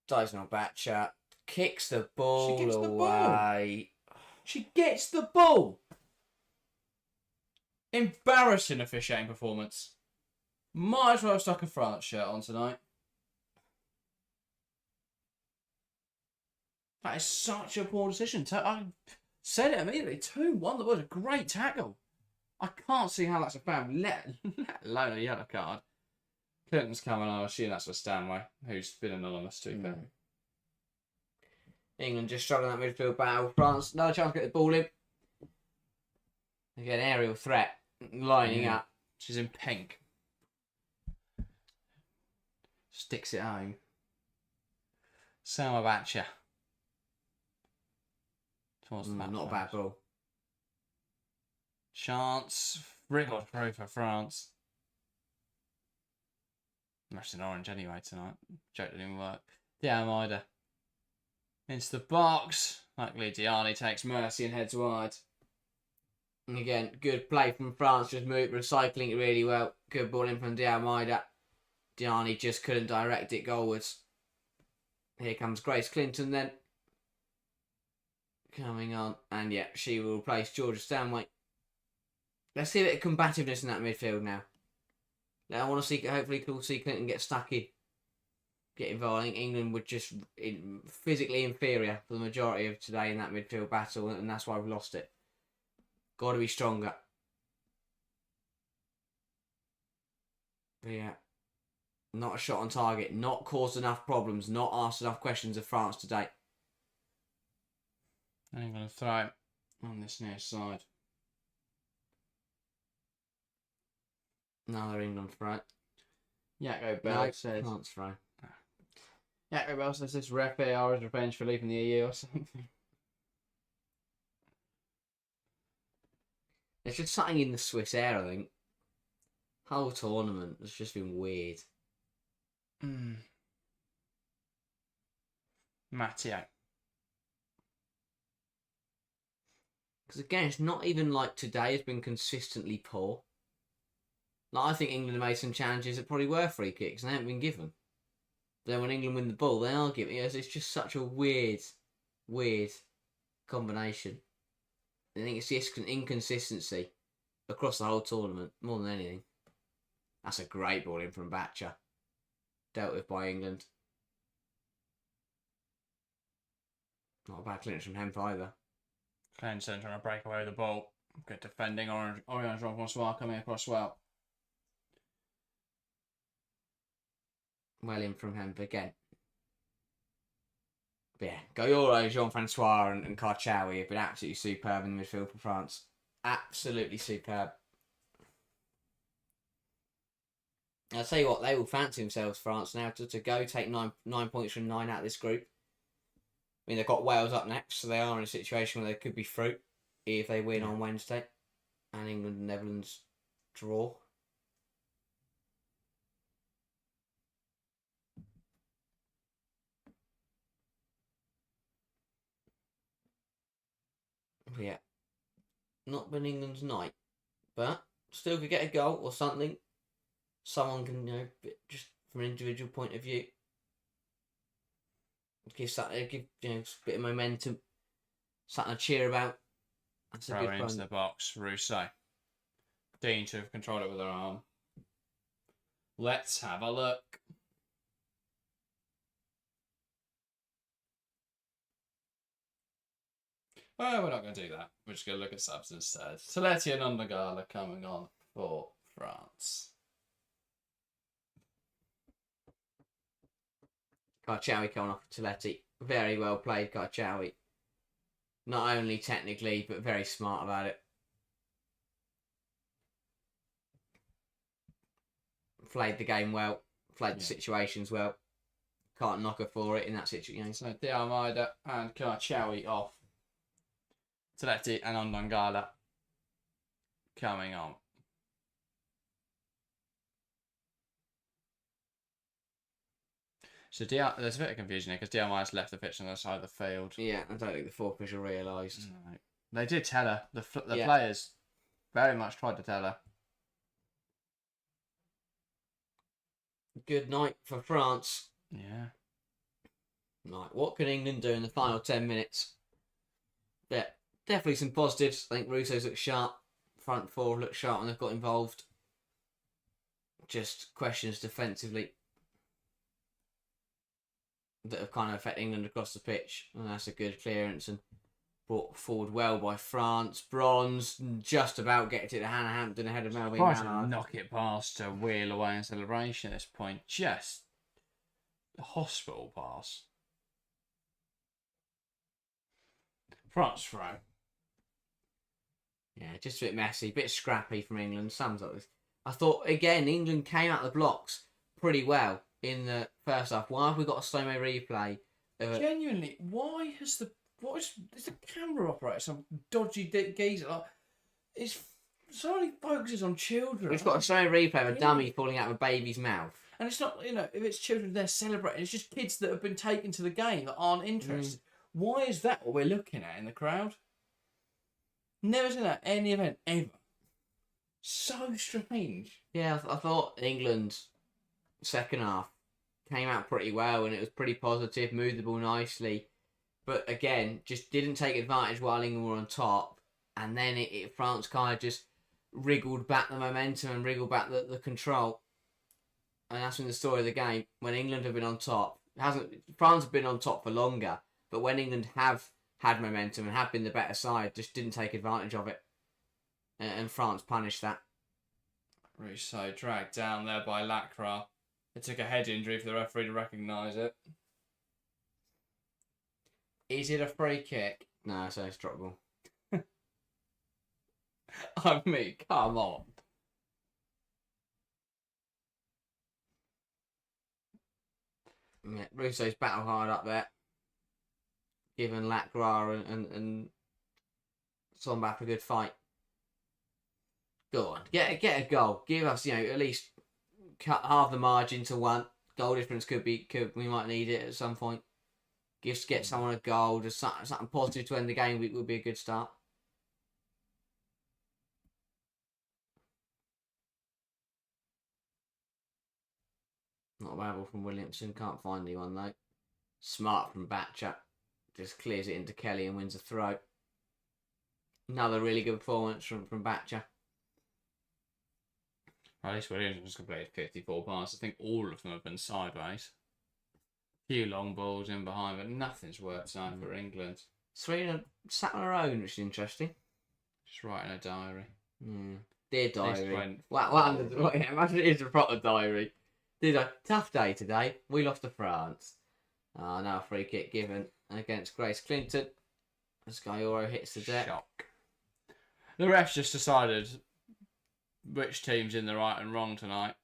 B: Dyson Batcher kicks the ball
A: She gets the
B: away.
A: She gets the ball. Embarrassing officiating performance. Might as well have stuck a France shirt on tonight. That is such a poor decision. I said it immediately. 2-1. That was a great tackle. I can't see how that's a foul, let alone a yellow card. Clinton's coming on. I assume that's for Stanway, who's been anonymous too.
B: England just struggling that midfield battle. France, no chance to get the ball in. Again, aerial threat. Lining up.
A: She's in pink. Sticks it home. Sama Batcher.
B: Not a bad ball.
A: Chance. Wriggled through for France. Rushed in orange anyway tonight. Joke didn't even work. The Almeida. Into the box. Luckily, Diani takes mercy and heads wide.
B: And again, good play from France. Just recycling it really well. Good ball in from Almeida. Diani just couldn't direct it goalwards. Here comes Grace Clinton then. Coming on. And yeah, she will replace Georgia Stanway. Let's see a bit of combativeness in that midfield now. I want to see, hopefully we'll see Clinton get stuck in. Get involved. I think England were just physically inferior for the majority of today in that midfield battle, and that's why we've lost it. Got to be stronger. But yeah. Not a shot on target. Not caused enough problems. Not asked enough questions of France today.
A: I'm going to throw it on this near side.
B: Another England throw.
A: Yeah, go Bell.
B: France throw. Yeah, who else says this? Repair is revenge for leaving the EU or something. There's just something in the Swiss air, I think. Whole tournament has just been weird.
A: Matteo.
B: Because again, it's not even like today has been consistently poor. Like, I think England have made some challenges that probably were free kicks and they haven't been given. Then when England win the ball, they are giving it. It's just such a weird combination. I think it's just inconsistency across the whole tournament more than anything. That's a great ball in from Batcher. Dealt with by England. Not a bad clearance from Hemp either.
A: Clemson trying to break away with the ball. Good defending. Orange François coming across well.
B: Well in from Hemp again. But yeah, Goyoro, Jean-Francois and Karchaoui have been absolutely superb in the midfield for France. Absolutely superb. I'll tell you what, they will fancy themselves, France, now to go take 9 points from 9 out of this group. I mean, they've got Wales up next, so they are in a situation where they could be fruit if they win on Wednesday. And England and Netherlands draw. But yeah, not been England's night, but still could get a goal or something. Someone can, just from an individual point of view, give a bit of momentum, something to cheer about. That's a
A: Throw
B: good
A: into
B: run.
A: the box, Rousseau. Dean to have controlled it with their arm. Let's have a look. Well, we're not going to do that. We're just going to look at subs instead. Toletti and Undergala coming on for France.
B: Karchaoui coming off Toletti. Very well played, Karchaoui. Not only technically, but very smart about it. Played the game well. Played the situations well. Can't knock her for it in that situation.
A: So De Almeida and Karchaoui off. Toletti and Ondangala coming on. So there's a bit of confusion here because De Almeida's left the pitch on the side of the field.
B: Yeah, I don't think the fourth official realised.
A: No. They did tell her. The players very much tried to tell her.
B: Good night for France.
A: Yeah.
B: Right, what can England do in the final 10 minutes? Yeah, definitely some positives. I think Rousseau's looked sharp. Front four looked sharp when they've got involved. Just questions defensively that have kind of affected England across the pitch. And that's a good clearance and brought forward well by France. Bronze, just about getting to the Hannah Hampton ahead of Melvin Mallard.
A: Knock it past a wheel away in celebration at this point. Just a hospital pass. France throw.
B: Yeah, just a bit messy, a bit scrappy from England. Sums up this. I thought, again, England came out of the blocks pretty well in the first half. Why have we got a slow-mo replay?
A: Genuinely, why has the camera operator some dodgy geezer? Like, it's solely focuses on children.
B: We've got a slow-mo replay of a dummy falling out of a baby's mouth.
A: And it's not, if it's children, they're celebrating. It's just kids that have been taken to the game that aren't interested. Why is that what we're looking at in the crowd? Never seen that at any event ever. So strange.
B: Yeah, I thought England's second half came out pretty well and it was pretty positive, moved the ball nicely. But again, just didn't take advantage while England were on top. And then France kind of just wriggled back the momentum and wriggled back the control. And that's been the story of the game. When England have been on top, France have been on top for longer. But when England have had momentum and have been the better side, just didn't take advantage of it. And France punished that.
A: Rousseau dragged down there by Lacra. It took a head injury for the referee to recognise it. Is it a free kick?
B: No, so it's drop ball.
A: I mean, come on.
B: Yeah, Russo's battle hard up there. Giving Lacroix and Sombap a good fight. Go on, get a goal. Give us, at least cut half the margin to 1. Goal difference we might need it at some point. Get someone a goal, just something positive to end the game would be a good start. Not available from Williamson. Can't find anyone though. Smart from Batcher. Just clears it into Kelly and wins a throw. Another really good performance from Batcher.
A: At least Williams completed 54 passes. I think all of them have been sideways. A few long balls in behind, but nothing's worked out for England.
B: Serena sat on her own, which is interesting.
A: Just writing a diary.
B: Dear diary. Imagine it is a proper diary. Did a tough day today. We lost to France. Now a free kick given against Grace Clinton. Skyoro hits the deck.
A: Shock. The refs just decided which team's in the right and wrong tonight.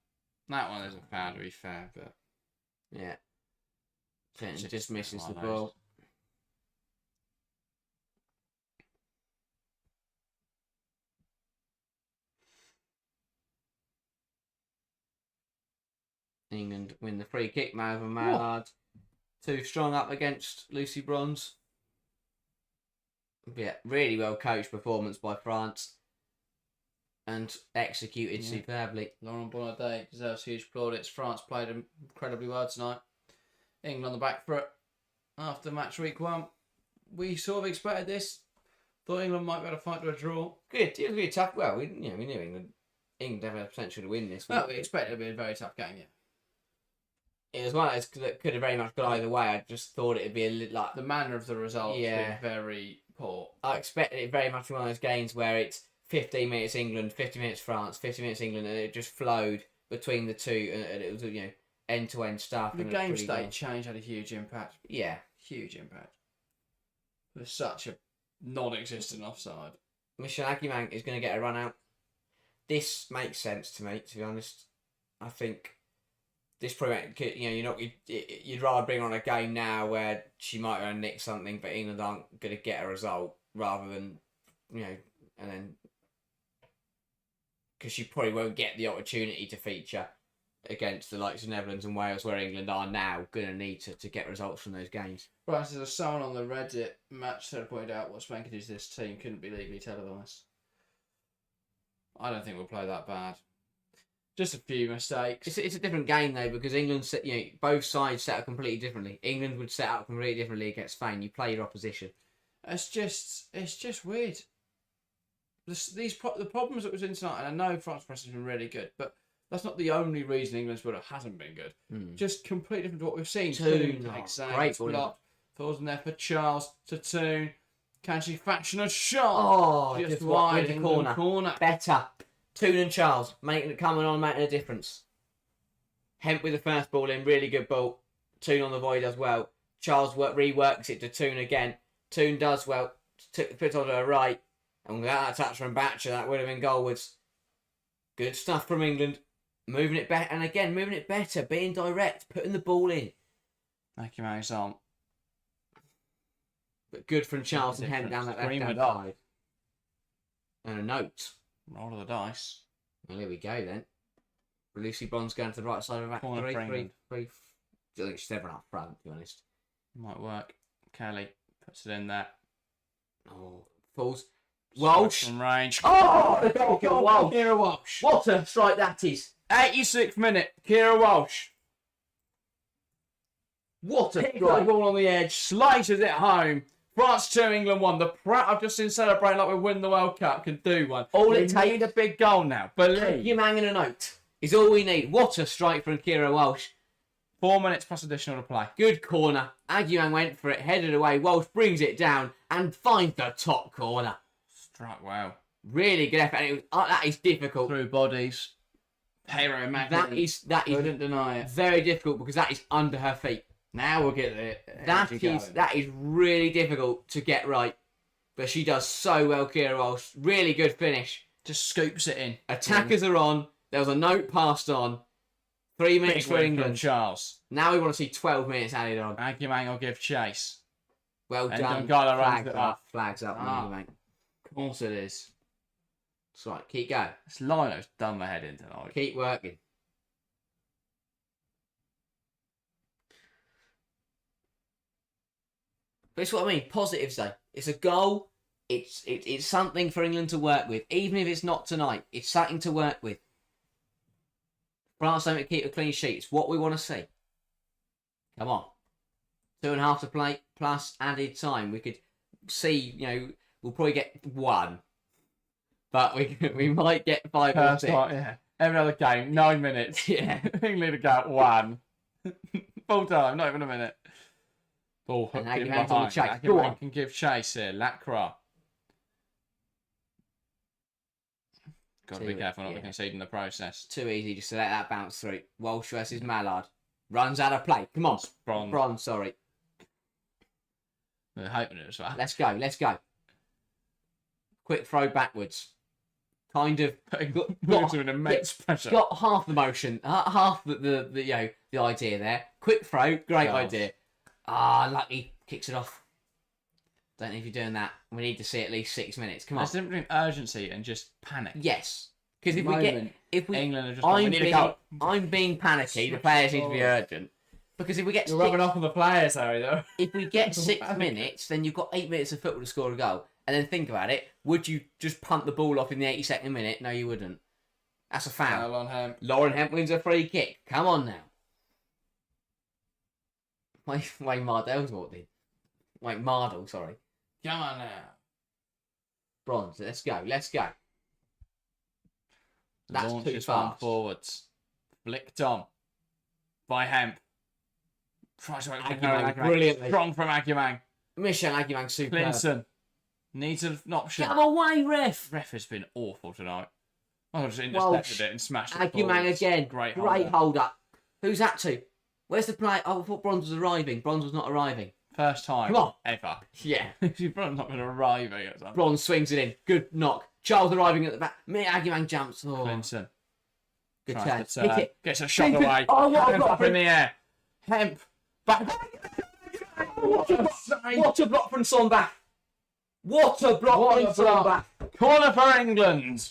A: That one isn't fair, to be fair, but
B: yeah. Clinton just misses the
A: those.
B: ball. England win the free kick. Malvern Mallard. Too strong up against Lucy Bronze. Yeah, really well coached performance by France. And executed superbly.
A: Laurent Bonnet deserves huge plaudits. France played incredibly well tonight. England on the back foot after match week 1. We sort of expected this. Thought England might be able to fight to a draw.
B: Good. It was really tough. Well, we knew England had the potential to win this.
A: Well, we expected it to be a very tough game, yeah.
B: It was one that could have very much gone either way. I just thought it'd be a little like
A: the manner of the result was very poor.
B: I expected it very much one of those games where it's 15 minutes England, 50 minutes France, 50 minutes England, and it just flowed between the two, and it was end to end stuff.
A: The game state change had a huge impact.
B: Yeah,
A: huge impact. There's such a non-existent offside.
B: Michel Aguiman is going to get a run out. This makes sense to me, to be honest. I think this probably, you'd rather bring on a game now where she might go and nick something, but England aren't going to get a result, rather than, and then, because she probably won't get the opportunity to feature against the likes of Netherlands and Wales, where England are now going to need to get results from those games.
A: Right, so there's someone on the Reddit match that pointed out what Spanker did to this team couldn't be legally televised. I don't think we'll play that bad. Just a few mistakes.
B: It's a different game though, because England both sides set up completely differently. England would set up completely differently against Spain. You play your opposition.
A: It's just weird. The problems that was in tonight, and I know France press has been really good, but that's not the only reason England's build-up hasn't been good. Just completely different to what we've seen.
B: Great
A: block. Falls in there for Charles to Toon. Can she fashion a shot?
B: Oh,
A: just wide in the corner.
B: Better. Toon and Charles making a difference. Hemp with the first ball in, really good ball. Toon on the volley does well. Charles reworks it to Toon again. Toon does well. Puts on her right. And without that touch from Batcher, that would have been goalwards. Good stuff from England. Moving it better, and again, moving it better. Being direct, putting the ball in.
A: Thank you, Mason.
B: But good from Charles and Hemp down that left-hand side. And a note.
A: Roll of the dice.
B: Well, here we go then. Lucy Bond's going to the right side of that.
A: Corner for England.
B: I think she's never up front, to be honest.
A: Might work. Kelly puts it in there.
B: Oh, falls. Walsh.
A: From range.
B: Oh, the goal from Walsh.
A: Kira Walsh.
B: What a strike that is.
A: 86th minute. Kira Walsh.
B: What a
A: Picks
B: strike.
A: the ball on the edge. Slices it home. France 2, England 1. I've just seen celebrating like we win the World Cup. Can do one.
B: All
A: we
B: it takes
A: need a big goal now. Believe.
B: You hanging a note is all we need. What a strike from Kira Walsh.
A: 4 minutes plus additional to play.
B: Good corner. Aguiman went for it, headed away. Walsh brings it down and finds the top corner.
A: Struck well.
B: Really good effort. And that is difficult.
A: Through bodies. Hero
B: That is
A: couldn't deny it.
B: Very difficult because that is under her feet.
A: Now we'll get it.
B: That is really difficult to get right. But she does so well, Kira Walsh. Really good finish.
A: Just scoops it in.
B: Attackers are on. There was a note passed on. 3 minutes
A: Big
B: for
A: win from
B: England.
A: Charles.
B: Now we want to see 12 minutes added on.
A: Aguilang will give chase.
B: Well
A: And
B: done.
A: Dongala runs
B: Flags
A: it
B: up.
A: up.
B: Flags up.
A: Ah.
B: Mate.
A: Of course it is.
B: That's right. Keep going.
A: This Lio's done my head in tonight.
B: Keep working. But it's what I mean. Positives though. It's a goal. It's something for England to work with. Even if it's not tonight, it's something to work with. France don't keep a clean sheet. It's what we want to see. Come on. 2.5 to play plus added time. We could see, we'll probably get 1. But we might get 5 or 6.
A: Yeah. Every other game, 9 minutes.
B: Yeah.
A: England have got 1. Full time, not even a minute. Ball hooked
B: And
A: in
B: Aguilang's on the
A: behind.
B: chase. Go on.
A: Aguilang can give chase here. Lacroix. Got to be careful not to concede in the process.
B: Too easy just to let that bounce through. Walsh versus Mallard. Runs out of play. Come on. Bronze, sorry.
A: They're hoping it as well.
B: Let's go. Quick throw backwards. Kind of
A: Moves with immense pressure.
B: got half the motion, half the idea there. Quick throw, great idea. Lucky kicks it off. Don't know if you're doing that. We need to see at least 6 minutes. Come on.
A: There's a difference between urgency and just panic.
B: Yes, because
A: England are just we need to go.
B: I'm being panicky. The players need to be urgent. Because if we get
A: You're rubbing off on the players, Harry, though.
B: if we get 6 minutes, then you've got 8 minutes of football to score a goal. And then think about it. Would you just punt the ball off in the 82nd minute? No, you wouldn't. That's a foul.
A: On him.
B: Lauren Hemp wins a free kick. Come on now. Wayne Mardell's walked in. Wayne Mardell, sorry.
A: Come on now.
B: Bronze. Let's go. That's
A: Launch
B: too
A: is one
B: fast.
A: forwards. Flicked on by Hemp. Tries to make
B: Aguilang, brilliantly.
A: Strong from Aguilang.
B: Michel Aguilang, superb.
A: Clinton needs an option.
B: Get him away, ref.
A: Ref has been awful tonight. I just intercepted it and smashed it.
B: Aguilang
A: forwards.
B: again.
A: Great
B: hold up. Who's that to? Where's the play? Oh, I thought Bronze was arriving. Bronze was not arriving.
A: First time.
B: Come on.
A: Ever.
B: Yeah.
A: You're probably not going to arrive at something.
B: Bronze swings it in. Good knock. Charles arriving at the back. Aguilang jumps. Oh,
A: Clinton.
B: good
A: Tries
B: turn.
A: to
B: Kick it.
A: gets a shot
B: Kick it.
A: away.
B: Oh, what a
A: Hands
B: block
A: up
B: from-
A: in the air. Hemp. Back.
B: What a block from Sonbach. What a block from Sonbach.
A: Corner for England.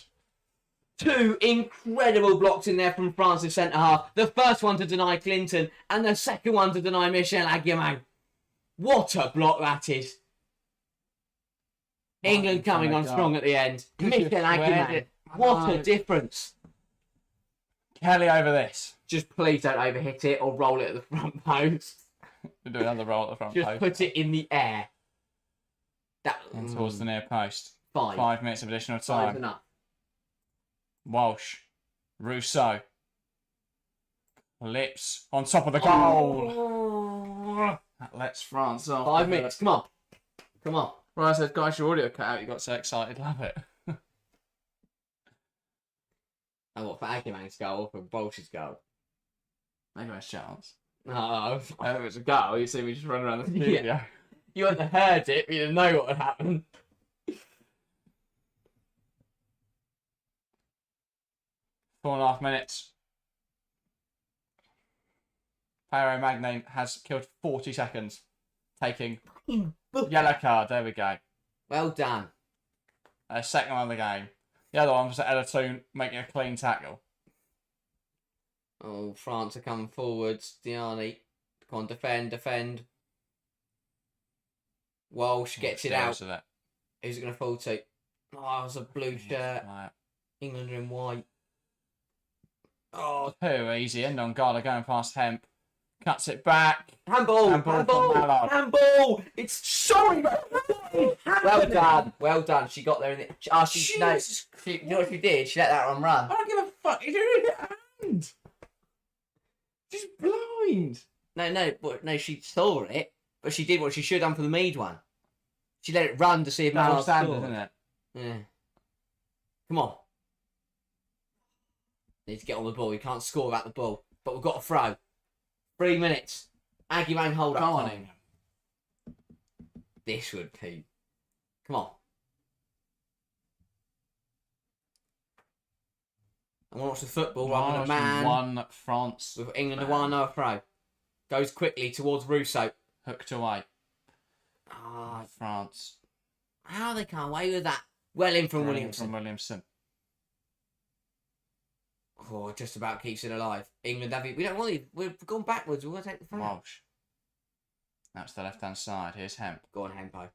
B: 2 incredible blocks in there from France's centre half. The first one to deny Clinton and the second one to deny Michel Aguilang. What a block that is. England coming on strong at the end. Michel Aguilang. What a difference.
A: Kelly over this.
B: Just please don't overhit it or roll it at the front post.
A: Do another roll at the front
B: Just
A: post.
B: put it in the air. That
A: And towards the near post.
B: 5.
A: 5 minutes of additional
B: 5's
A: time.
B: enough.
A: Walsh. Rousseau. Lips on top of the goal. That lets France off.
B: 5 minutes. Come on. Come on.
A: Well, I said, guys, your audio cut out. You got so excited. Love it.
B: And what, for Aguilang's goal or for Bolsh's goal?
A: Maybe that's chance.
B: No.
A: If it was a goal, you see me just run around the studio.
B: Yeah. You wouldn't have heard it, but you didn't know what would happen.
A: 4.5 minutes. Pero Magne has killed 40 seconds. Taking yellow card. There we go.
B: Well done.
A: Second one of the game. The other one was Elatoon making a clean tackle.
B: Oh, France are coming forwards. Diani. Come on, defend. Walsh gets it out.
A: Of it.
B: Who's it going to fall to? Oh, it's a blue shirt.
A: Right.
B: England are in white.
A: Oh, too easy. End on Gala going past Hemp. Cuts it back.
B: Handball!
A: Handball from Mallard.
B: Handball! It's sorry! Well done. She got there in the... you know what she did? She let that one run.
A: I don't give a fuck. You're doing it at hand. She's blind.
B: No, she saw it, but she did what she should have done for the Mead one. She let it run to see if Mallard
A: standard,
B: scored.
A: isn't it?
B: Yeah. Come on. Need to get on the ball. You can't score without the ball. But we've got a throw. 3 minutes. Aguilang hold up.
A: Come on,
B: time.
A: England.
B: This would be. Come on. I want to watch the football rather than a man.
A: One France.
B: With England to 1-0 throw. Goes quickly towards Russo.
A: Hooked away.
B: Ah,
A: France.
B: how they come away with that? Well in from Williamson. Oh, just about keeps it alive. England, we don't want to. We've gone backwards. We want to take the foul.
A: Walsh. That's the left-hand side. Here's Hemp.
B: Go on, Hempo.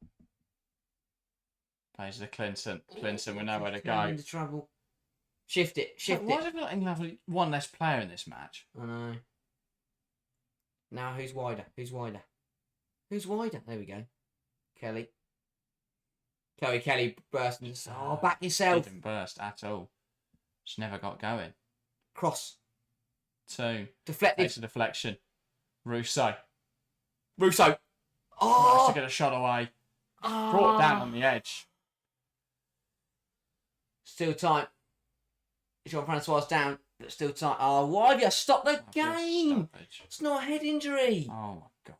A: Plays to Clinton. Clinton, we know where to
B: Going
A: go.
B: into trouble. Shift it.
A: Why does it feel like England have one less player in this match?
B: I know. Now who's wider? Who's wider? Who's wider? There we go. Kelly. Kelly burst. Oh, back yourself.
A: Didn't burst at all. Just never got going.
B: Cross.
A: 2.
B: Deflected.
A: Takes a deflection. Russo.
B: Russo.
A: Oh!
B: Oh!
A: To get a shot away.
B: Oh!
A: Brought down on the edge.
B: Still tight. Jean-Francois down, but still tight. Oh, why have you stopped the game?
A: Stoppage.
B: It's not a head injury.
A: Oh my god.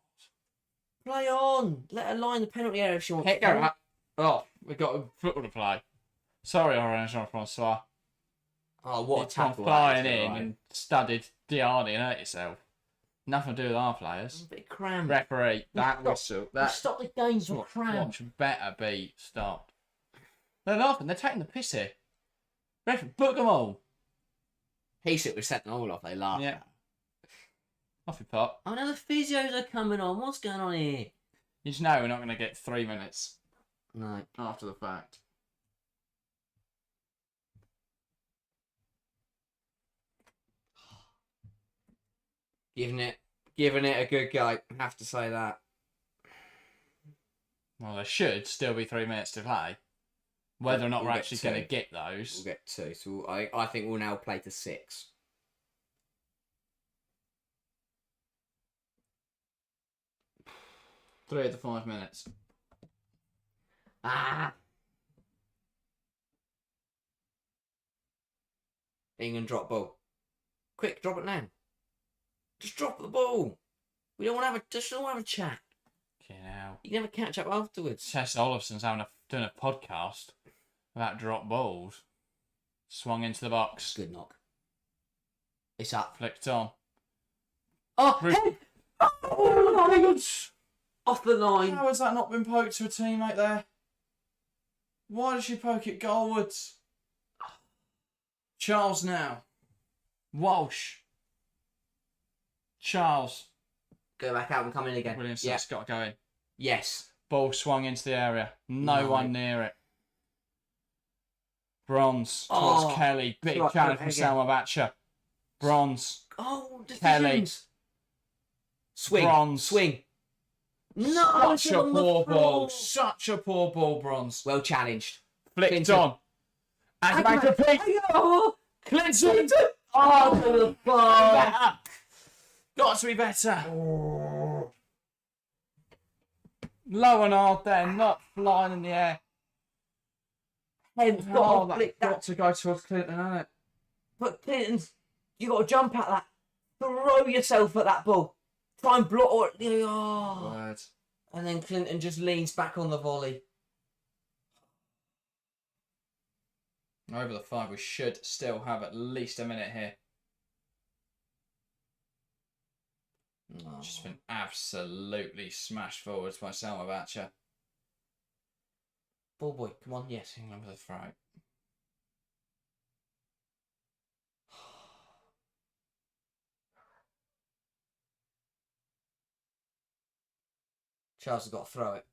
B: Play on. Let her lie in the penalty area if she wants.
A: Go up. Oh, we've got a football to play. Sorry, Orange Jean-Francois.
B: Oh, what a
A: It's gone
B: tackle.
A: flying in and studded Diani and hurt yourself. Nothing to do with our players.
B: A bit crammed.
A: Referee, that
B: Stop.
A: whistle. That
B: Stop the games with crammed.
A: watch better be stopped. They're laughing. They're taking the piss here. Referee, book them all.
B: He should have sent them all off. They laughed.
A: Yeah. Off your pot.
B: Oh, now the physios are coming on. What's going on here?
A: You just know we're not going to get 3 minutes
B: No.
A: after the fact.
B: Giving it a good go. I have to say that.
A: Well, there should still be 3 minutes to play. Whether or not
B: We'll
A: we're
B: get
A: actually
B: two.
A: going to get those.
B: We'll get 2. So I think we'll now play to 6.
A: Three of the 5 minutes.
B: Ah. England drop ball. Quick, drop it now. Just drop the ball. We don't want to have a chat.
A: Okay, now.
B: You can have a catch up afterwards.
A: Tess Olafson's doing a podcast about drop balls. Swung into the box.
B: Good knock. It's up.
A: Flicked on.
B: Oh,
A: Ruth-
B: head! Oh my God! Off the line.
A: How has that not been poked to a teammate there? Why did she poke it goalwards? Charles now. Walsh. Charles.
B: Go back out and come in again.
A: Williamson's
B: Yeah.
A: got to go in.
B: Yes.
A: Ball swung into the area. No one near it. Bronze towards
B: Oh.
A: Kelly. Big
B: Right,
A: challenge from
B: again.
A: Selma Batcher. Bronze.
B: Oh,
A: Kelly.
B: decisions. Swing.
A: Bronze.
B: Swing. No,
A: Such a poor ball. Such a poor ball, Bronze.
B: Well challenged.
A: Flicked
B: Clinton.
A: on. And the back of Pete.
B: Oh,
A: Clinton.
B: oh, to the bar.
A: Better. Got to be better. Low and hard there, not flying in the air.
B: Head's
A: Oh,
B: got to
A: that's
B: flick
A: got
B: that.
A: to go towards Clinton, hasn't it?
B: But Clinton's, you got to jump at that. Throw yourself at that ball. Try and block or oh.
A: Word.
B: And then Clinton just leans back on the volley.
A: Over the 5, we should still have at least a minute here.
B: Oh.
A: Just been absolutely smashed forwards by Selma Batcher.
B: Ball boy, come on, yes.
A: England with a throw.
B: Charles has got to throw it.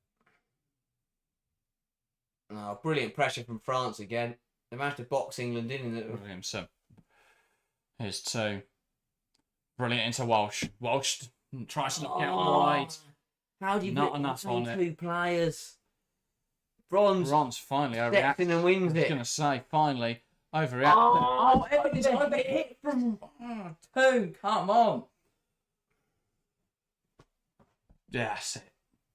B: Oh, brilliant pressure from France again. They managed to box England in.
A: Williamson. Here's 2. Brilliant into Walsh. Walsh tries to knock it out wide.
B: How do you
A: Not
B: put
A: enough
B: between
A: on it.
B: 2 players? Bronze
A: Bronze finally
B: steps
A: overreacted.
B: in and wins
A: I was
B: it.
A: going to say, finally, overreacted.
B: Oh,
A: Evans
B: hit from
A: 2. Come on. Yeah, that's it.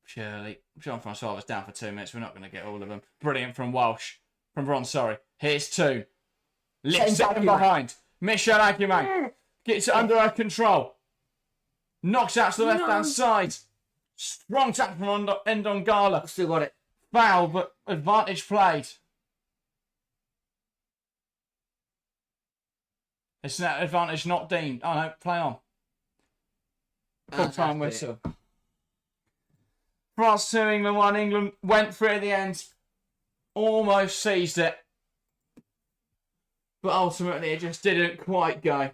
A: Surely. Jean-Francois was down for 2 minutes. We're not going to get all of them. Brilliant from Walsh. From Bronze, sorry. Here's 2. Lifts it from behind. Michelle Aguiman gets it under her control. Knocks out to the left-hand side. Strong tap from Ndongala.
B: Still got it.
A: Foul, but advantage played. It's an advantage not deemed. Oh no, play on. Full time whistle. France 2, England 1. England went through at the end. Almost seized it. But ultimately it just didn't quite go.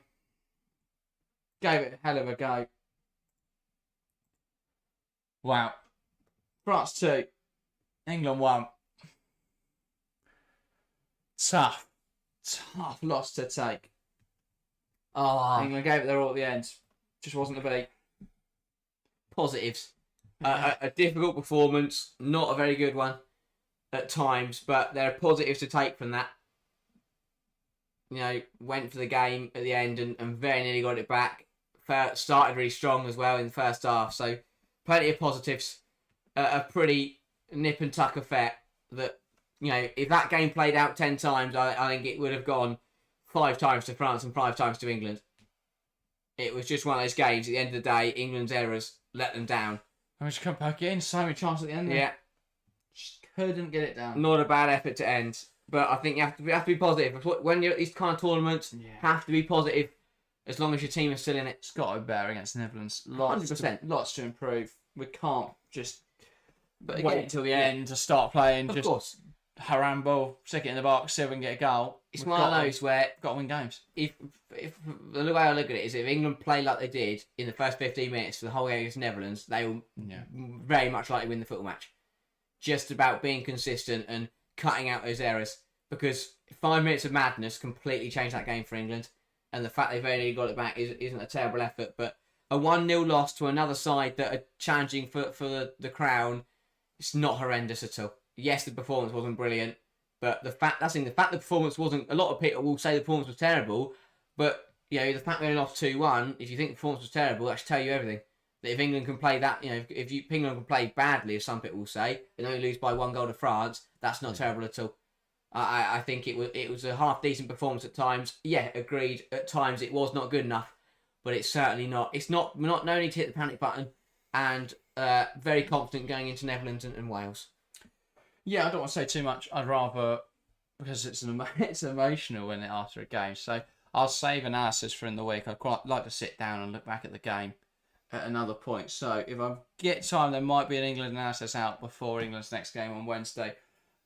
A: Gave it a hell of a go. Wow. France 2. England 1. Tough loss to take.
B: Oh,
A: England gave it their all at the end. Just wasn't a beat.
B: positives. A difficult performance, not a very good one at times, but there are positives to take from that. You know, went for the game at the end and very nearly got it back. Started really strong as well in the first half, so plenty of positives. A pretty nip and tuck affair that, you know, if that game played out 10 times, I think it would have gone 5 times to France and 5 times to England. It was just one of those games. At the end of the day, England's errors let them down.
A: I just come back in, so many chances at the end. There.
B: Yeah.
A: Just couldn't get it down.
B: Not a bad effort to end. But I think you have to be positive. When you're at these kind of tournaments, have to be positive as long as your team is still in it.
A: It's got to be better against the Netherlands.
B: 100%.
A: Lots to improve. We can't just
B: But
A: wait until the end to start playing.
B: Of
A: just
B: course.
A: haramble, stick it in the box, see if we can get a goal.
B: It's one of those where
A: got to win games.
B: if the way I look at it is if England play like they did in the first 15 minutes for the whole game against the Netherlands, they will very much likely win the football match. Just about being consistent and cutting out those errors, because 5 minutes of madness completely changed that game for England, and the fact they've only got it back isn't a terrible effort. But a 1-0 loss to another side that are challenging for the crown, it's not horrendous at all. Yes, the performance wasn't brilliant, but the fact the performance wasn't. A lot of people will say the performance was terrible, but you know, the fact they only lost 2-1. If you think the performance was terrible, that should tell you everything. That if England can play that, you know, if England can play badly, as some people will say, and only lose by 1 goal to France, that's not terrible at all. I think it was a half decent performance at times. Yeah, agreed. At times it was not good enough, but it's certainly not. It's not. We're not. No need to hit the panic button, and very confident going into Netherlands and Wales.
A: Yeah, I don't want to say too much. I'd rather, because it's emotional when after a game. So I'll save analysis for in the week. I'd quite like to sit down and look back at the game at another point. So if I get time, there might be an England analysis out before England's next game on Wednesday.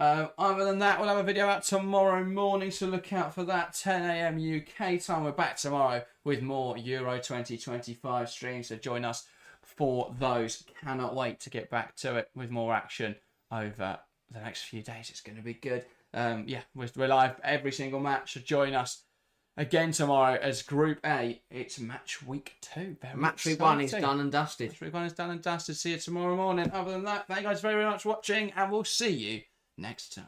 A: Other than that, we'll have a video out tomorrow morning, so look out for that. 10 a.m. UK time. We're back tomorrow with more Euro 2025 streams, so join us for those. Cannot wait to get back to it with more action over the next few days. It's going to be good. We're live every single match, so join us again tomorrow as Group A. It's match week 2.
B: Match week 1 is done and dusted.
A: Match week 1 is done and dusted. See you tomorrow morning. Other than that, thank you guys very much for watching, and we'll see you next time.